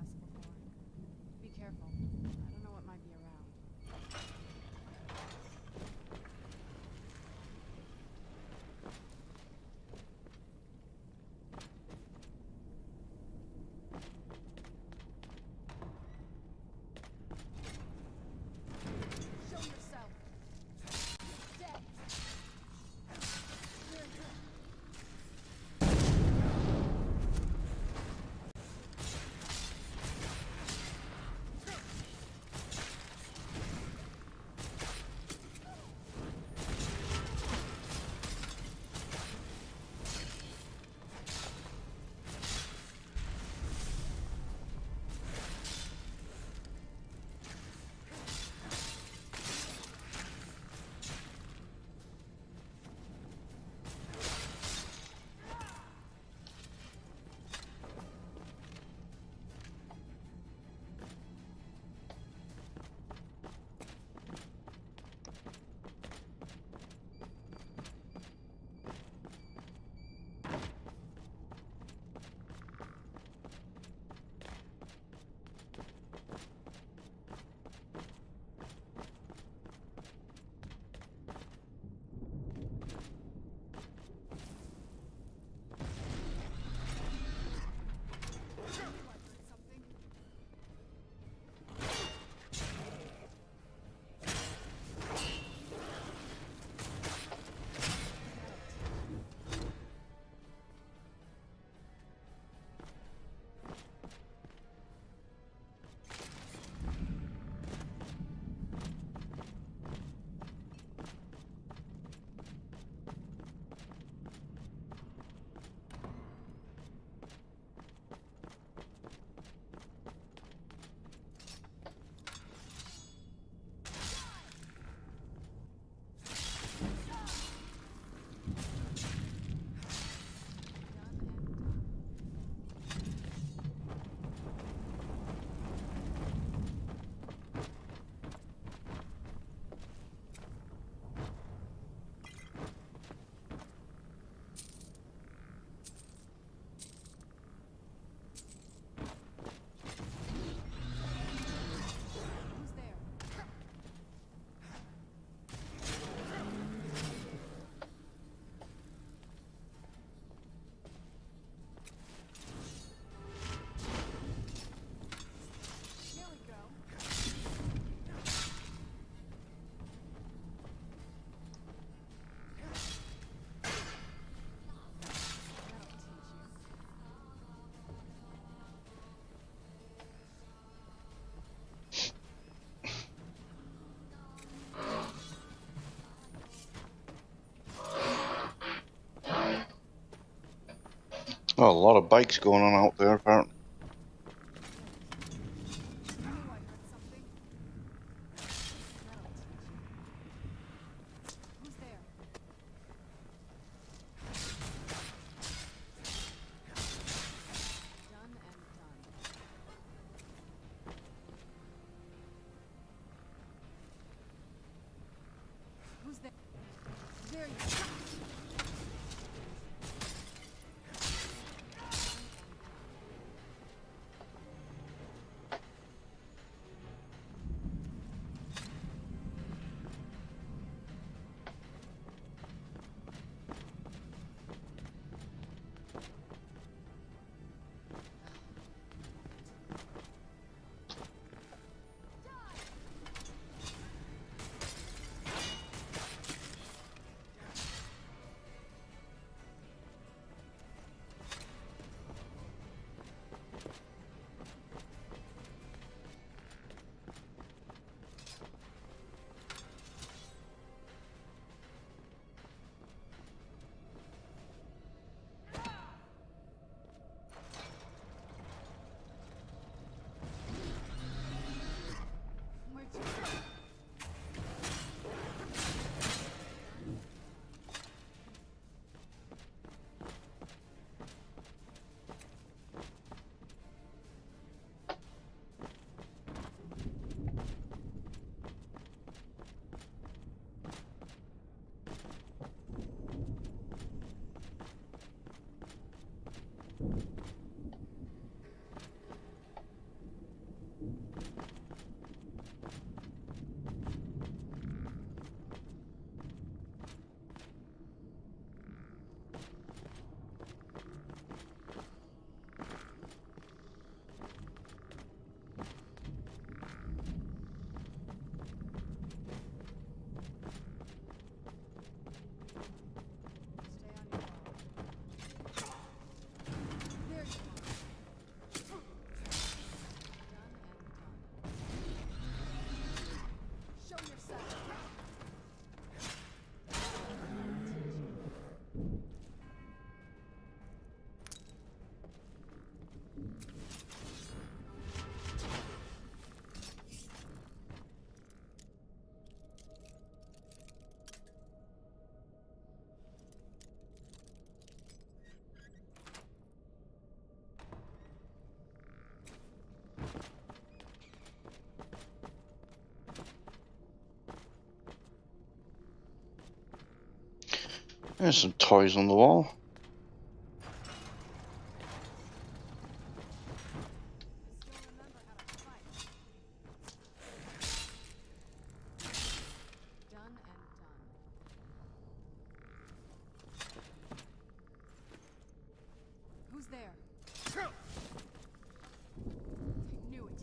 Oh, a lot of bikes going on out there, apparently. Who's there? Done and done. Who's there? There you go. Where'd you go? There's some toys on the wall. Done and done. Who's there? I knew it.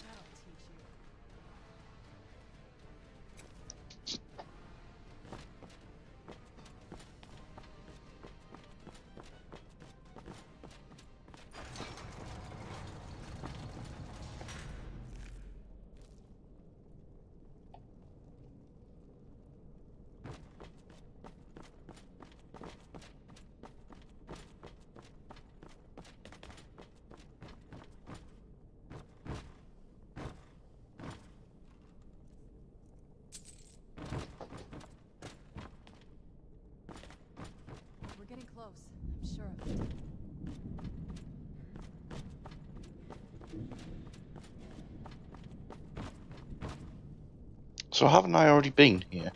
That'll teach you. We're getting close. I'm sure of it. So haven't I already been here?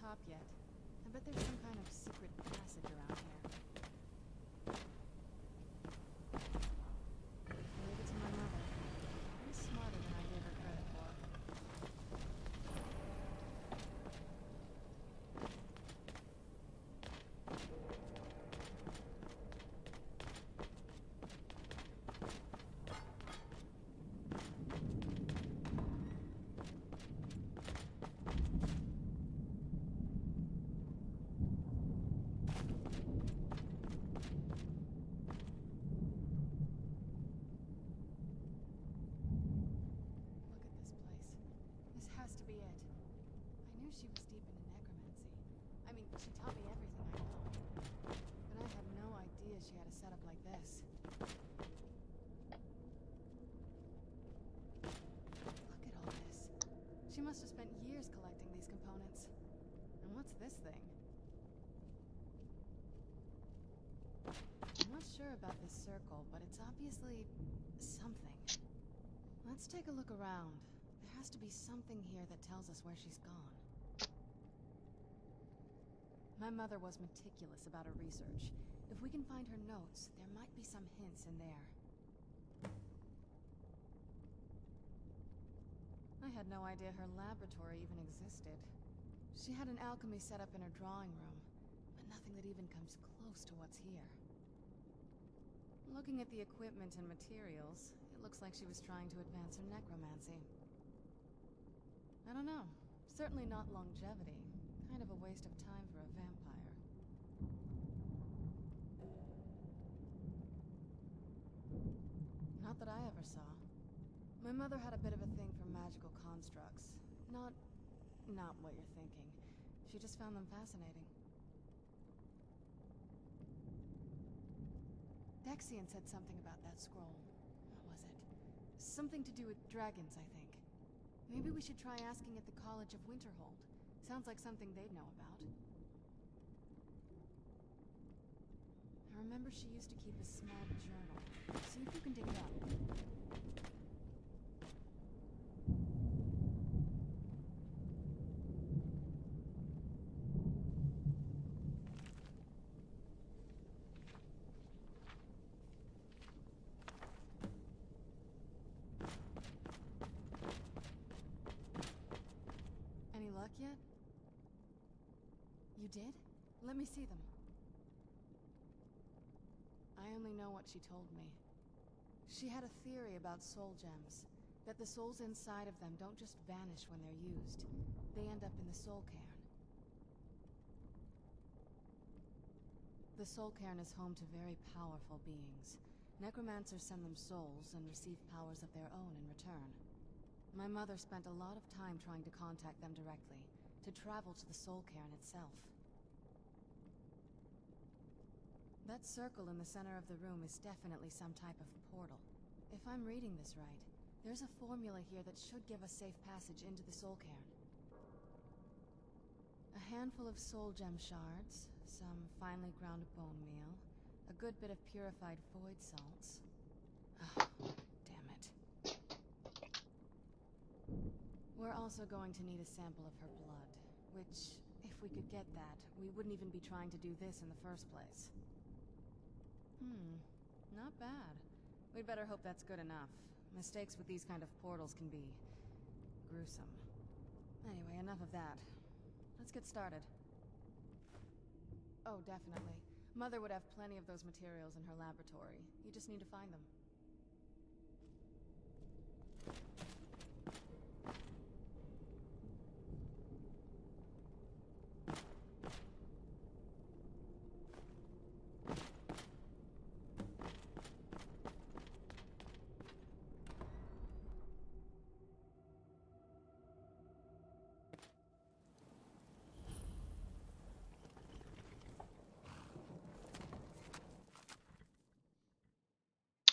top yet. I bet there's some kind of secret passage around here. I'll leave it to my mother. She's smarter than I gave her credit for. To be it. I knew she was deep into necromancy. I mean, she taught me everything I know. But I had no idea she had a setup like this. Look at all this. She must have spent years collecting these components. And what's this thing? I'm not sure about this circle, but it's obviously something. Let's take a look around. There has to be something here that tells us where she's gone. My mother was meticulous about her research. If we can find her notes, there might be some hints in there. I had no idea her laboratory even existed. She had an alchemy set up in her drawing room, but nothing that even comes close to what's here. Looking at the equipment and materials, it looks like she was trying to advance her necromancy. I don't know. Certainly not longevity. Kind of a waste of time for a vampire. Not that I ever saw. My mother had a bit of a thing for magical constructs. Not what you're thinking. She just found them fascinating. Dexian said something about that scroll. What was it? Something to do with dragons, I think. Maybe we should try asking at the College of Winterhold. Sounds like something they'd know about. I remember she used to keep a small journal. See if you can dig it up. Any luck yet? You did? Let me see them. I only know what she told me. She had a theory about soul gems, that the souls inside of them don't just vanish when they're used. They end up in the soul cairn. The soul cairn is home to very powerful beings. Necromancers send them souls and receive powers of their own in return. My mother spent a lot of time trying to contact them directly, to travel to the soul cairn itself. That circle in the center of the room is definitely some type of portal. If I'm reading this right, there's a formula here that should give us safe passage into the soul cairn. A handful of soul gem shards, some finely ground bone meal, a good bit of purified void salts. Oh, damn it. We're also going to need a sample of her blood, which, if we could get that, we wouldn't even be trying to do this in the first place. Not bad. We'd better hope that's good enough. Mistakes with these kind of portals can be gruesome. Anyway, enough of that. Let's get started. Oh, definitely. Mother would have plenty of those materials in her laboratory. You just need to find them.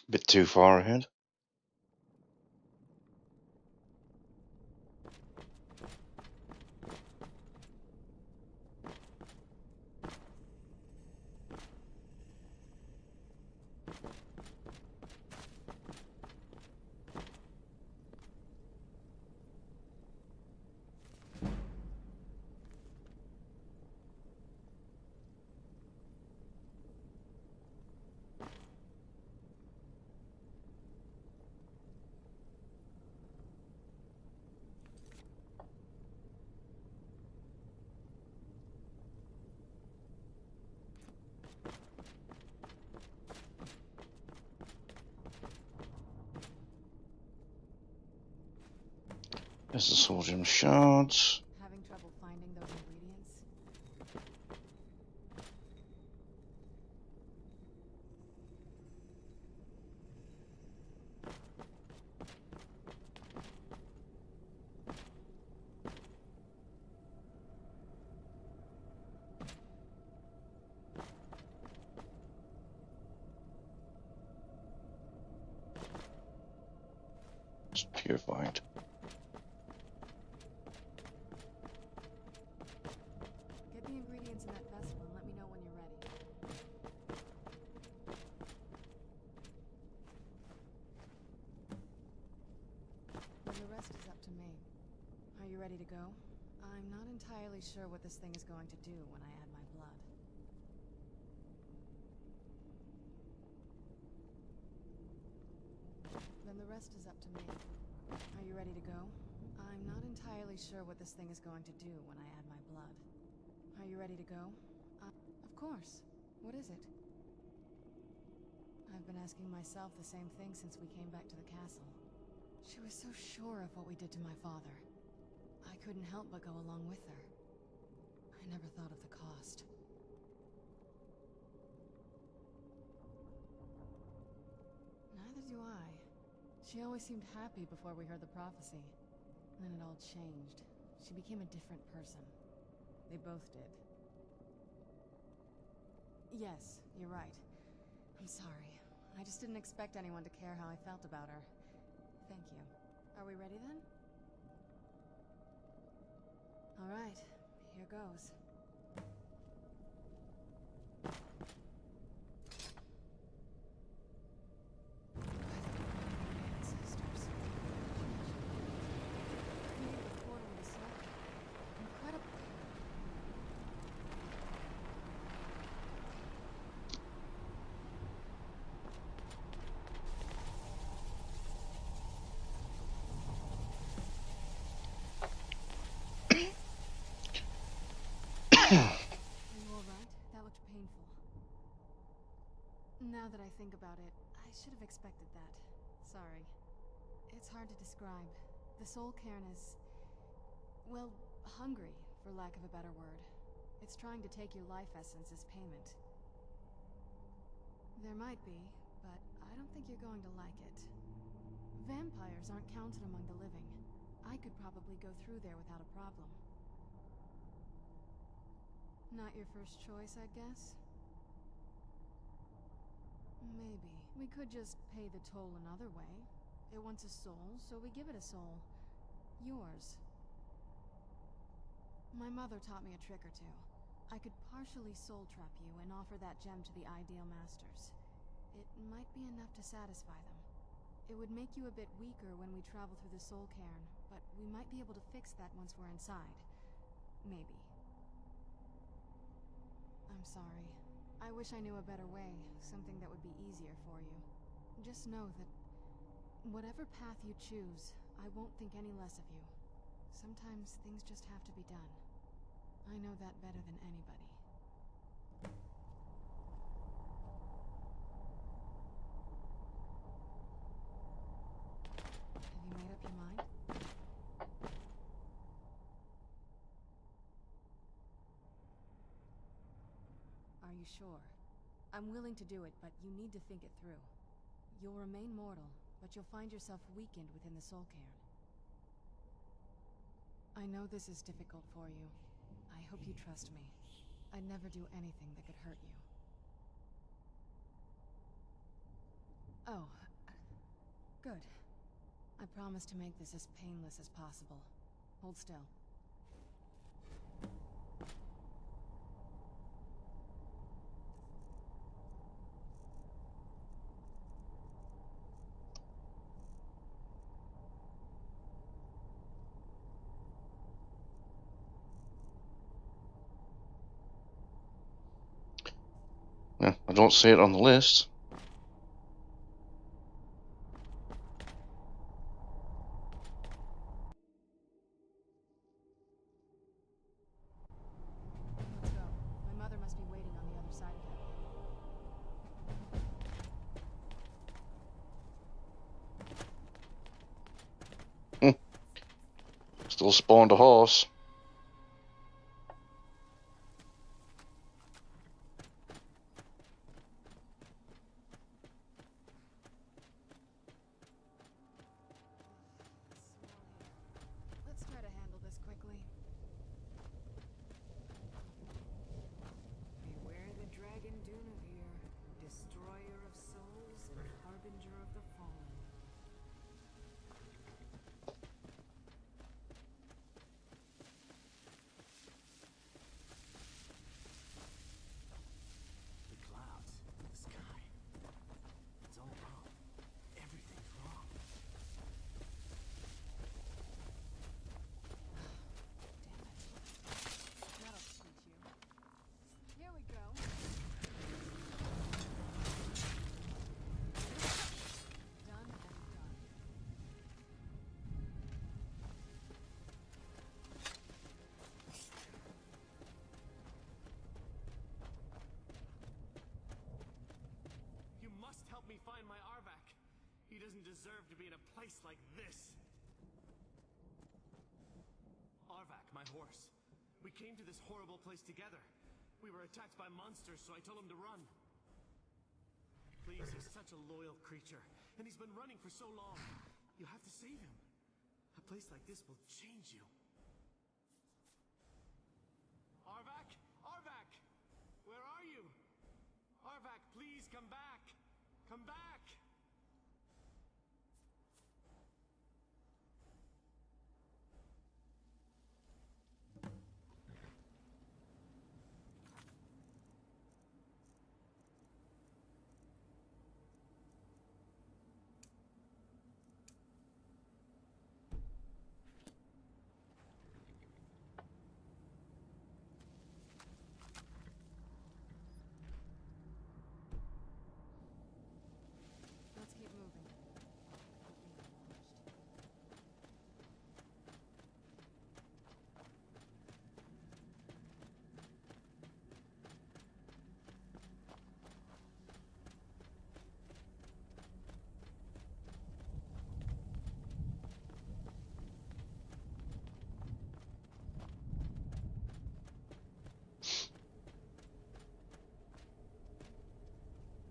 Bit too far ahead. There's the sodium shards. Having trouble finding those ingredients? It's purified. Get the ingredients in that vessel and let me know when you're ready. Then the rest is up to me. Are you ready to go? I'm not entirely sure what this thing is going to do when I add my blood. Then the rest is up to me. Are you ready to go? I'm not entirely sure what this thing is going to do when I add my blood. Are you ready to go? Of course. What is it? I've been asking myself the same thing since we came back to the castle. She was so sure of what we did to my father. I couldn't help but go along with her. I never thought of the cost. Neither do I. She always seemed happy before we heard the prophecy. Then it all changed. She became a different person. They both did. Yes, you're right. I'm sorry. I just didn't expect anyone to care how I felt about her. Thank you. Are we ready then? All right, here goes. Ancestors. Created a portal to Soul. Incredible. Are you alright? That looked painful. Now that I think about it, I should have expected that. Sorry. It's hard to describe. The soul cairn is... well, hungry, for lack of a better word. It's trying to take your life essence as payment. There might be, but I don't think you're going to like it. Vampires aren't counted among the living. I could probably go through there without a problem. Not your first choice, I guess? Maybe. We could just pay the toll another way. It wants a soul, so we give it a soul. Yours. My mother taught me a trick or two. I could partially soul trap you and offer that gem to the ideal masters. It might be enough to satisfy them. It would make you a bit weaker when we travel through the soul cairn, but we might be able to fix that once we're inside. Maybe. I'm sorry. I wish I knew a better way, something that would be easier for you. Just know that whatever path you choose, I won't think any less of you. Sometimes things just have to be done. I know that better than anybody. Have you made up your mind? Are you sure? I'm willing to do it, but you need to think it through. You'll remain mortal, but you'll find yourself weakened within the soul cairn. I know this is difficult for you. I hope you trust me. I'd never do anything that could hurt you. Oh, good. I promise to make this as painless as possible. Hold still. Yeah, I don't see it on the list. Let's go. My mother must be waiting on the other side of that. Still spawned a horse. Let's try to handle this quickly. Beware the dragon Dunavir, destroyer of souls and harbinger of the fallen. The clouds, the sky. It's all wrong. Everything's wrong. That'll teach you. Here we go. Done and done. You must help me find my Arvak. He doesn't deserve to be in a place like this. Arvak, my horse. We came to this horrible place together. We were attacked by monsters, so I told him to run. Please, he's such a loyal creature, and he's been running for so long. You have to save him. A place like this will change you. Arvak? Arvak! Where are you? Arvak, please come back! Come back! Let's keep moving.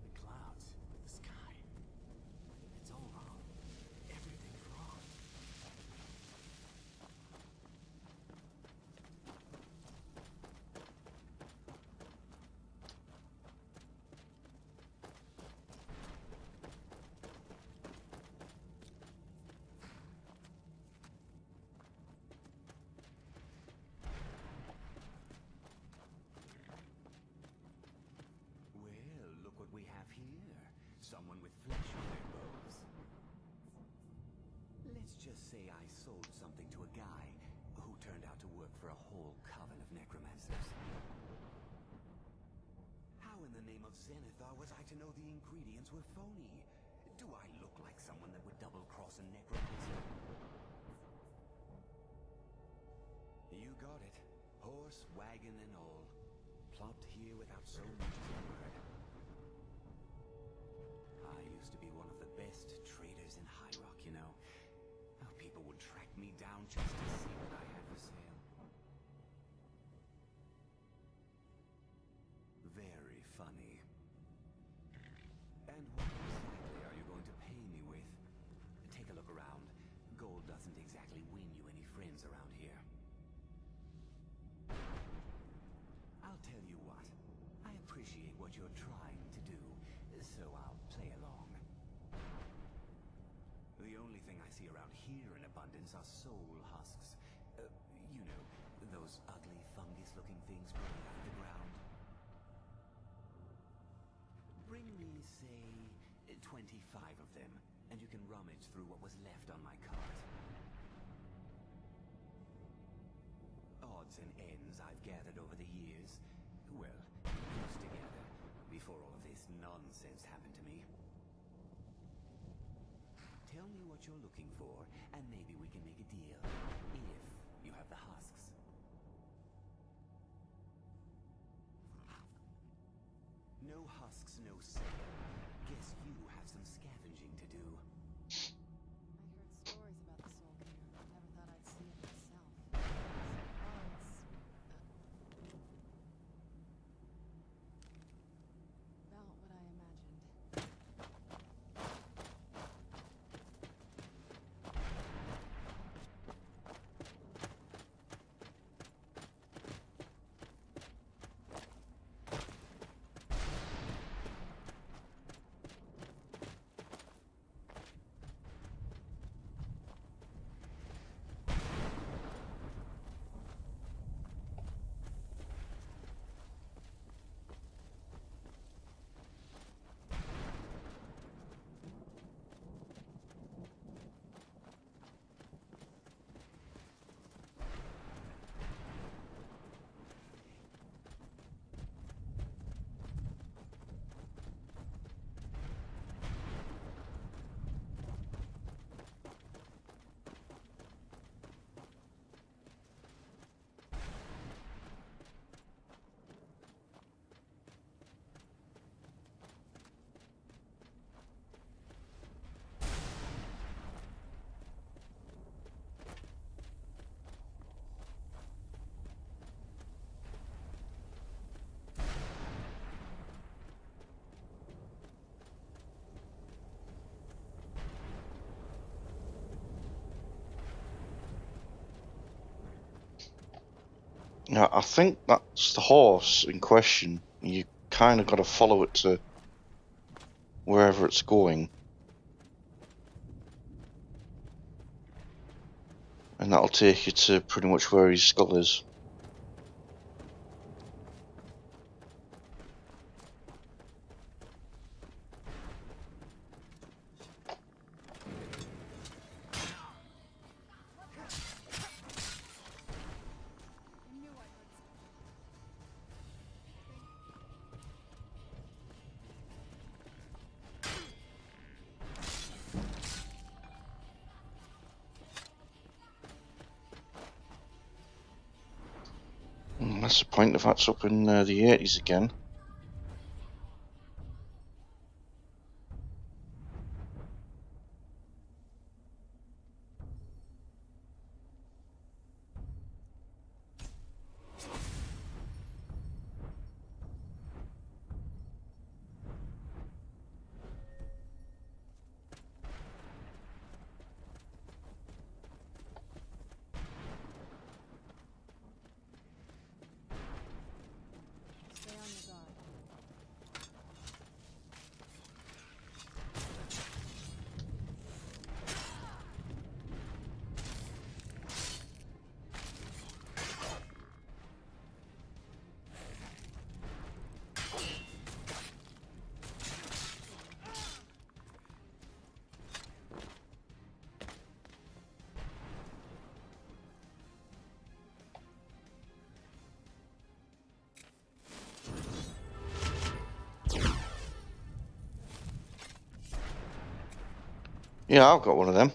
The clouds, the sky. It's all wrong. Everything's wrong. Well, look what we have here. Someone with flesh on their bones. Let's just say I sold something to a guy who turned out to work for a whole coven of necromancers. How in the name of Zenithar was I to know the ingredients were phony? Do I look like someone that would double-cross a necromancer? You got it. Horse, wagon, and all. Plopped here without so much as a word. I used to be one of the best traders in High Rock, you know. How people would track me down just to see what I had for sale. Very funny. And what exactly are you going to pay me with? Take a look around. Gold doesn't exactly win you any friends around here. I'll tell you what. I appreciate what you're trying to do, so I'll play along. The only thing I see around here in abundance are soul husks. You know, those ugly fungus-looking things growing out of the ground. Bring me, say, 25 of them, and you can rummage through what was left on my cart. Odds and ends I've gathered over the years. Well, used to gather, before all of this nonsense happened to me. Tell me what you're looking for, and maybe we can make a deal. If you have the husks. No husks, no sale. Guess you have some scavenging to do. I heard stories about the Soul King, but never thought I'd see it myself. Now, I think that's the horse in question. You kind of got to follow it to wherever it's going. And that'll take you to pretty much where his skull is. That's the point if that's up in the 80s again. Stay on your guard. Yeah, I've got one of them.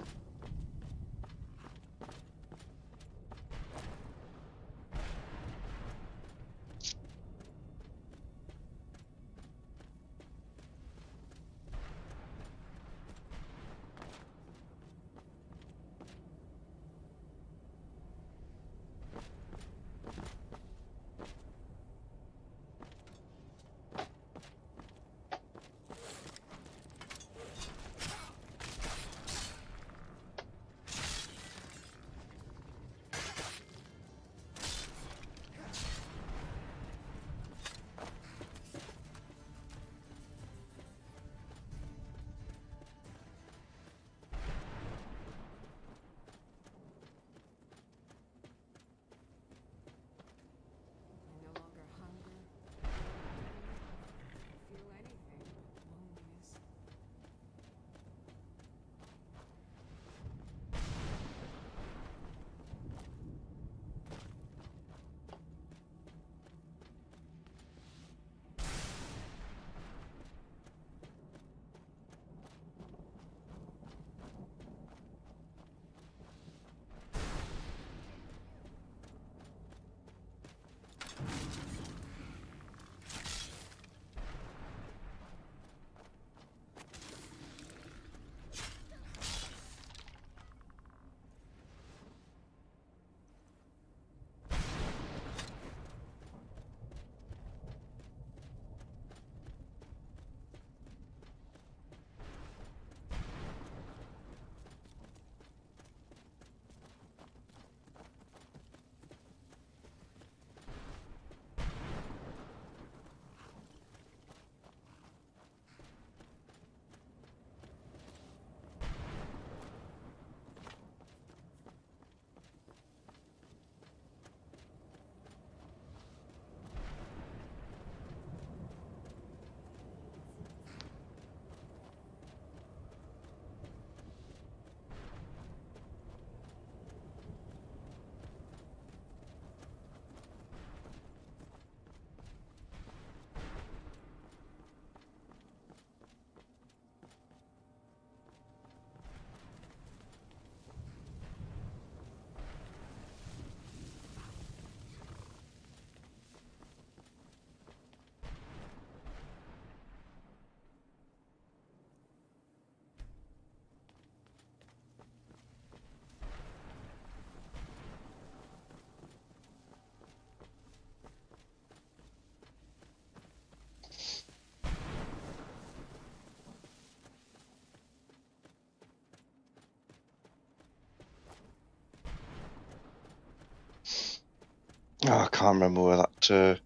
Oh, I can't remember where that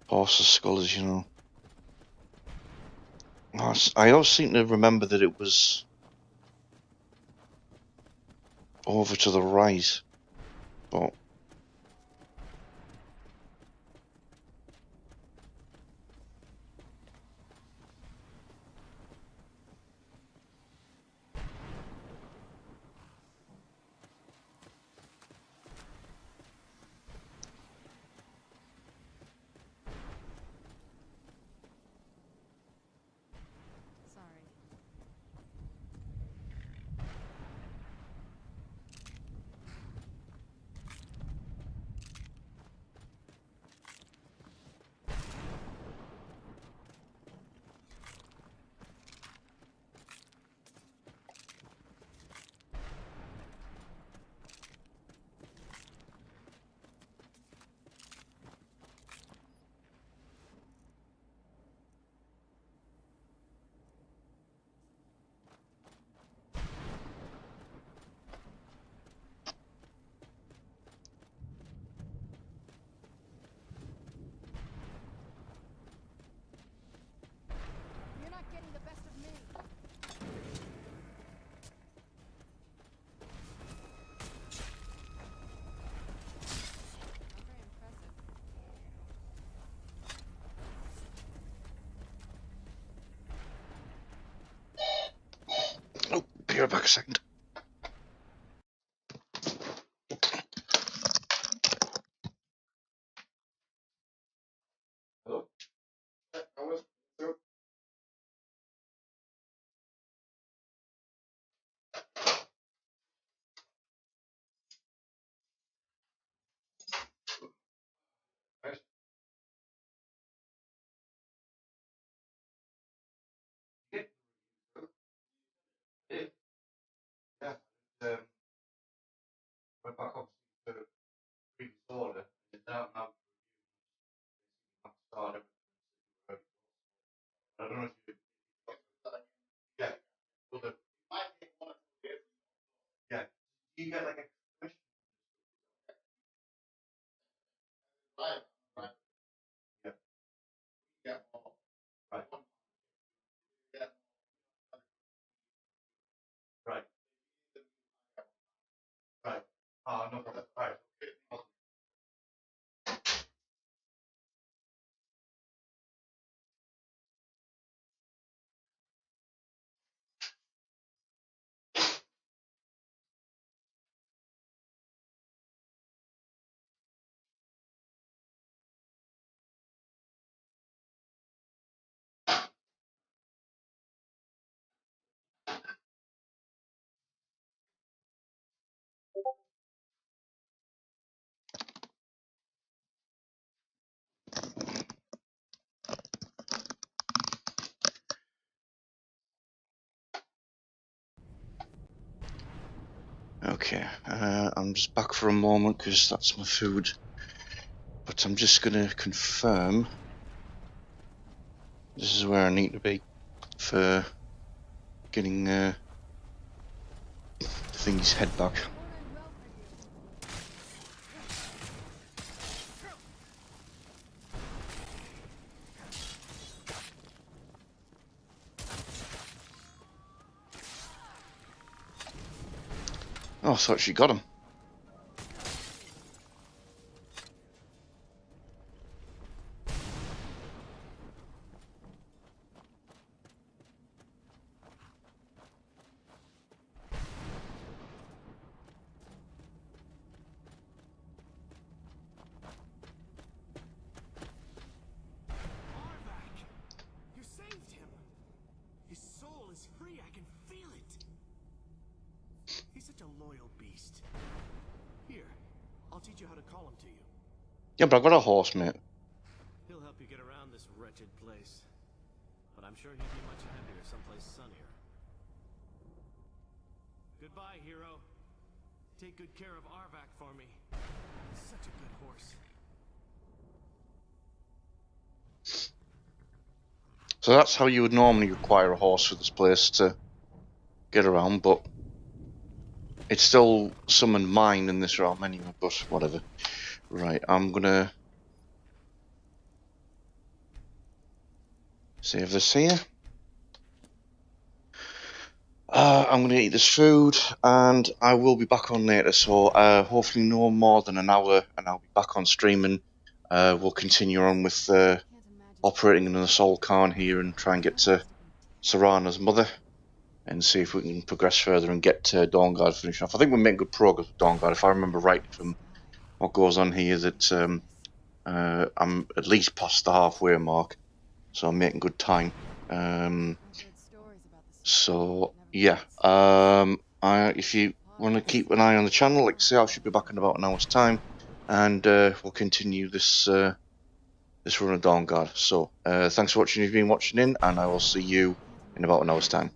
horse's skull is, you know. I always seem to remember that it was over to the right, but Sorry. You're not getting the best of me. Not very impressive. oh, be right back a second. Hello? Yeah. Went back up to the previous order. It's down now. Started. I don't know if you. Yeah. Well, yeah. Do you get like a commission? Yeah. Right. Right. Right. Oh, no problem. Right. Okay, I'm just back for a moment because that's my food. But I'm just going to confirm this is where I need to be for getting Thingy's head back. Oh, I thought she got him. You saved him! His soul is free, I can feel it! He's such a loyal beast. Here, I'll teach you how to call him to you. Yeah, but I got a horse, mate. He'll help you get around this wretched place. But I'm sure he'd be much happier someplace sunnier. Goodbye, hero. Take good care of Arvak for me. He's such a good horse. So that's how you would normally require a horse for this place to get around, but it's still summoned mine in this realm anyway, but whatever. Right, I'm gonna save this here. I'm going to eat this food, and I will be back on later, so hopefully no more than an hour, and I'll be back on streaming. We'll continue on with operating an assault Khan here and try and get to Serana's mother, and see if we can progress further and get Dawnguard finished off. I think we're making good progress with Dawnguard, if I remember right from what goes on here, that I'm at least past the halfway mark, so I'm making good time. So yeah, if you want to keep an eye on the channel, like I say, I should be back in about an hour's time, and we'll continue this this run of Dawnguard. So thanks for watching if you've been watching in, and I will see you in about an hour's time.